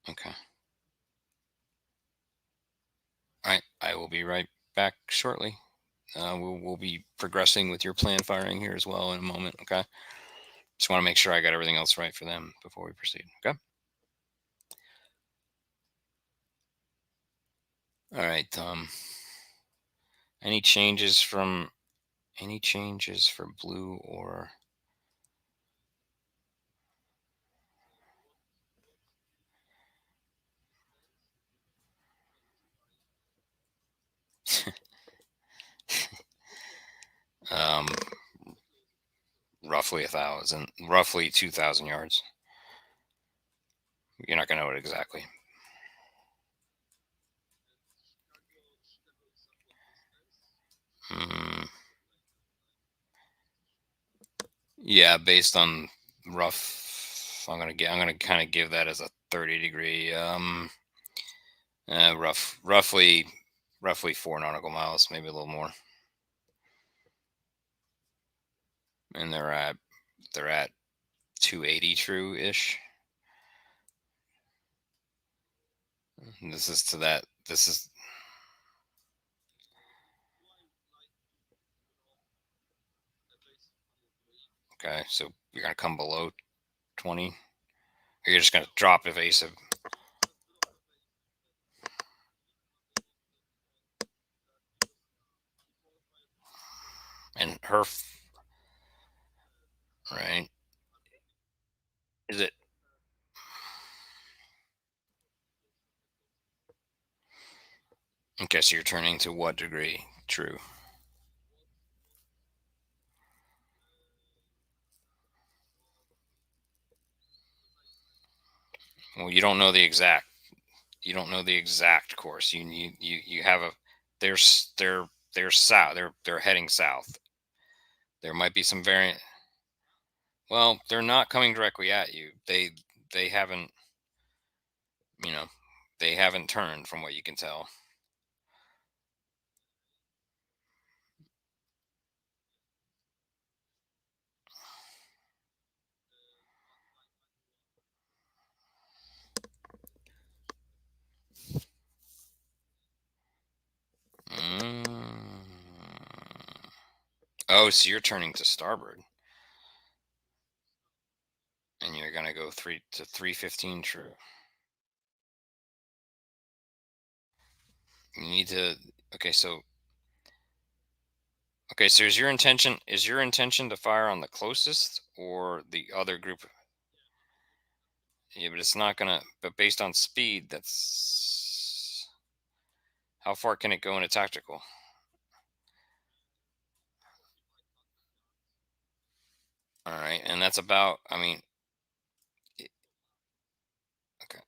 Okay. All right. I will be right back shortly. We'll be progressing with your plan firing here as well in a moment. Okay. Just want to make sure I got everything else right for them before we proceed. Okay. All right. Any changes from any changes for blue or um, roughly 1,000, roughly 2,000 yards? You're not gonna know it exactly. Mm, yeah, based on rough. I'm gonna kind of give that as a 30-degree. Roughly 4 nautical miles, maybe a little more, and they're at 280 true ish. This is to that. This is okay. So you're gonna come below 20. Or you're just gonna drop evasive, and right? Is it okay? So you're turning to what degree true? Well, you don't know the exact. You don't know the exact course. You have a. They're south. They're heading south. There might be some variant. Well, they're not coming directly at you. They haven't. You know, they haven't turned from what you can tell. Mm. Oh, so you're turning to starboard, and you're gonna go 315 true. You need to. Okay, so is your intention to fire on the closest or the other group? Yeah, but it's not gonna. But based on speed, that's how far can it go in a tactical? All right, and that's about. I mean, i- okay,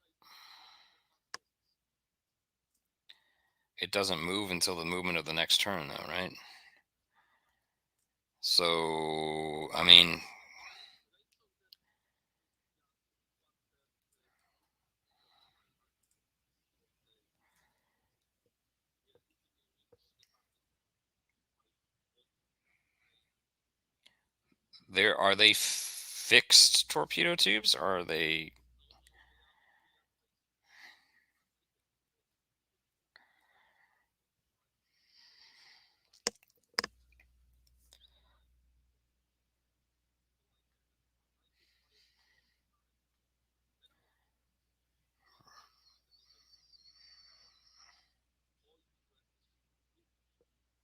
it doesn't move until the movement of the next turn, though, right? So, I mean, there are they fixed torpedo tubes? Or are they?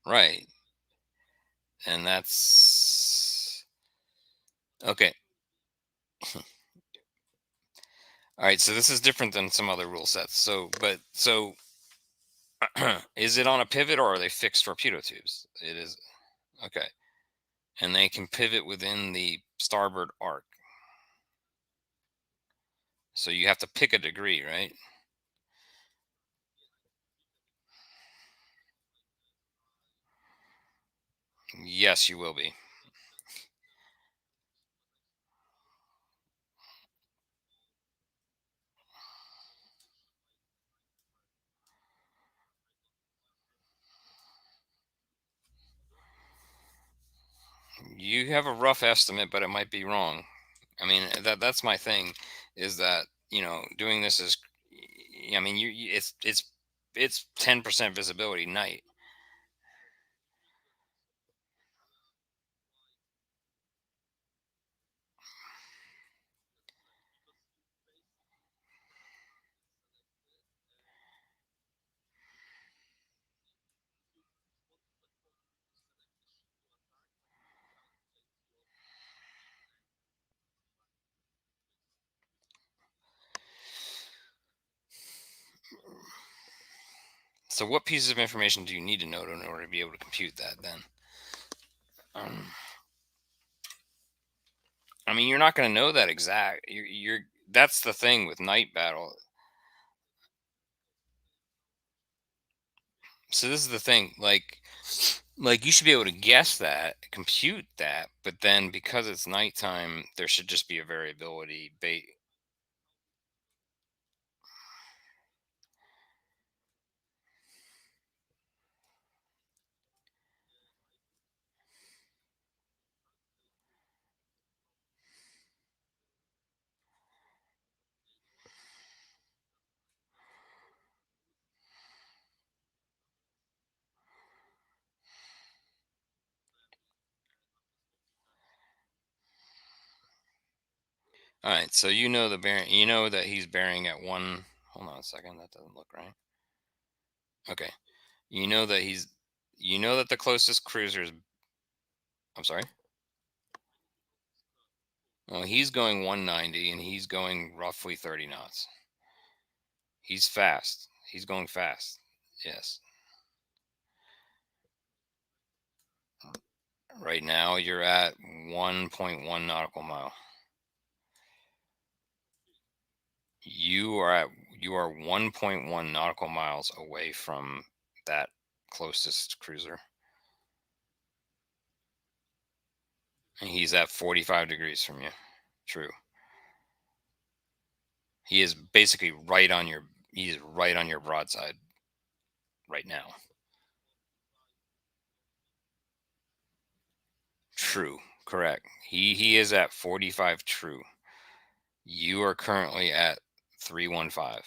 Right, and that's okay. All right, so this is different than some other rule sets. So is it on a pivot or are they fixed torpedo tubes? It is. Okay, and they can pivot within the starboard arc. So you have to pick a degree, right? Yes, you will be. You have a rough estimate, but it might be wrong. I mean, that's my thing, is that doing this is I mean, it's 10% visibility night. So what pieces of information do you need to know in order to be able to compute that then? Um, I mean, you're not going to know that exact. You're that's the thing with night battle. So this is the thing, like you should be able to guess that, compute that, but then because it's nighttime, there should just be a variability. All right, so you know the bearing. You know that he's bearing at one. Hold on a second, that doesn't look right. Okay, you know that he's. You know that the closest cruiser is. I'm sorry. Well, he's going 190 and he's going roughly 30 knots. He's fast. He's going fast. Yes. Right now, you're at 1.1 nautical mile. You are at you are 1.1 nautical miles away from that closest cruiser, and he's at 45 degrees from you. True. He is basically right on your. He is right on your broadside right now. True. Correct. He is at 45 true. You are currently at 315.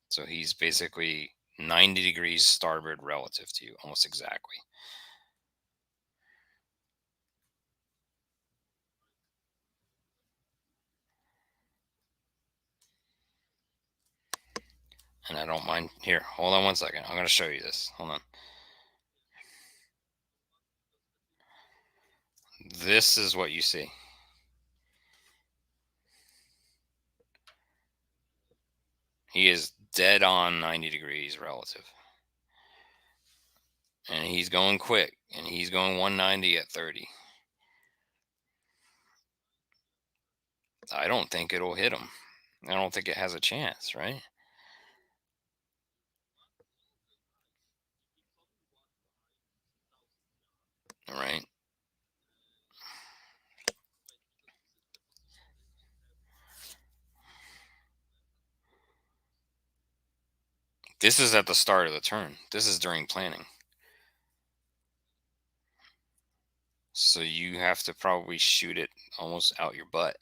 So he's basically 90 degrees starboard relative to you, almost exactly. And I don't mind. Here, hold on one second. I'm going to show you this. Hold on. This is what you see. He is dead on 90 degrees relative. And he's going quick. And he's going 190 at 30. I don't think it'll hit him. I don't think it has a chance, right? Right. This is at the start of the turn. This is during planning. So you have to probably shoot it almost out your butt.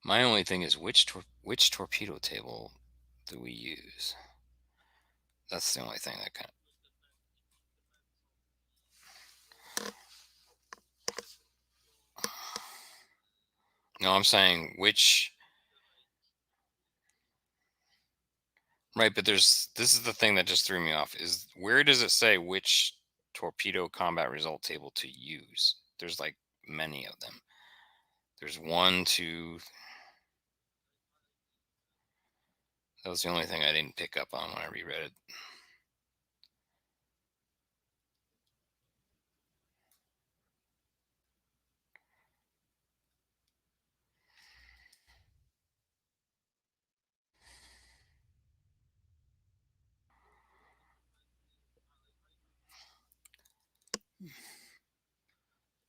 My only thing is which torpedo table do we use? That's the only thing that kind of. No, I'm saying which. Right, but this is the thing that just threw me off is where does it say which torpedo combat result table to use? There's like many of them. There's one, two. That was the only thing I didn't pick up on when I reread it.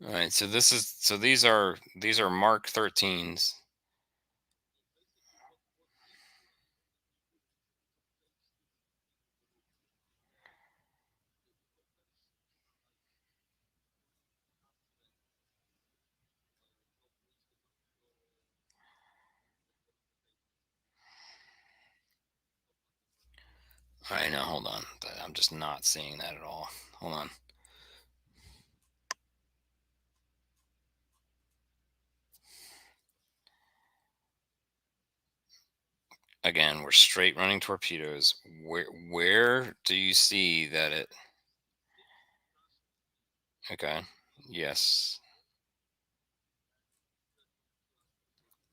All right, so these are Mark 13s. All right, now hold on. I'm just not seeing that at all. Hold on. Again, we're straight running torpedoes. Where do you see that it? Okay. Yes.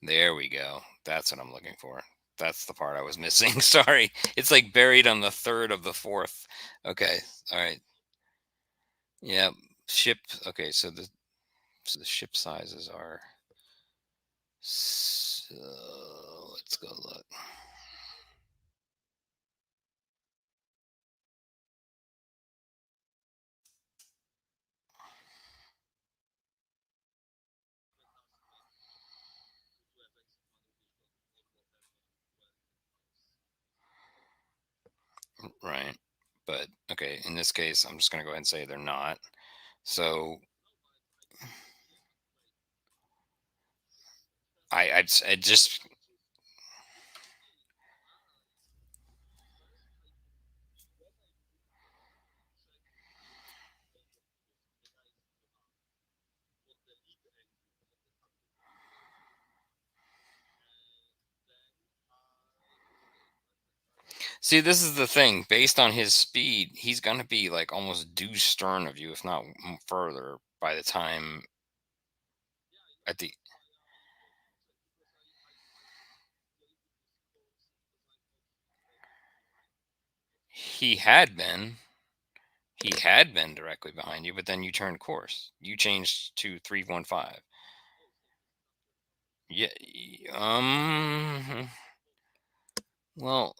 There we go. That's what I'm looking for. That's the part I was missing. Sorry. It's like buried on the third of the fourth. Okay. All right. Yeah. Ship. Okay. So the ship sizes are. So let's go look. Right. But okay. In this case, I'm just going to go ahead and say they're not. So I just see. This is the thing. Based on his speed, he's going to be like almost due stern of you, if not further, by the time at the. He had been. He had been directly behind you, but then you turned course. You changed to 315. Yeah. Well,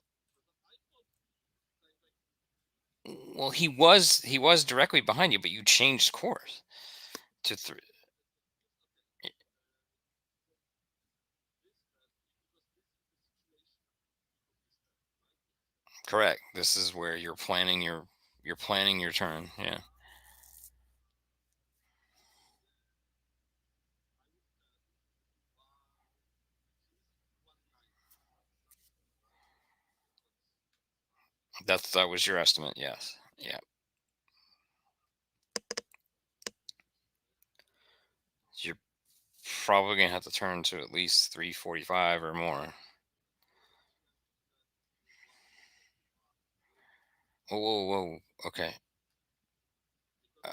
he was directly behind you, but you changed course to three. Correct. This is where you're planning your turn. Yeah. That was your estimate. Yes. Yeah. You're probably gonna have to turn to at least 345 or more. Whoa, whoa, whoa. Okay. Uh,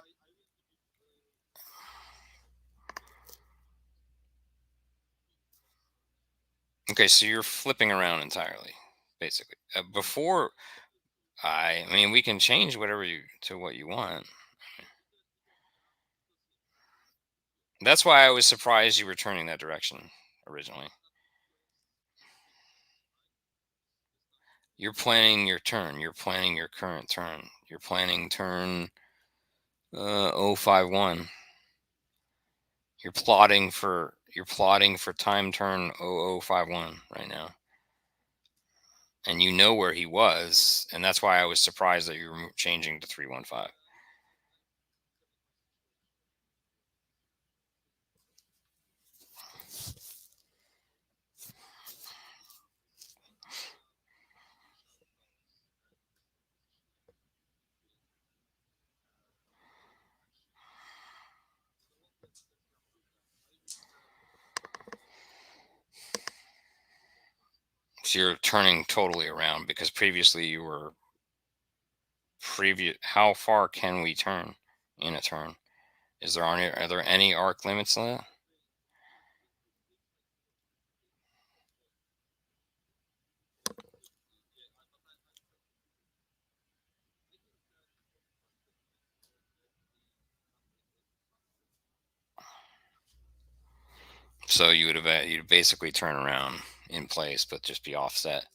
okay. So you're flipping around entirely, basically. Before I mean, we can change whatever you to what you want. That's why I was surprised you were turning that direction originally. You're planning your turn. You're planning your current turn. You're planning turn 051. You're plotting for time turn 0051 right now. And you know where he was, and that's why I was surprised that you were changing to 315. So you're turning totally around because previously you were previous. How far can we turn in a turn? Are there any arc limits on that? So you'd basically turn around in place, but just be offset.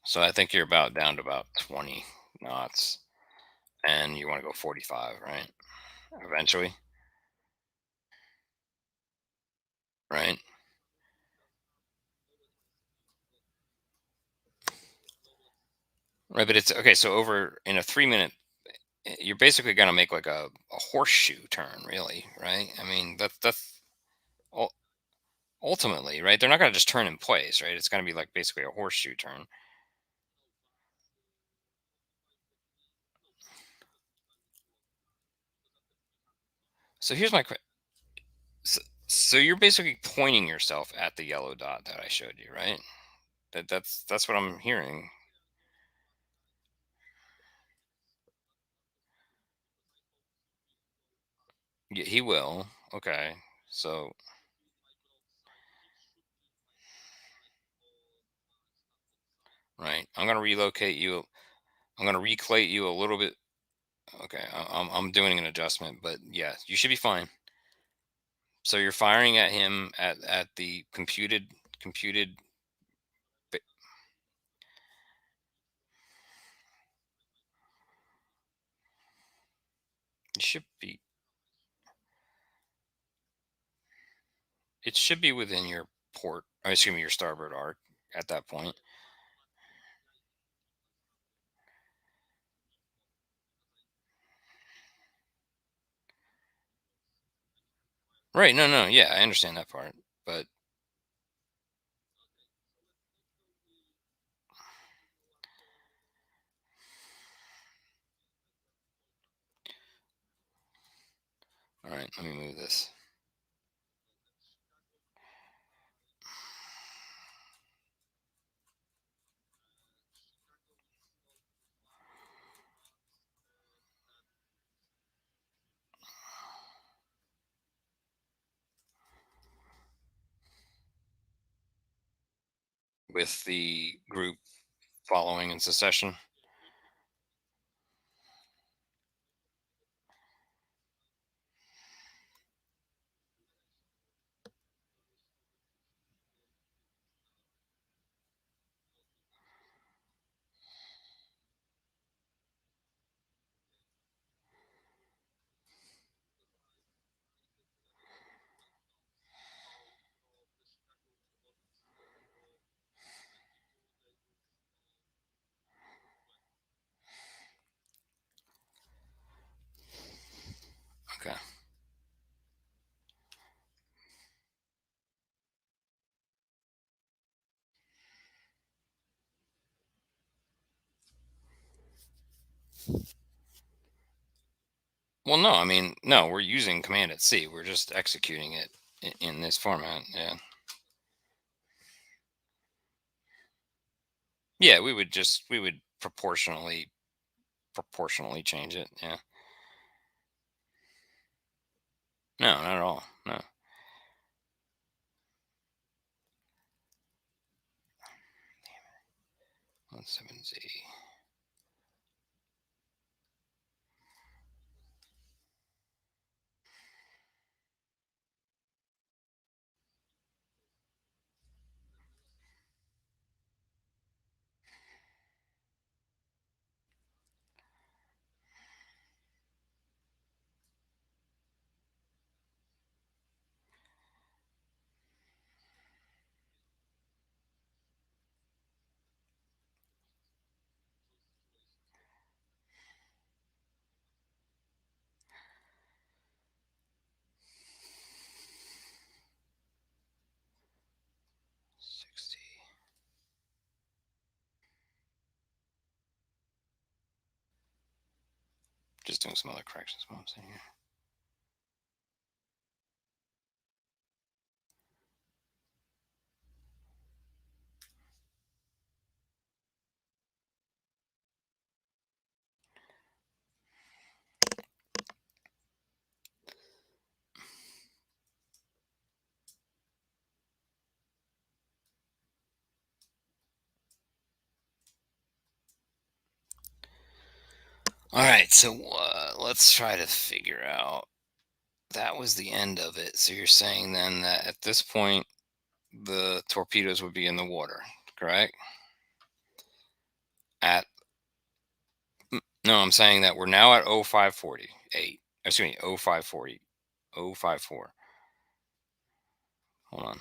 So I think you're about down to about 20 knots, and you want to go 45, right? Eventually, right? Right, but it's okay. So over in a 3 minute, you're basically gonna make like a horseshoe turn, really, right? I mean, that's ul- ultimately right. They're not gonna just turn in place, right? It's gonna be like basically a horseshoe turn. So here's my question. So, so you're basically pointing yourself at the yellow dot that I showed you, right? That's what I'm hearing. Yeah, he will. Okay. So, right. I'm going to relocate you. I'm going to reclate you a little bit. Okay. I'm doing an adjustment, but yeah, you should be fine. So you're firing at him at the computed. ba- It should be it should be within your port. I assume your starboard arc at that point. Right. No, no. Yeah, I understand that part. But all right, let me move this with the group following in succession. Okay. Well, no, I mean, no, we're using command at C. We're just executing it in this format. Yeah. Yeah, we would proportionally change it. Yeah. No, not at all. No. 17Z. Just doing some other corrections while I'm sitting here. All right, so let's try to figure out. That was the end of it. So you're saying then that at this point, the torpedoes would be in the water, correct? At No, I'm saying that we're now at 0548. Excuse me, 0540. 054. Hold on.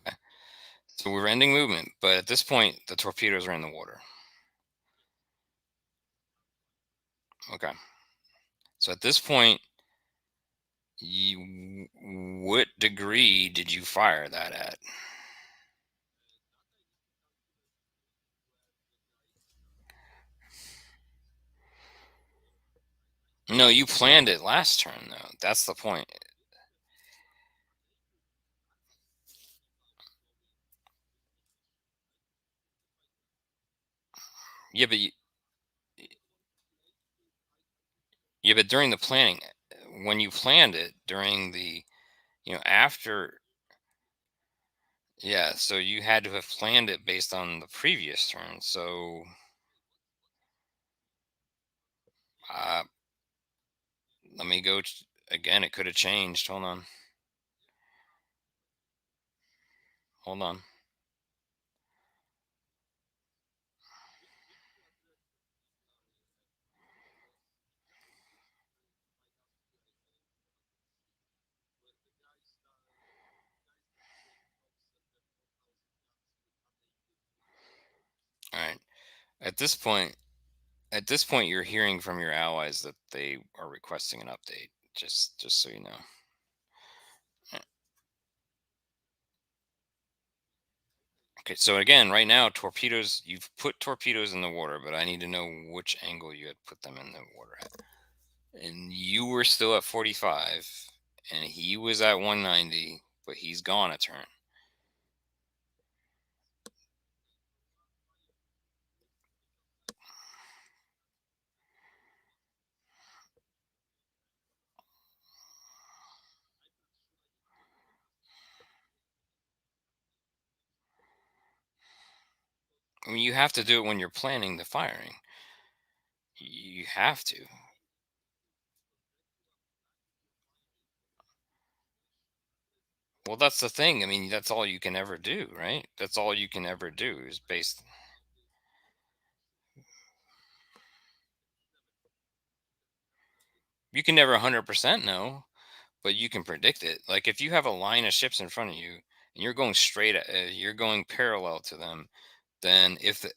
Okay. So we're ending movement, but at this point, the torpedoes are in the water. Okay. So at this point, what degree did you fire that at? No, you planned it last turn, though. That's the point. Yeah, but yeah, but during the planning, when you planned it during the, after, yeah, so you had to have planned it based on the previous turn. So, uh, let me go again. It could have changed. Hold on. Hold on. All right. At this point, you're hearing from your allies that they are requesting an update. Just so you know. Yeah. Okay. So again, right now, torpedoes. You've put torpedoes in the water, but I need to know which angle you had put them in the water at. And you were still at 45, and he was at 190, but he's gone a turn. I mean, you have to do it when you're planning the firing. You have to. Well, that's the thing. I mean, that's all you can ever do, right? That's all you can ever do is based. You can never 100% know, but you can predict it. Like if you have a line of ships in front of you and you're going straight, you're going parallel to them, then if the,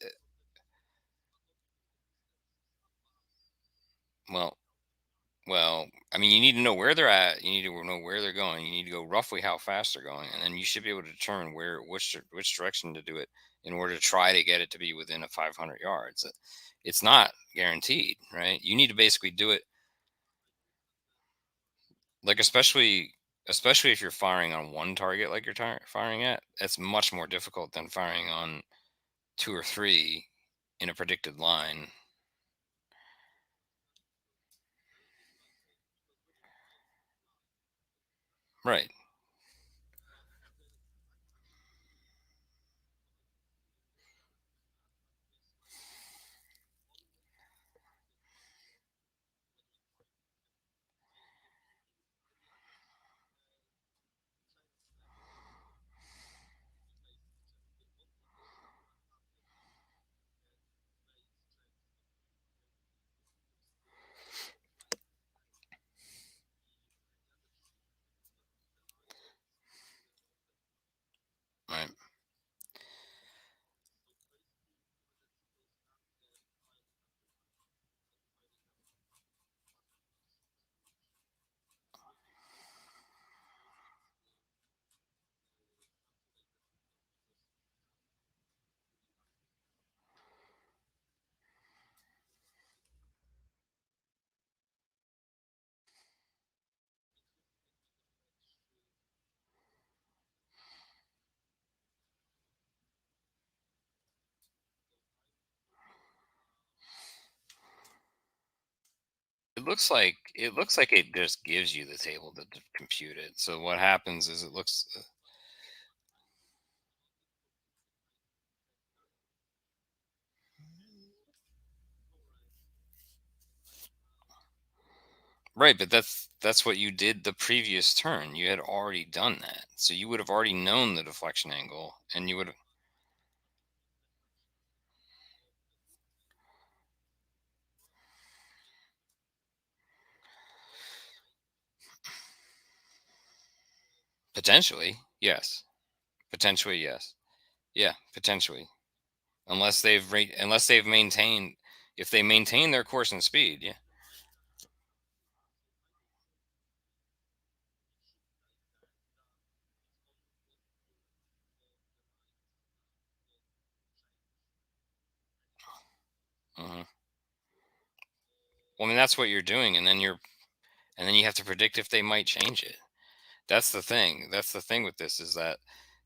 well, Well, I mean, you need to know where they're at. You need to know where they're going. You need to go roughly how fast they're going, and then you should be able to determine which direction to do it in order to try to get it to be within a 500 yards. It's not guaranteed, right? You need to basically do it like especially if you're firing on one target like you're firing at. That's much more difficult than firing on two or three in a predicted line. Right. it looks like it just gives you the table to compute it. So what happens is it looks right, but that's what you did the previous turn. You had already done that, so you would have already known the deflection angle, and you would have potentially yes, potentially yes, yeah, potentially, unless they've maintained if they maintain their course and speed, yeah, hmm well, I mean that's what you're doing, and then you have to predict if they might change it. That's the thing. That's the thing with this is that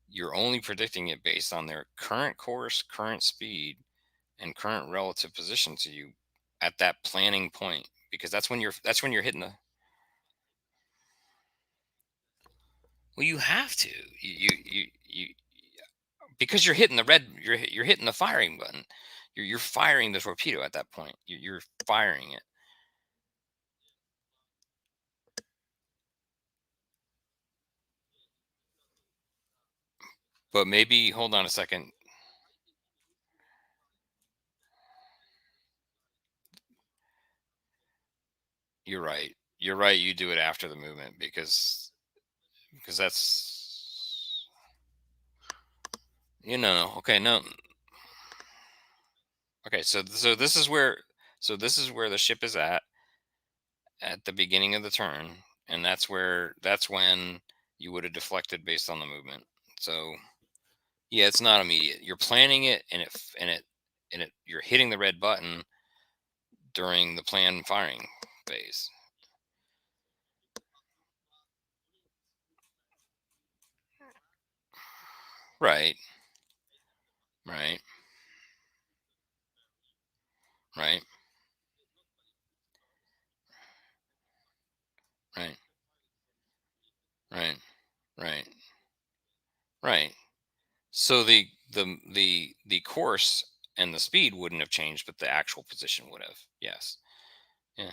you're only predicting it based on their current course, current speed, and current relative position to you at that planning point because that's when you're hitting the well you have to you because you're hitting the red you're hitting the firing button. You're firing the torpedo at that point. You're firing it. But maybe hold on a second. You're right. You're right. You do it after the movement because that's no. Okay, no. Okay, so this is where the ship is at the beginning of the turn, and that's when you would have deflected based on the movement. So yeah, it's not immediate. You're planning it, and you're hitting the red button during the planned firing phase. Right, right, right, right, right, right, right. So the course and the speed wouldn't have changed, but the actual position would have. Yes. Yeah.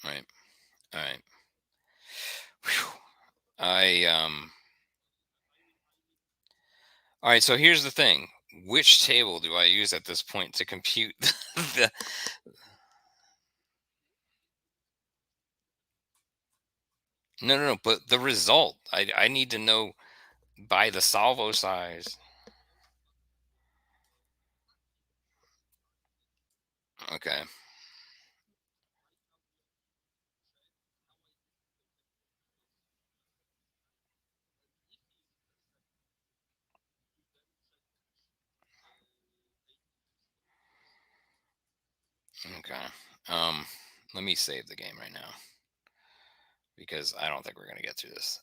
Right. All right. Whew. I. All right. So here's the thing. Which table do I use at this point to compute the? No, no, no. But the result. I need to know by the salvo size. Okay. Okay. Um. Let me save the game right now because I don't think we're gonna get through this.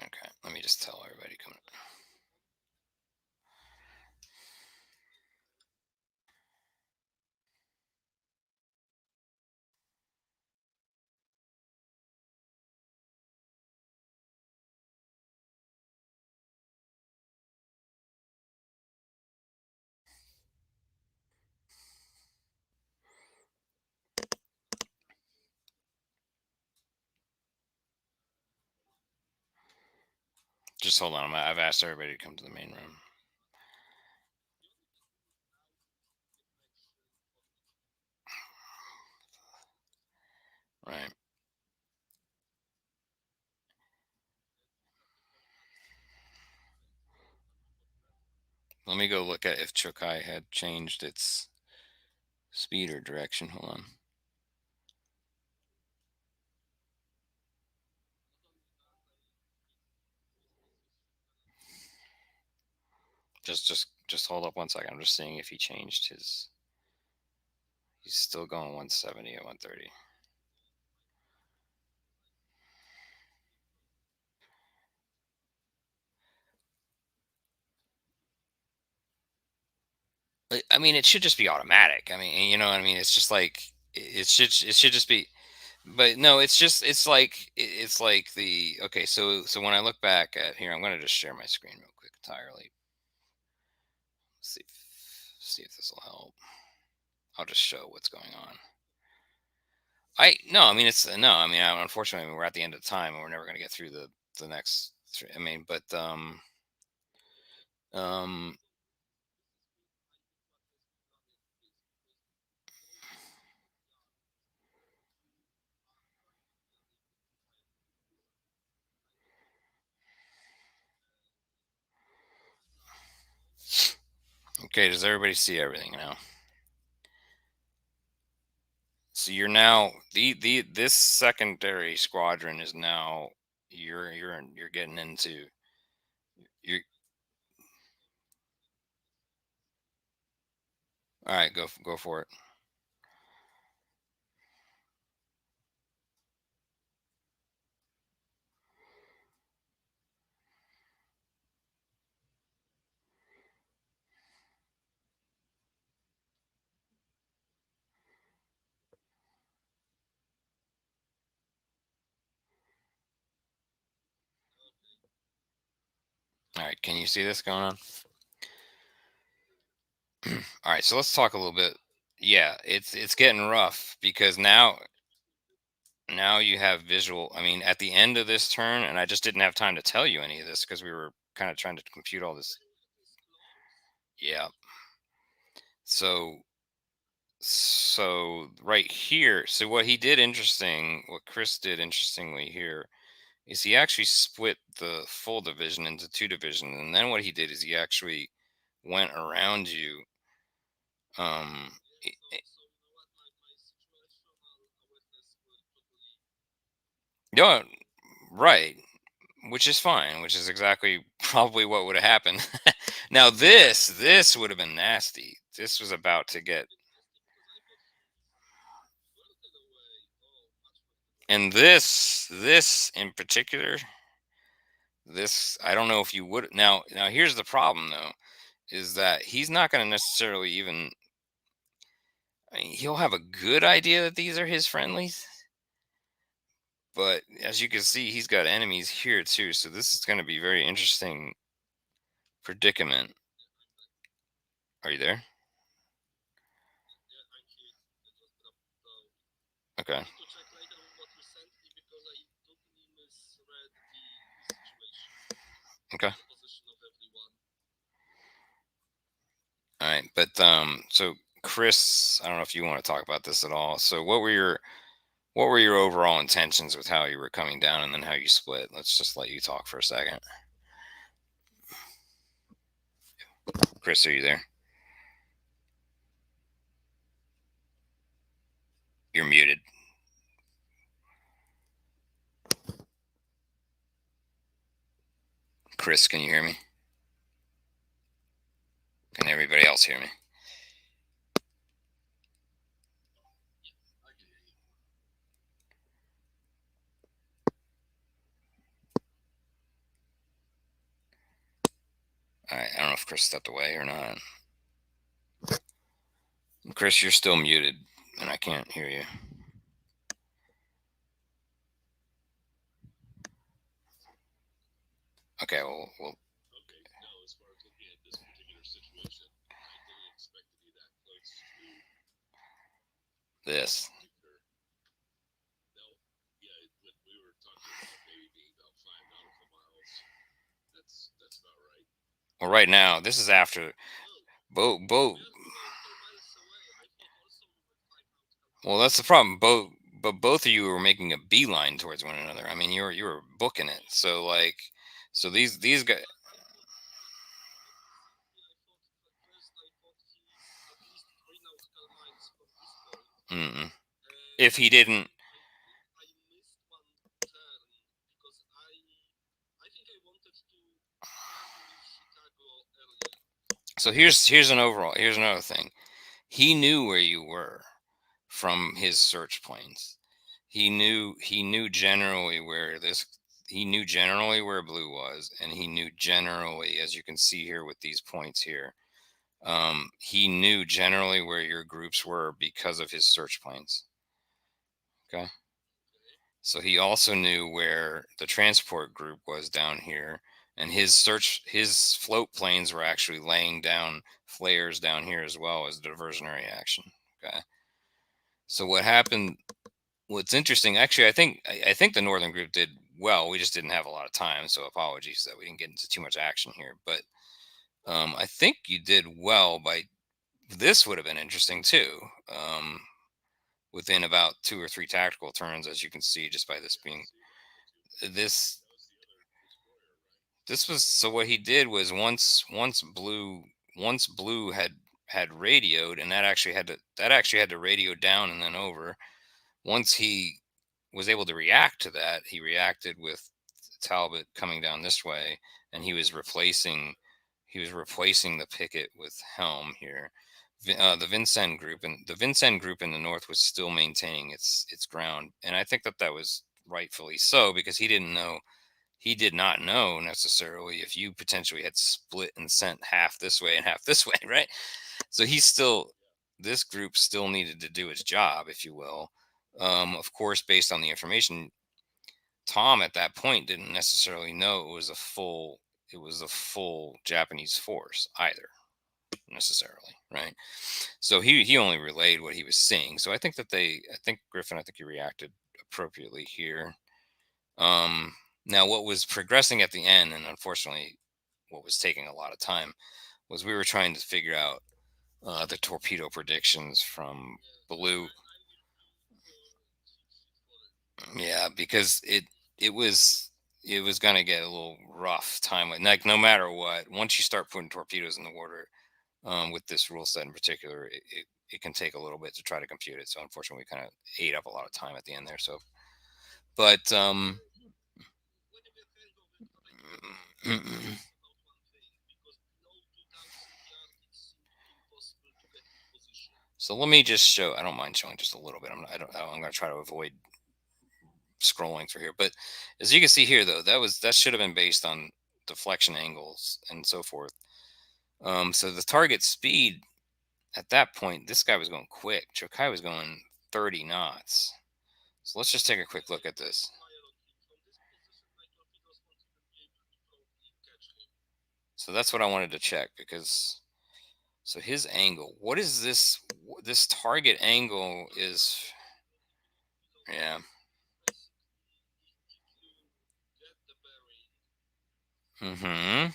Okay. Let me just tell everybody coming. Just hold on. I've asked everybody to come to the main room. Right. Let me go look at if Chokai had changed its speed or direction. Hold on. Just hold up one second. I'm just seeing if he changed his. He's still going 170 at 130. I mean, it should just be automatic. I mean, you know what I mean? It's just like it should just be. But no, it's like the okay. So when I look back at here, I'm gonna just share my screen real quick entirely. See see if this will help. I'll just show what's going on. I no, I mean it's no, I mean unfortunately we're at the end of time and we're never gonna get through the next. I mean, but um okay. Does everybody see everything now? So you're now the this secondary squadron is now you're getting into you. All right, go for it. All right, can you see this going on? All right, so let's talk a little bit. Yeah, it's getting rough because now you have visual. I mean, at the end of this turn, and I just didn't have time to tell you any of this because we were kind of trying to compute all this. Yeah. So right here, so what he did interesting, what Chris did interestingly here is he actually split the full division into two divisions, and then what he did is he actually went around you. I- I- no, right, which is fine, which is exactly probably what would have happened. Now this would have been nasty. This was about to get, and this in particular, this I don't know if you would now here's the problem though, is that he's not going to necessarily even, I mean, he'll have a good idea that these are his friendlies, but as you can see, he's got enemies here too. So this is going to be very interesting predicament. Are you there? Okay. Okay. All right. But so Chris, I don't know if you want to talk about this at all. So what were your overall intentions with how you were coming down and then how you split? Let's just let you talk for a second. Chris, are you there? You're muted. Chris, can you hear me? Can everybody else hear me? All right. I don't know if Chris stepped away or not. Chris, you're still muted and I can't hear you. Okay, well this. Well, right now, this is after both. Well, that's the problem. Both of you were making a beeline towards one another. I mean, you were booking it. So like, so these guys. Mm-mm. If he didn't, so here's an overall. Here's another thing. He knew where you were. from his search planes. He knew generally where this he knew generally where blue was, and he knew generally, as you can see here with these points here, he knew generally where your groups were because of his search planes. Okay. So he also knew where the transport group was down here, and his float planes were actually laying down flares down here as well as diversionary action. Okay. So what happened? What's interesting, actually, I think the northern group did well. We just didn't have a lot of time, so apologies that we didn't get into too much action here. But I think you did well by. This would have been interesting too. Within about 2 or 3 tactical turns, as you can see, just by this being this this was so what he did was once blue had radioed, and that actually had to radio down and then over. Once he was able to react to that, he reacted with Talbot coming down this way, and he was replacing the picket with Helm here. The Vincennes group in the north was still maintaining its ground, and I think that was rightfully so, because he did not know necessarily if you potentially had split and sent half this way and half this way, right? So this group still needed to do its job, if you will. Of course, based on the information, Tom at that point didn't necessarily know it was a full Japanese force either, necessarily, right? So he only relayed what he was seeing. So I think Griffin, I think he reacted appropriately here. Now, what was progressing at the end, and unfortunately, what was taking a lot of time, was we were trying to figure out the torpedo predictions from Blue. Yeah, because it was gonna get a little rough time. Like, no matter what, once you start putting torpedoes in the water, with this rule set in particular, it can take a little bit to try to compute it. So unfortunately, we kind of ate up a lot of time at the end there. So, but so let me just show. I don't mind showing just a little bit. I'm going to try to avoid scrolling through here. But as you can see here, though, that should have been based on deflection angles and so forth. So the target speed at that point, this guy was going quick. Chokai was going 30 knots. So let's just take a quick look at this. So that's what I wanted to check, because so his angle. What is this? This target angle is, yeah. Mm-hmm.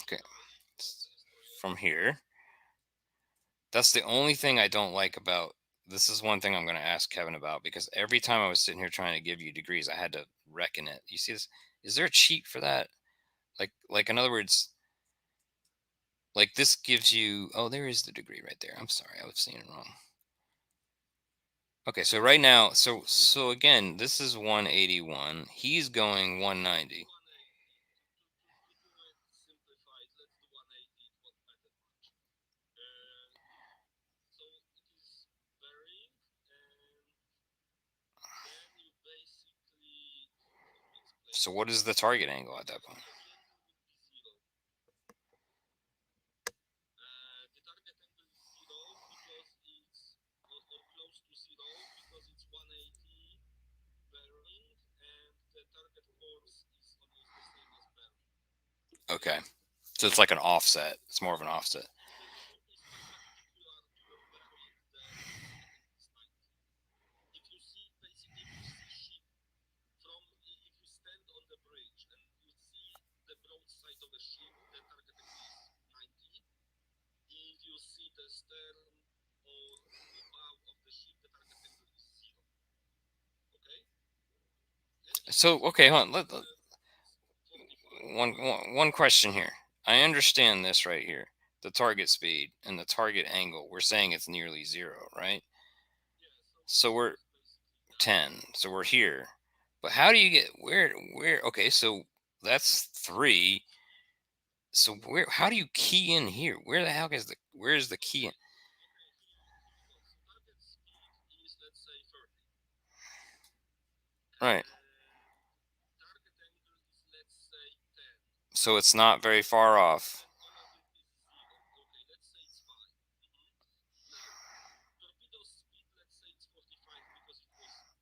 Okay. From here. That's the only thing I don't like about this. Is one thing I'm going to ask Kevin about, because every time I was sitting here trying to give you degrees, I had to reckon it. You see this? Is there a cheat for that? Like in other words, like this gives you. Oh, there is the degree right there. I'm sorry, I was seeing it wrong. Okay, so right now, so again, this is 181. He's going 190. So what is the target angle at that point? Okay, so it's like an offset. It's more of an offset. So okay, hold on. One question here. I understand this right here. The target speed and the target angle. We're saying it's nearly zero, right? So we're 10. So we're here. But how do you get where? Okay, so that's 3. So how do you key in here? Where the hell is where's the key in? Right. So it's not very far off.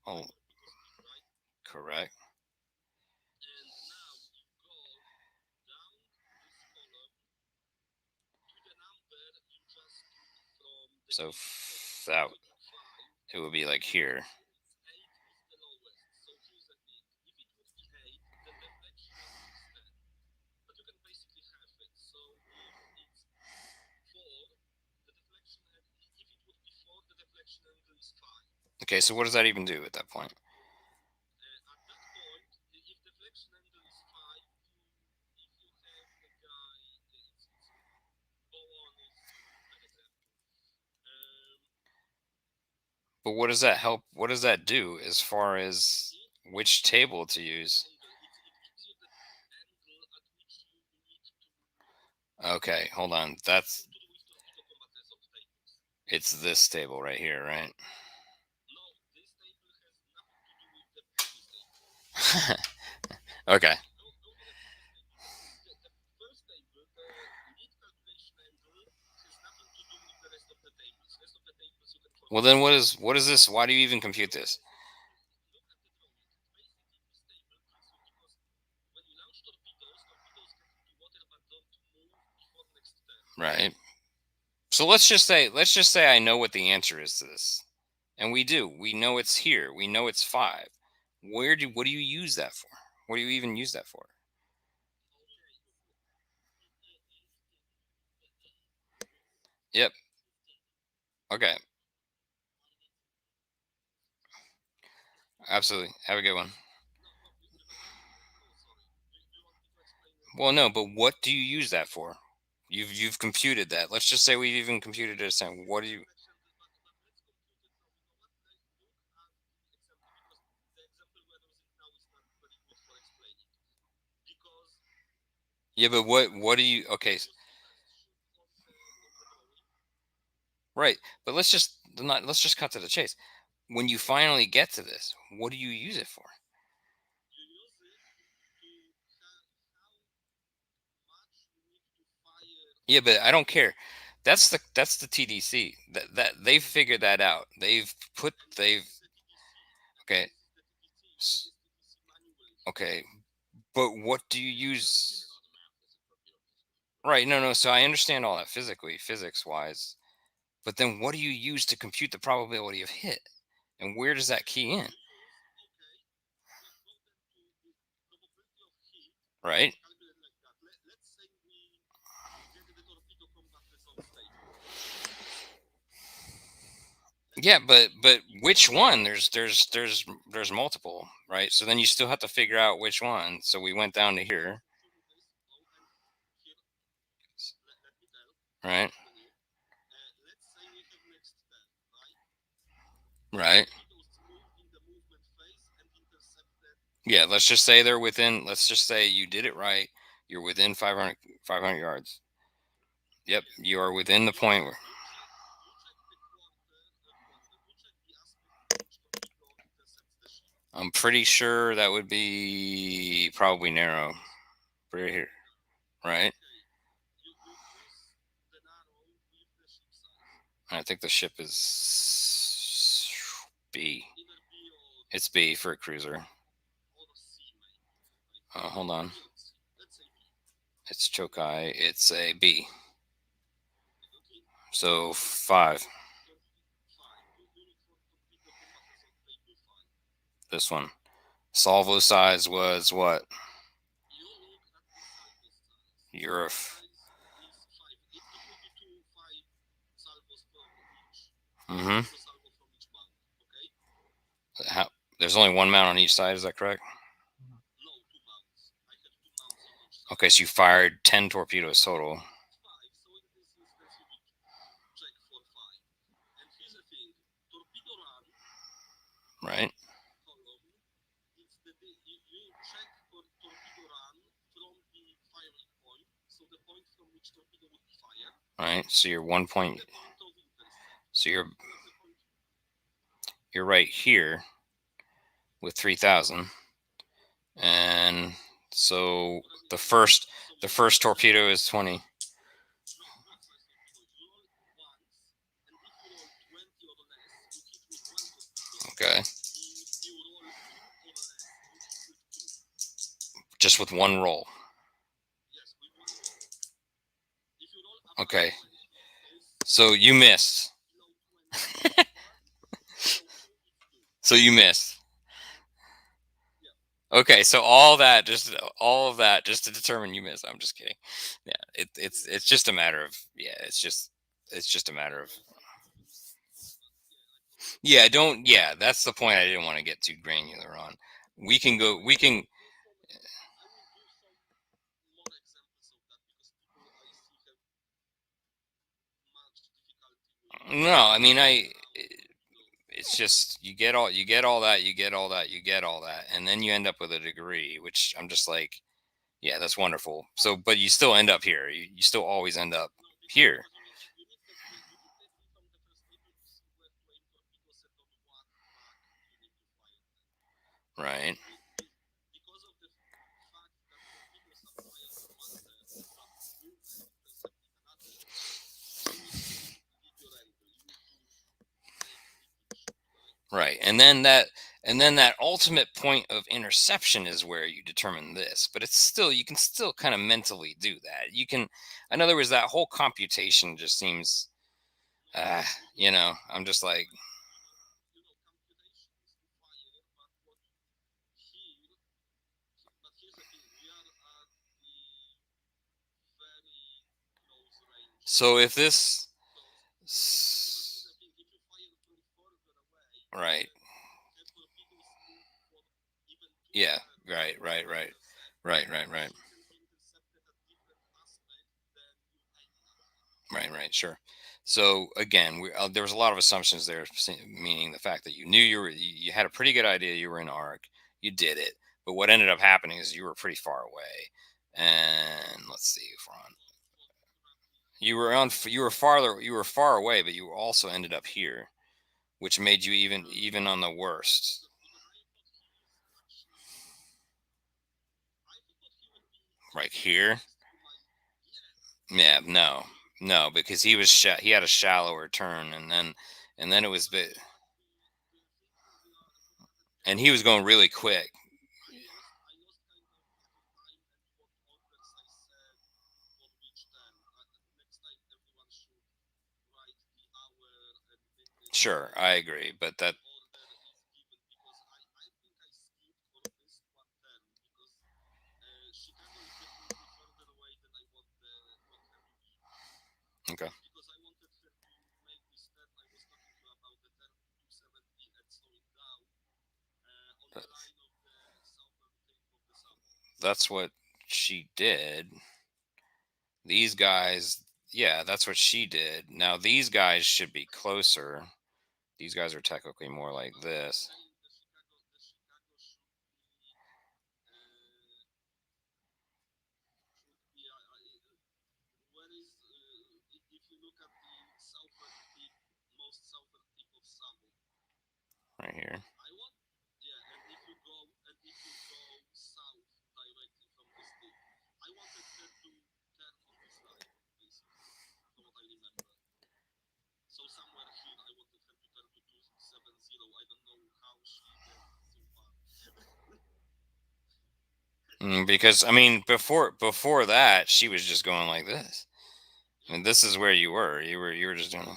Oh, correct. So that it would be like here. Okay, so what does that even do at that point? But what does that help? What does that do as far as which table to use? Okay, hold on. It's this table right here, right? Okay. Well, then what is this? Why do you even compute this? Right. So let's just say I know what the answer is to this. And we do. We know it's here. We know it's 5. What do you use that for? What do you even use that for? Yep. Okay. Absolutely. Have a good one. Well, no, but what do you use that for? You've computed that. Let's just say we've even computed it. What do you? Yeah, but what do you? Okay, right. But let's just cut to the chase. When you finally get to this, what do you use it for? Yeah, but I don't care. That's the TDC. That they've figured that out. They've okay. s- Okay, but what do you use? Right, no, no. So I understand all that physically, physics wise. But then what do you use to compute the probability of hit? And where does that key in? Right? Yeah, but which one? There's multiple, right? So then you still have to figure out which one. So we went down to here, right? Right. Yeah, let's just say they're within, let's just say you did it right. You're within 500 yards. Yep, you are within the point where I'm pretty sure that would be probably narrow. Right here, right? I think the ship is B. It's B for a cruiser. Hold on. It's Chokai. It's a B. So 5. This one. Salvo size was what? Euro. Mm-hmm. How, there's only one mount on each side. Is that correct? Okay, so you fired 10 torpedoes total. Right? Right. So you're 1 point. So you're right here with 3,000, and so the first torpedo is 20. Okay. Just with one roll. Okay. So you missed. So you missed. Okay, so all of that just to determine you missed. I'm just kidding. Yeah, it's just a matter of, yeah, it's just a matter of, yeah, don't, yeah, that's the point I didn't want to get too granular on. We can no, I mean, it's just you get all that, and then you end up with a degree, which I'm just like, yeah, that's wonderful. So, but you still end up here. You still always end up here. Right. Right. And then that ultimate point of interception is where you determine this. But it's still, you can still kind of mentally do that. You can, in other words, that whole computation just seems, uh, I'm just like, so if this, right. Yeah. Right. Right. Right. Right. Right. Right. Right, right, sure. So again, there was a lot of assumptions there, meaning the fact that you knew you had a pretty good idea you were in arc, you did it, but what ended up happening is you were pretty far away. And let's see, if we're on, you were far away, but you also ended up here, which made you even on the worst, right here. Yeah, no, no, because he had a shallower turn, and then it was bit, and he was going really quick. Sure, I agree, but that, okay. But that's what she did. These guys, yeah, that's what she did. Now these guys should be closer. These guys are technically more like this. Right here. Because I mean, before that, she was just going like this. And this is where you were. You were just doing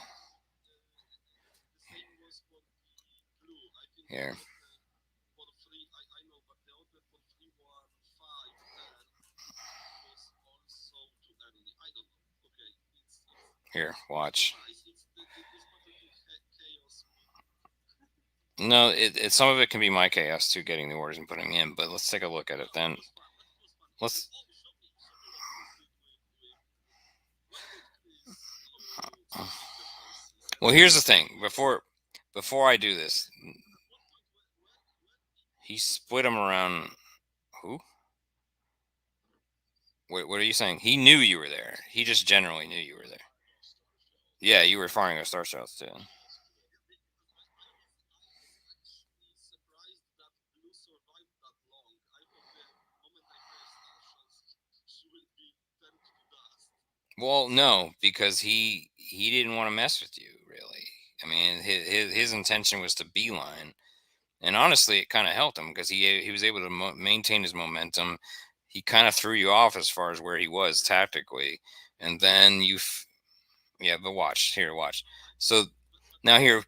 here. Here, watch. No, some of it can be my chaos too, getting the orders and putting in. But let's take a look at it then. Let's. Well, here's the thing. Before I do this, he split them around. Who? What are you saying? He knew you were there. He just generally knew you were there. Yeah, you were firing those star shells too. Well, no, because he didn't want to mess with you, really. I mean, his intention was to beeline, and honestly, it kind of helped him because he was able to maintain his momentum. He kind of threw you off as far as where he was tactically, and then yeah. But watch here, watch. So now here,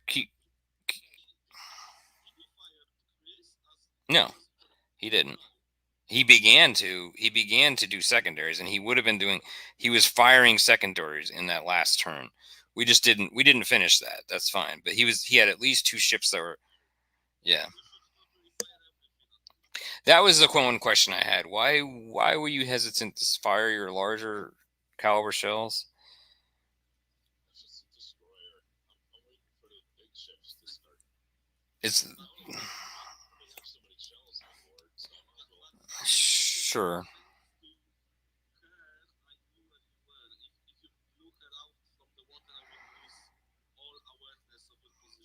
no, he didn't. He began to do secondaries, and he was firing secondaries in that last turn. We didn't finish that. That's fine. But he had at least two ships that were, yeah. That was the one question I had. Why were you hesitant to fire your larger caliber shells? It's sure.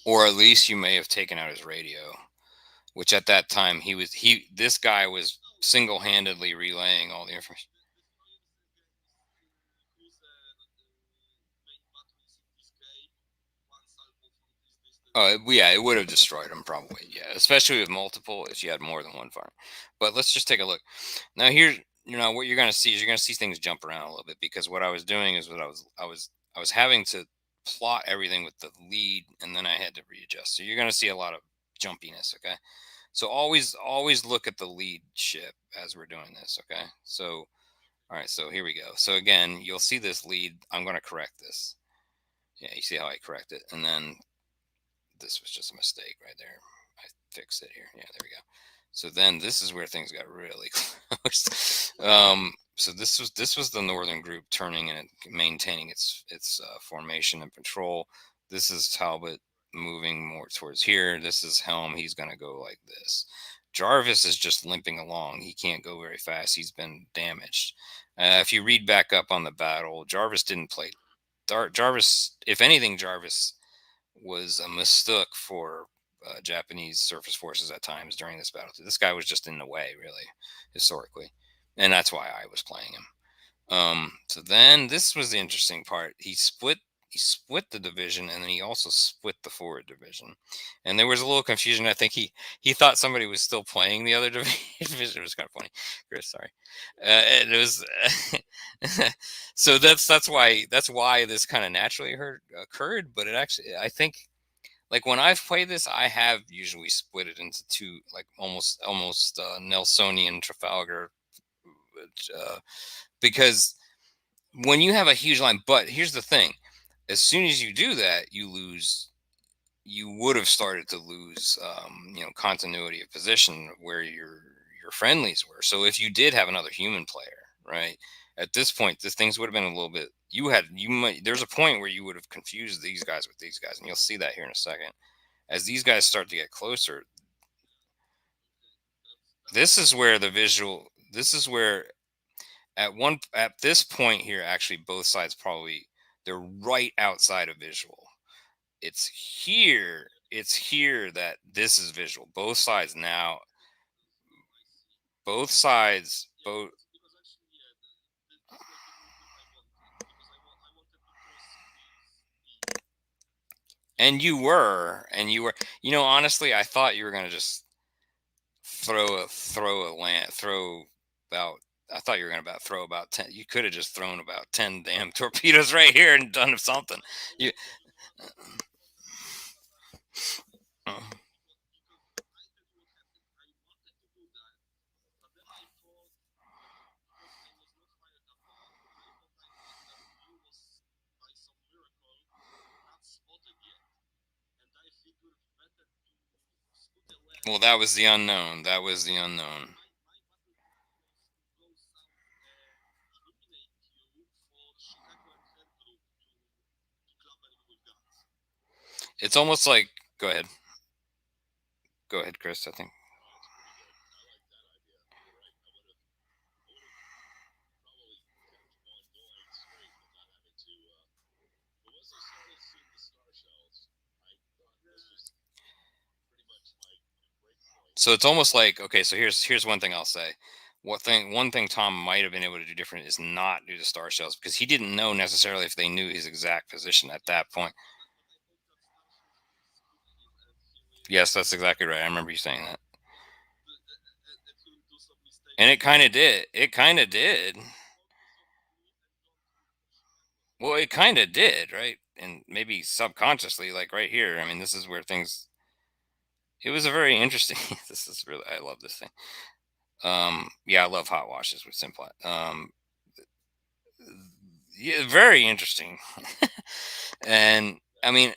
Or at least you may have taken out his radio, which at that time he this guy was single-handedly relaying all the information. Yeah, it would have destroyed him probably. Yeah, especially with multiple if you had more than one fire. But let's just take a look. Now here, what you're going to see is you're going to see things jump around a little bit because what I was doing is what I was having to plot everything with the lead and then I had to readjust. So you're going to see a lot of jumpiness, okay? So always look at the lead ship as we're doing this, okay? So all right, so here we go. So again, you'll see this lead. I'm going to correct this. Yeah, you see how I correct it, and then this was just a mistake right there. I fixed it here. Yeah, there we go. So then this is where things got really close. So this was the northern group turning and maintaining its formation and patrol. This is Talbot moving more towards here. This is Helm. He's going to go like this. Jarvis is just limping along. He can't go very fast. He's been damaged. If you read back up on the battle, Jarvis didn't play. Jarvis, if anything, Jarvis was a mistook for Japanese surface forces at times during this battle. This guy was just in the way, really, historically, and that's why I was playing him. So then this was the interesting part. He split the division, and then he also split the forward division. And there was a little confusion. I think he thought somebody was still playing the other division. It was kind of funny, Chris. Sorry. And it was so that's why this kind of naturally occurred. But it actually, I think, like when I've played this, I have usually split it into two, like almost Nelsonian Trafalgar, uh, because when you have a huge line. But here's the thing: as soon as you do that, you lose. You would have started to lose, continuity of position where your friendlies were. So if you did have another human player, right, at this point, this things would have been a little bit. You might. There's a point where you would have confused these guys with these guys, and you'll see that here in a second. As these guys start to get closer, this is where the visual. This is where at this point here, actually, both sides probably they're right outside of visual. It's here that this is visual. Both sides now. Both sides. Both. And you were. Honestly, I thought you were gonna just throw a land throw about. I thought you were gonna about throw about 10. You could have just thrown about 10 damn torpedoes right here and done something. You. uh, well, that was the unknown. That was the unknown. It's almost like. Go ahead. Go ahead, Chris. I think. So it's almost like, okay, so here's one thing I'll say. One thing Tom might have been able to do different is not do the star shells because he didn't know necessarily if they knew his exact position at that point. Yes, that's exactly right. I remember you saying that. And it kind of did. It kind of did. Well, it kind of did, right? And maybe subconsciously, like right here. I mean, this is where things. It was a very interesting. This is really. I love this thing. Yeah, I love hot washes with Simplot. Yeah, very interesting. And I mean,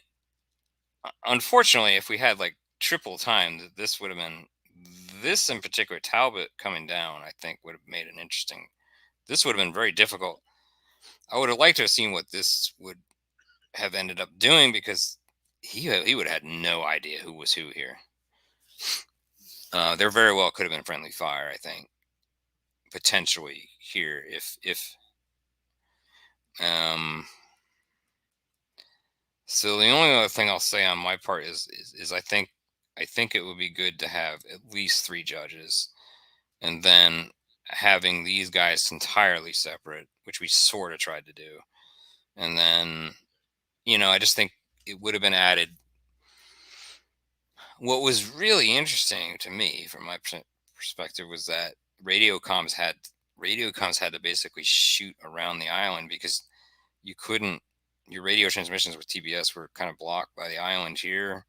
unfortunately, if we had like triple time, this would have been this in particular. Talbot coming down, I think, would have made an interesting. This would have been very difficult. I would have liked to have seen what this would have ended up doing because he would have had no idea who was who here. There very well could have been friendly fire. I think potentially here if um. So the only other thing I'll say on my part is I think it would be good to have at least three judges, and then having these guys entirely separate, which we sort of tried to do, and then I just think it would have been added. What was really interesting to me, from my perspective, was that radio comms had to basically shoot around the island because you couldn't. Your radio transmissions with TBS were kind of blocked by the island here,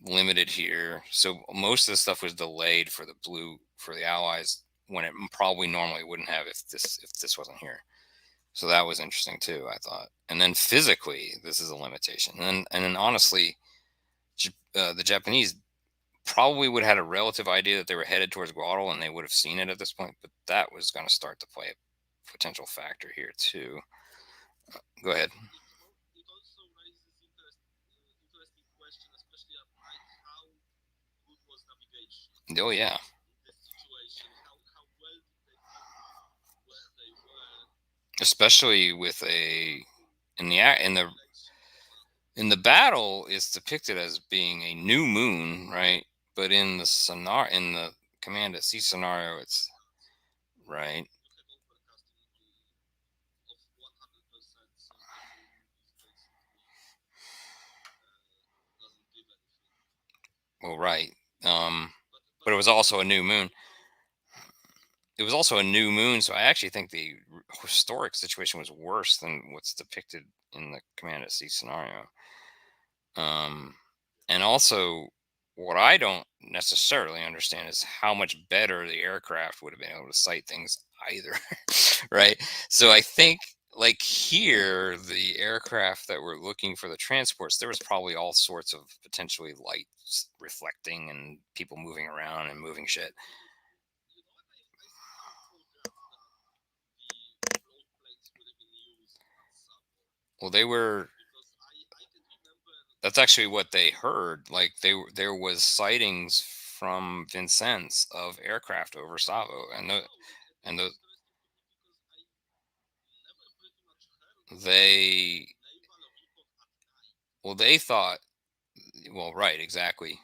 limited here. So most of the stuff was delayed for the Allies when it probably normally wouldn't have if this wasn't here. So that was interesting too, I thought. And then physically, this is a limitation. And then honestly, the Japanese probably would have had a relative idea that they were headed towards Guadal and they would have seen it at this point, but that was going to start to play a potential factor here too. Go ahead. Oh yeah, especially with a in the battle, it's depicted as being a new moon, right? But in the command at sea scenario, it's right. Well, right. But it was also a new moon. It was also a new moon, so I actually think the historic situation was worse than what's depicted in the command at sea scenario. Um, and also, what I don't necessarily understand is how much better the aircraft would have been able to sight things either, right? So I think, like here, the aircraft that were looking for the transports, there was probably all sorts of potentially lights reflecting and people moving around and moving shit. Well, they were. That's actually what they heard. Like there was sightings from Vincennes of aircraft over Savo, and they they thought, well, right, exactly.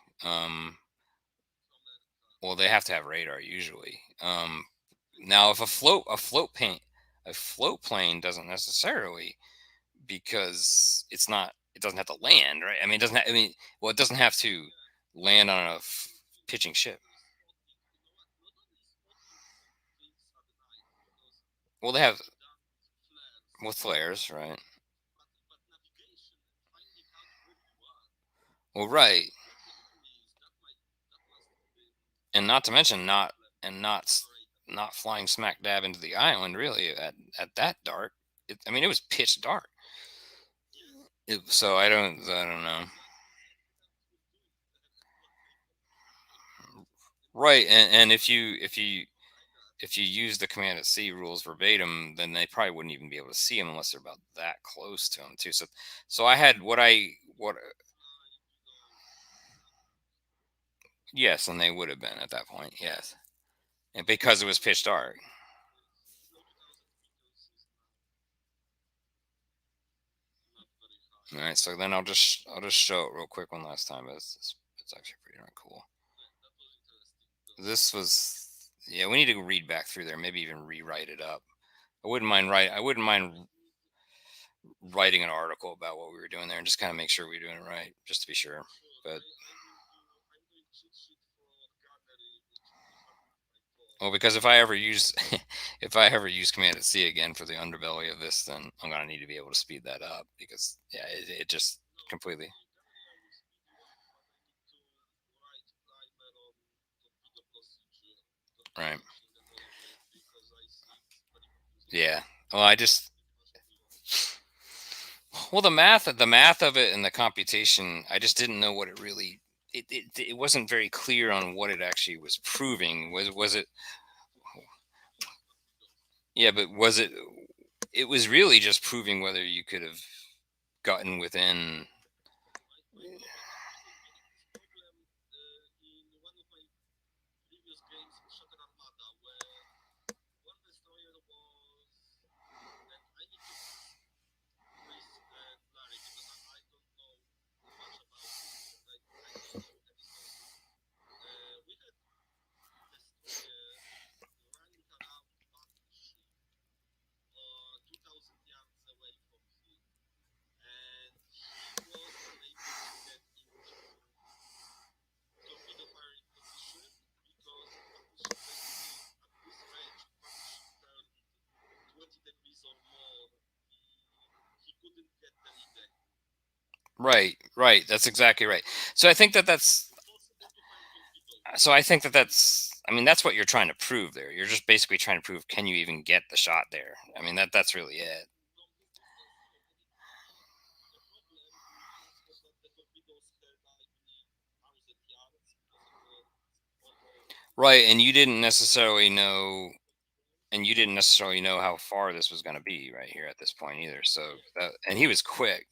Well, they have to have radar usually. Now if a float plane doesn't necessarily, because it doesn't have to land, right? I mean, it doesn't I mean, well, it doesn't have to land on a pitching ship. Well, they have with flares, right? Well, right, and not to mention not flying smack dab into the island really at that dark. I mean, it was pitch dark. So I don't know. Right, and if you use the command at sea rules verbatim, then they probably wouldn't even be able to see them unless they're about that close to them too. So I had what yes, and they would have been at that point, yes, and because it was pitch dark. All right, so then I'll just show it real quick one last time. It's actually pretty darn cool. this was, yeah, we need to read back through there, maybe even rewrite it up. I wouldn't mind writing an article about what we were doing there and just kind of make sure we're doing it right, just to be sure. But well, because if I ever use if I ever use Command at C again for the underbelly of this, then I'm gonna need to be able to speed that up because yeah, it just completely right. Yeah. Well, I just well the math of it and the computation, I just didn't know what it really it wasn't very clear on what it actually was proving. Was it yeah, but was it it was really just proving whether you could have gotten within right, right. That's exactly right. So I think that that's so I think that that's I mean that's what you're trying to prove there. You're just basically trying to prove can you even get the shot there. I mean that's really it. Right, and you didn't necessarily know how far this was going to be right here at this point either. So that, and he was quick.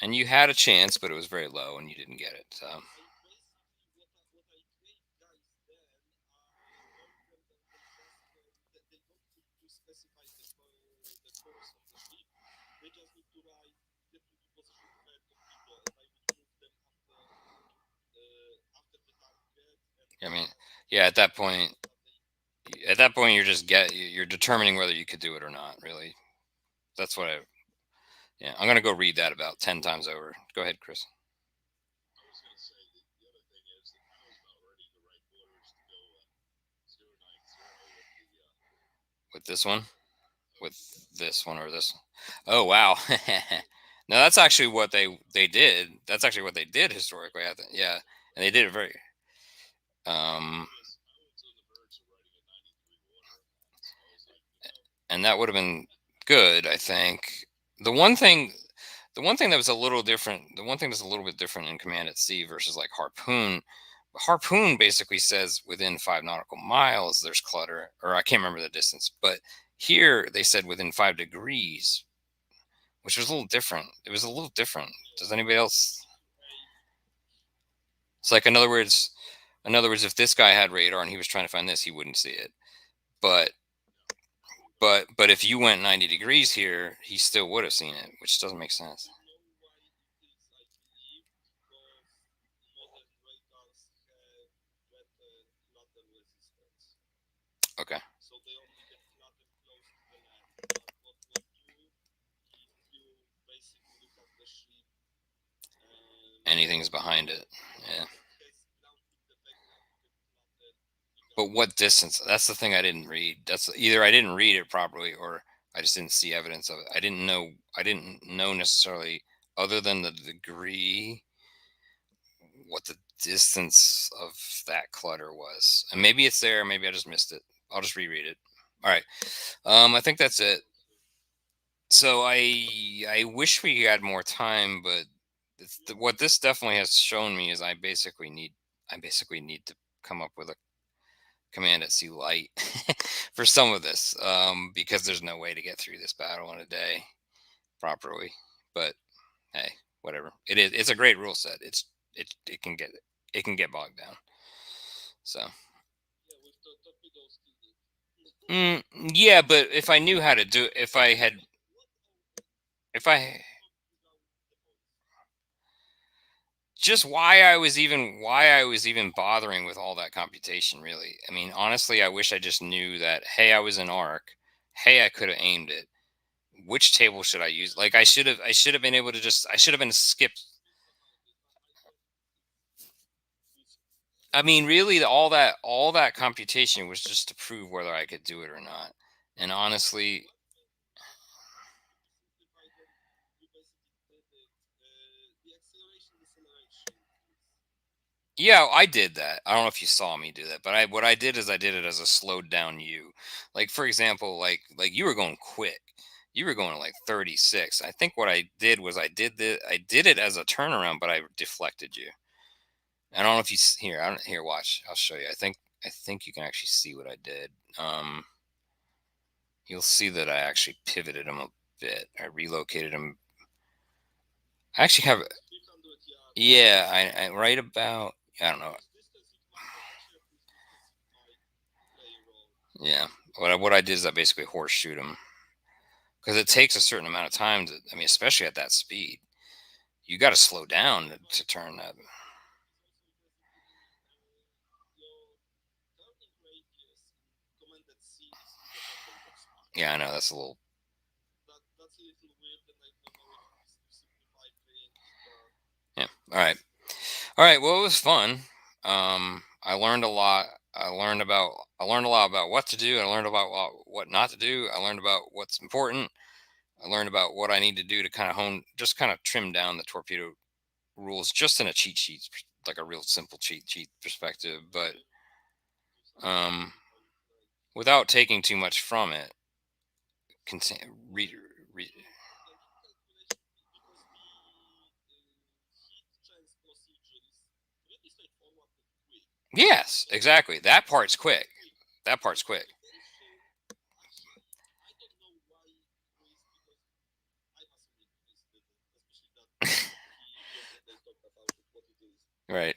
And you had a chance, but it was very low and you didn't get it. So I mean, yeah, at that point you're just you're determining whether you could do it or not, really. That's what I yeah, I'm going to go read that about 10 times over. Go ahead, Chris. With this one? With this one or this one? Oh, wow. No, that's actually what they did. That's actually what they did historically. I think. Yeah, and they did it very. Um, and that would have been good, I think. The one thing, the one thing that was a little different, the one thing that's a little bit different in Command at Sea versus like Harpoon. Harpoon basically says within 5 nautical miles there's clutter, or I can't remember the distance, but here they said within 5 degrees, which was a little different. It was a little different. Does anybody else? It's like in other words, if this guy had radar and he was trying to find this, he wouldn't see it. But but if you went 90 degrees here, he still would have seen it, which doesn't make sense. Okay, anything's behind it. Yeah. But what distance? That's the thing I didn't read. That's either I didn't read it properly or I just didn't see evidence of it. I didn't know necessarily other than the degree what the distance of that clutter was. And maybe it's there, maybe I just missed it. I'll just reread it. All right. I think that's it. So I wish we had more time, but what this definitely has shown me is I basically need to come up with a Command at Sea light for some of this, because there's no way to get through this battle in a day properly. But hey, whatever. It's a great rule set. It can get bogged down. So yeah, but if I knew how to do, if I just why I was even bothering with all that computation, really. I mean, honestly, I wish I just knew that, hey, I was in arc. Hey, I could have aimed it. Which table should I use? Like, I should have been able to just I should have been skipped. I mean, really, all that computation was just to prove whether I could do it or not. And honestly, yeah, I did that. I don't know if you saw me do that, but what I did is I did it as a slowed down U. Like, for example, like you were going quick. You were going to like 36. I think what I did was I did it as a turnaround, but I deflected you. I don't know if here. I don't here. Watch. I'll show you. I think you can actually see what I did. You'll see that I actually pivoted him a bit. I relocated him. I actually have. Yeah, I right about. I don't know. Yeah. What I did is I basically horseshoed him because it takes a certain amount of time to. I mean, especially at that speed, you got to slow down to turn that. Yeah, I know that's a little. Yeah. All right. All right. Well, it was fun. I learned a lot. I learned a lot about what to do. I learned about what not to do. I learned about what's important. I learned about what I need to do to kind of just kind of trim down the torpedo rules, just in a cheat sheet, like a real simple cheat sheet perspective, but um, without taking too much from it. Read, read. Yes, exactly. That part's quick. That part's quick. Right.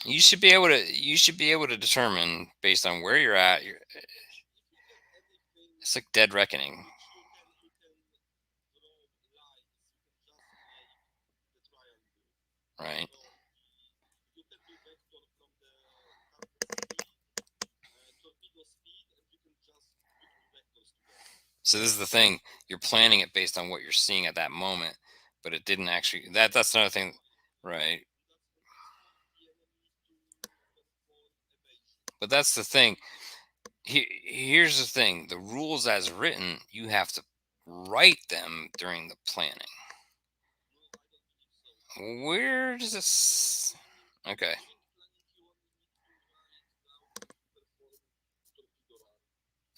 You should be able to determine based on where you're at. It's like dead reckoning, right? So this is the thing. You're planning it based on what you're seeing at that moment, but it didn't actually. That's another thing, right? But that's the thing. Here's the thing: the rules as written, you have to write them during the planning. Where does this? Okay,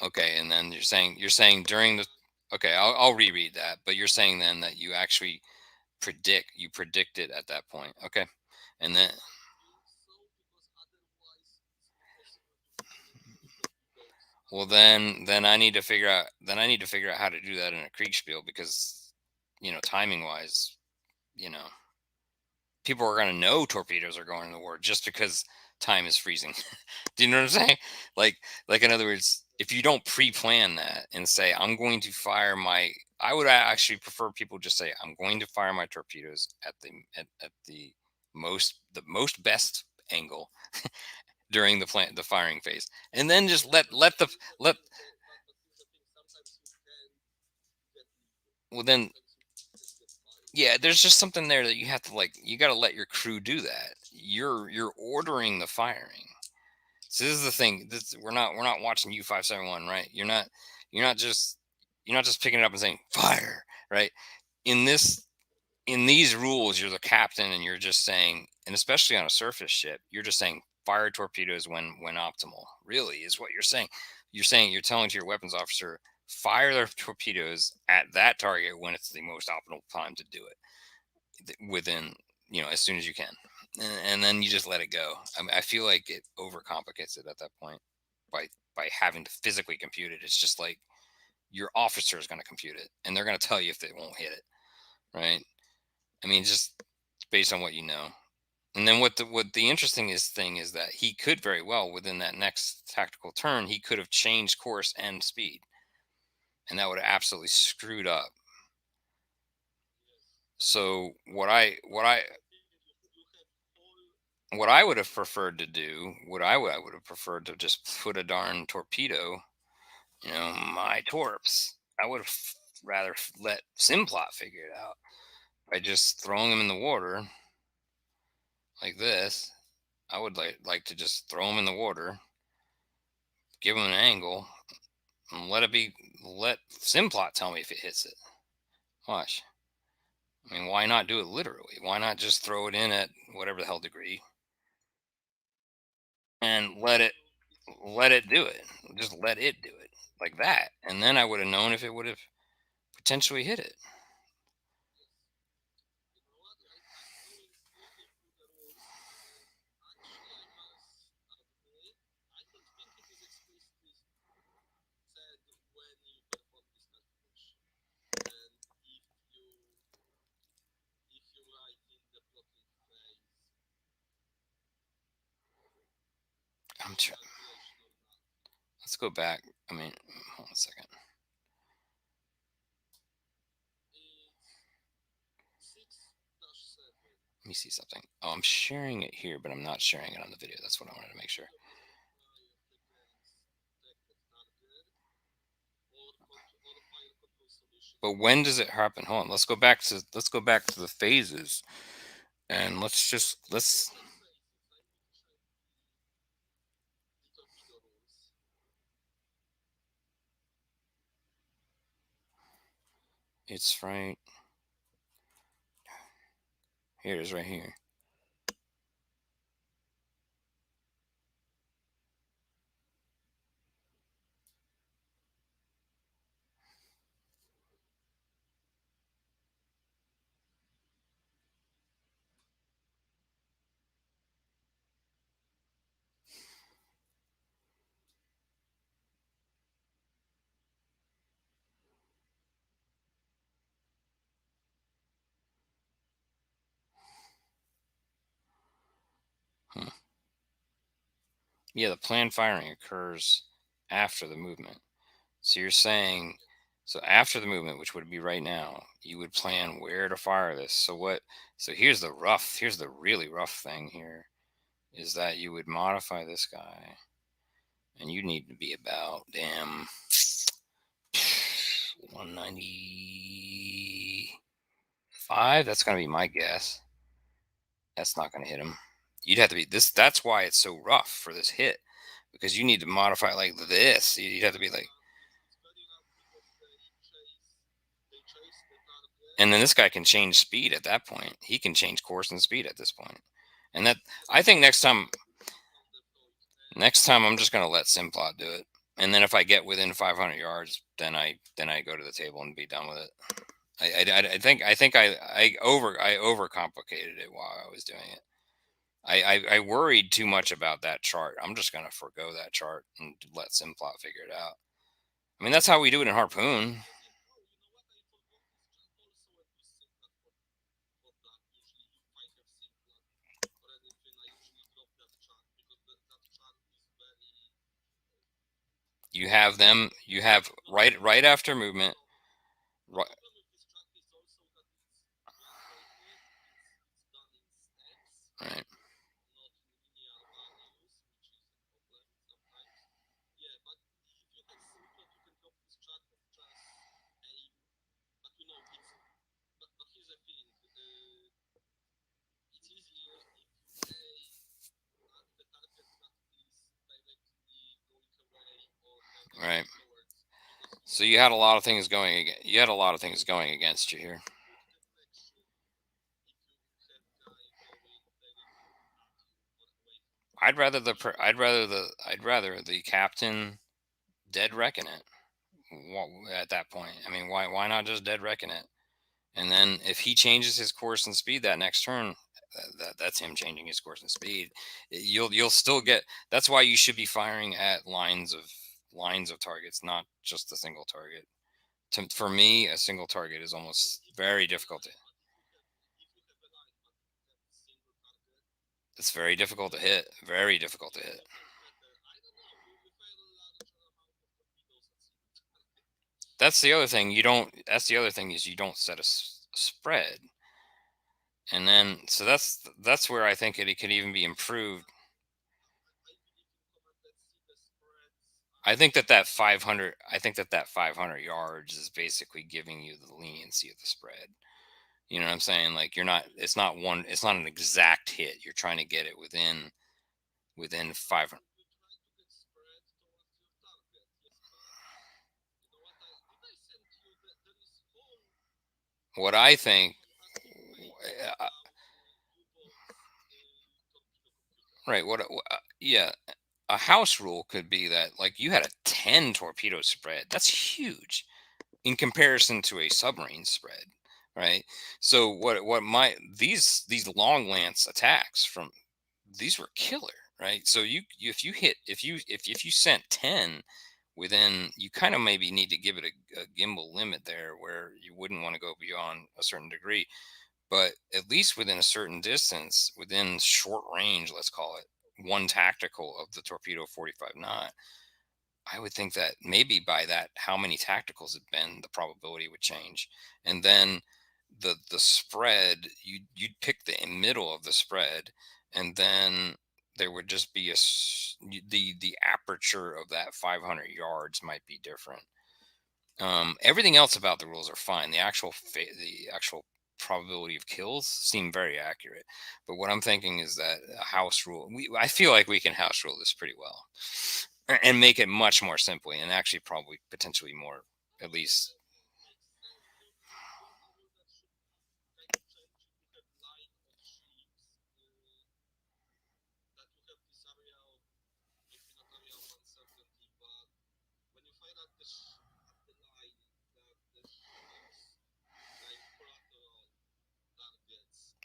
okay, and then you're saying during the. Okay, I'll reread that. But you're saying then that you actually predict it at that point. Okay, and then well then I need to figure out how to do that in a Kriegspiel because timing wise, you know people are going to know torpedoes are going to war just because time is freezing. Do you know what I'm saying? Like, in other words, if you don't pre-plan that and say, "I'm going to fire my," I would actually prefer people just say, "I'm going to fire my torpedoes at the most best angle during the firing phase," and then just let. Well, then, yeah, there's just something there that you have to, like. You got to let your crew do that. You're ordering the firing. So this is the thing. We're not watching U-571, right? You're not just picking it up and saying fire, right? In this in these rules, you're the captain and you're just saying, and especially on a surface ship, you're just saying fire torpedoes when optimal. Really, is what you're saying. You're telling to your weapons officer, fire their torpedoes at that target when it's the most optimal time to do it within, as soon as you can, and then you just let it go. I mean, I feel like it overcomplicates it at that point by having to physically compute it. It's just like your officer is going to compute it, and they're going to tell you if they won't hit it, right? I mean, just based on what you know. And then what the interesting thing is that he could very well, within that next tactical turn, he could have changed course and speed. and that would have absolutely screwed up. So what I would have preferred to do, I would have preferred to just put a darn torpedo, my torps. I would have rather let Simplot figure it out by just throwing them in the water like this. I would like to just throw them in the water, give them an angle, and let Simplot tell me if it hits it. Watch. I mean, why not do it literally? Why not just throw it in at whatever the hell degree and let it do it? Just let it do it like that, and then I would have known if it would have potentially hit it. I'm trying. Let's go back. I mean, hold on a second. Let me see something. Oh, I'm sharing it here, but I'm not sharing it on the video. That's what I wanted to make sure. But when does it happen? Hold on. Let's go back to the phases, and let's. It's right here. It is right here. Hmm. Yeah, the planned firing occurs after the movement. So you're saying, so after the movement, which would be right now, you would plan where to fire this. So what? So here's the really rough thing here is that you would modify this guy, and you need to be about damn 195. That's gonna be my guess. That's not gonna hit him. You'd have to be this. That's why it's so rough for this hit because you need to modify it like this. You'd have to be like, and then this guy can change speed at that point. He can change course and speed at this point. And that I think next time I'm just gonna let Simplot do it. And then if I get within 500 yards, then I go to the table and be done with it. I overcomplicated it while I was doing it. I worried too much about that chart. I'm just gonna forego that chart and let Simplot figure it out. I mean, that's how we do it in Harpoon. You have them. You have right after movement. Right, right. Right. So you had a lot of things going. You had a lot of things going against you here. I'd rather the captain dead reckon it. At that point, I mean, why not just dead reckon it? And then if he changes his course and speed that next turn, that's him changing his course and speed. You'll still get. That's why you should be firing at lines of targets, not just a single target. For me, a single target is almost very difficult to. It's very difficult to hit. Very difficult to hit. that's the other thing. You don't. That's the other thing is you don't set a spread, and then so that's where I think it could even be improved. I think that 500. I think that 500 yards is basically giving you the leniency of the spread. You know what I'm saying? Like you're not. It's not one. It's not an exact hit. You're trying to get it within 500. What I think, uh, right? Yeah, a house rule could be that like you had a 10 torpedo spread. That's huge in comparison to a submarine spread, right? So what my these long lance attacks from these were killer, right? So if you hit if you sent 10 within, you kind of maybe need to give it a gimbal limit there where you wouldn't want to go beyond a certain degree, but at least within a certain distance, within short range, let's call it one tactical of the torpedo 45 knot. I would think that maybe by that, how many tacticals had been, the probability would change. And then the spread, you'd pick the middle of the spread, and then there would just be the aperture of that 500 yards might be different. Everything else about the rules are fine. The actual probability of kills seem very accurate. But what I'm thinking is that a house rule. I feel like we can house rule this pretty well, and make it much more simply, and actually probably potentially more, at least.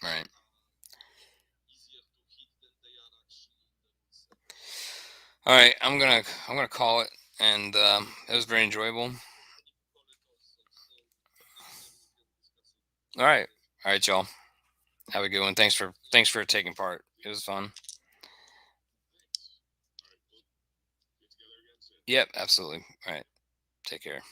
Right. All right. I'm gonna call it, and it was very enjoyable. All right. All right, y'all. Have a good one. Thanks for taking part. It was fun. Yep. Absolutely. All right. Take care.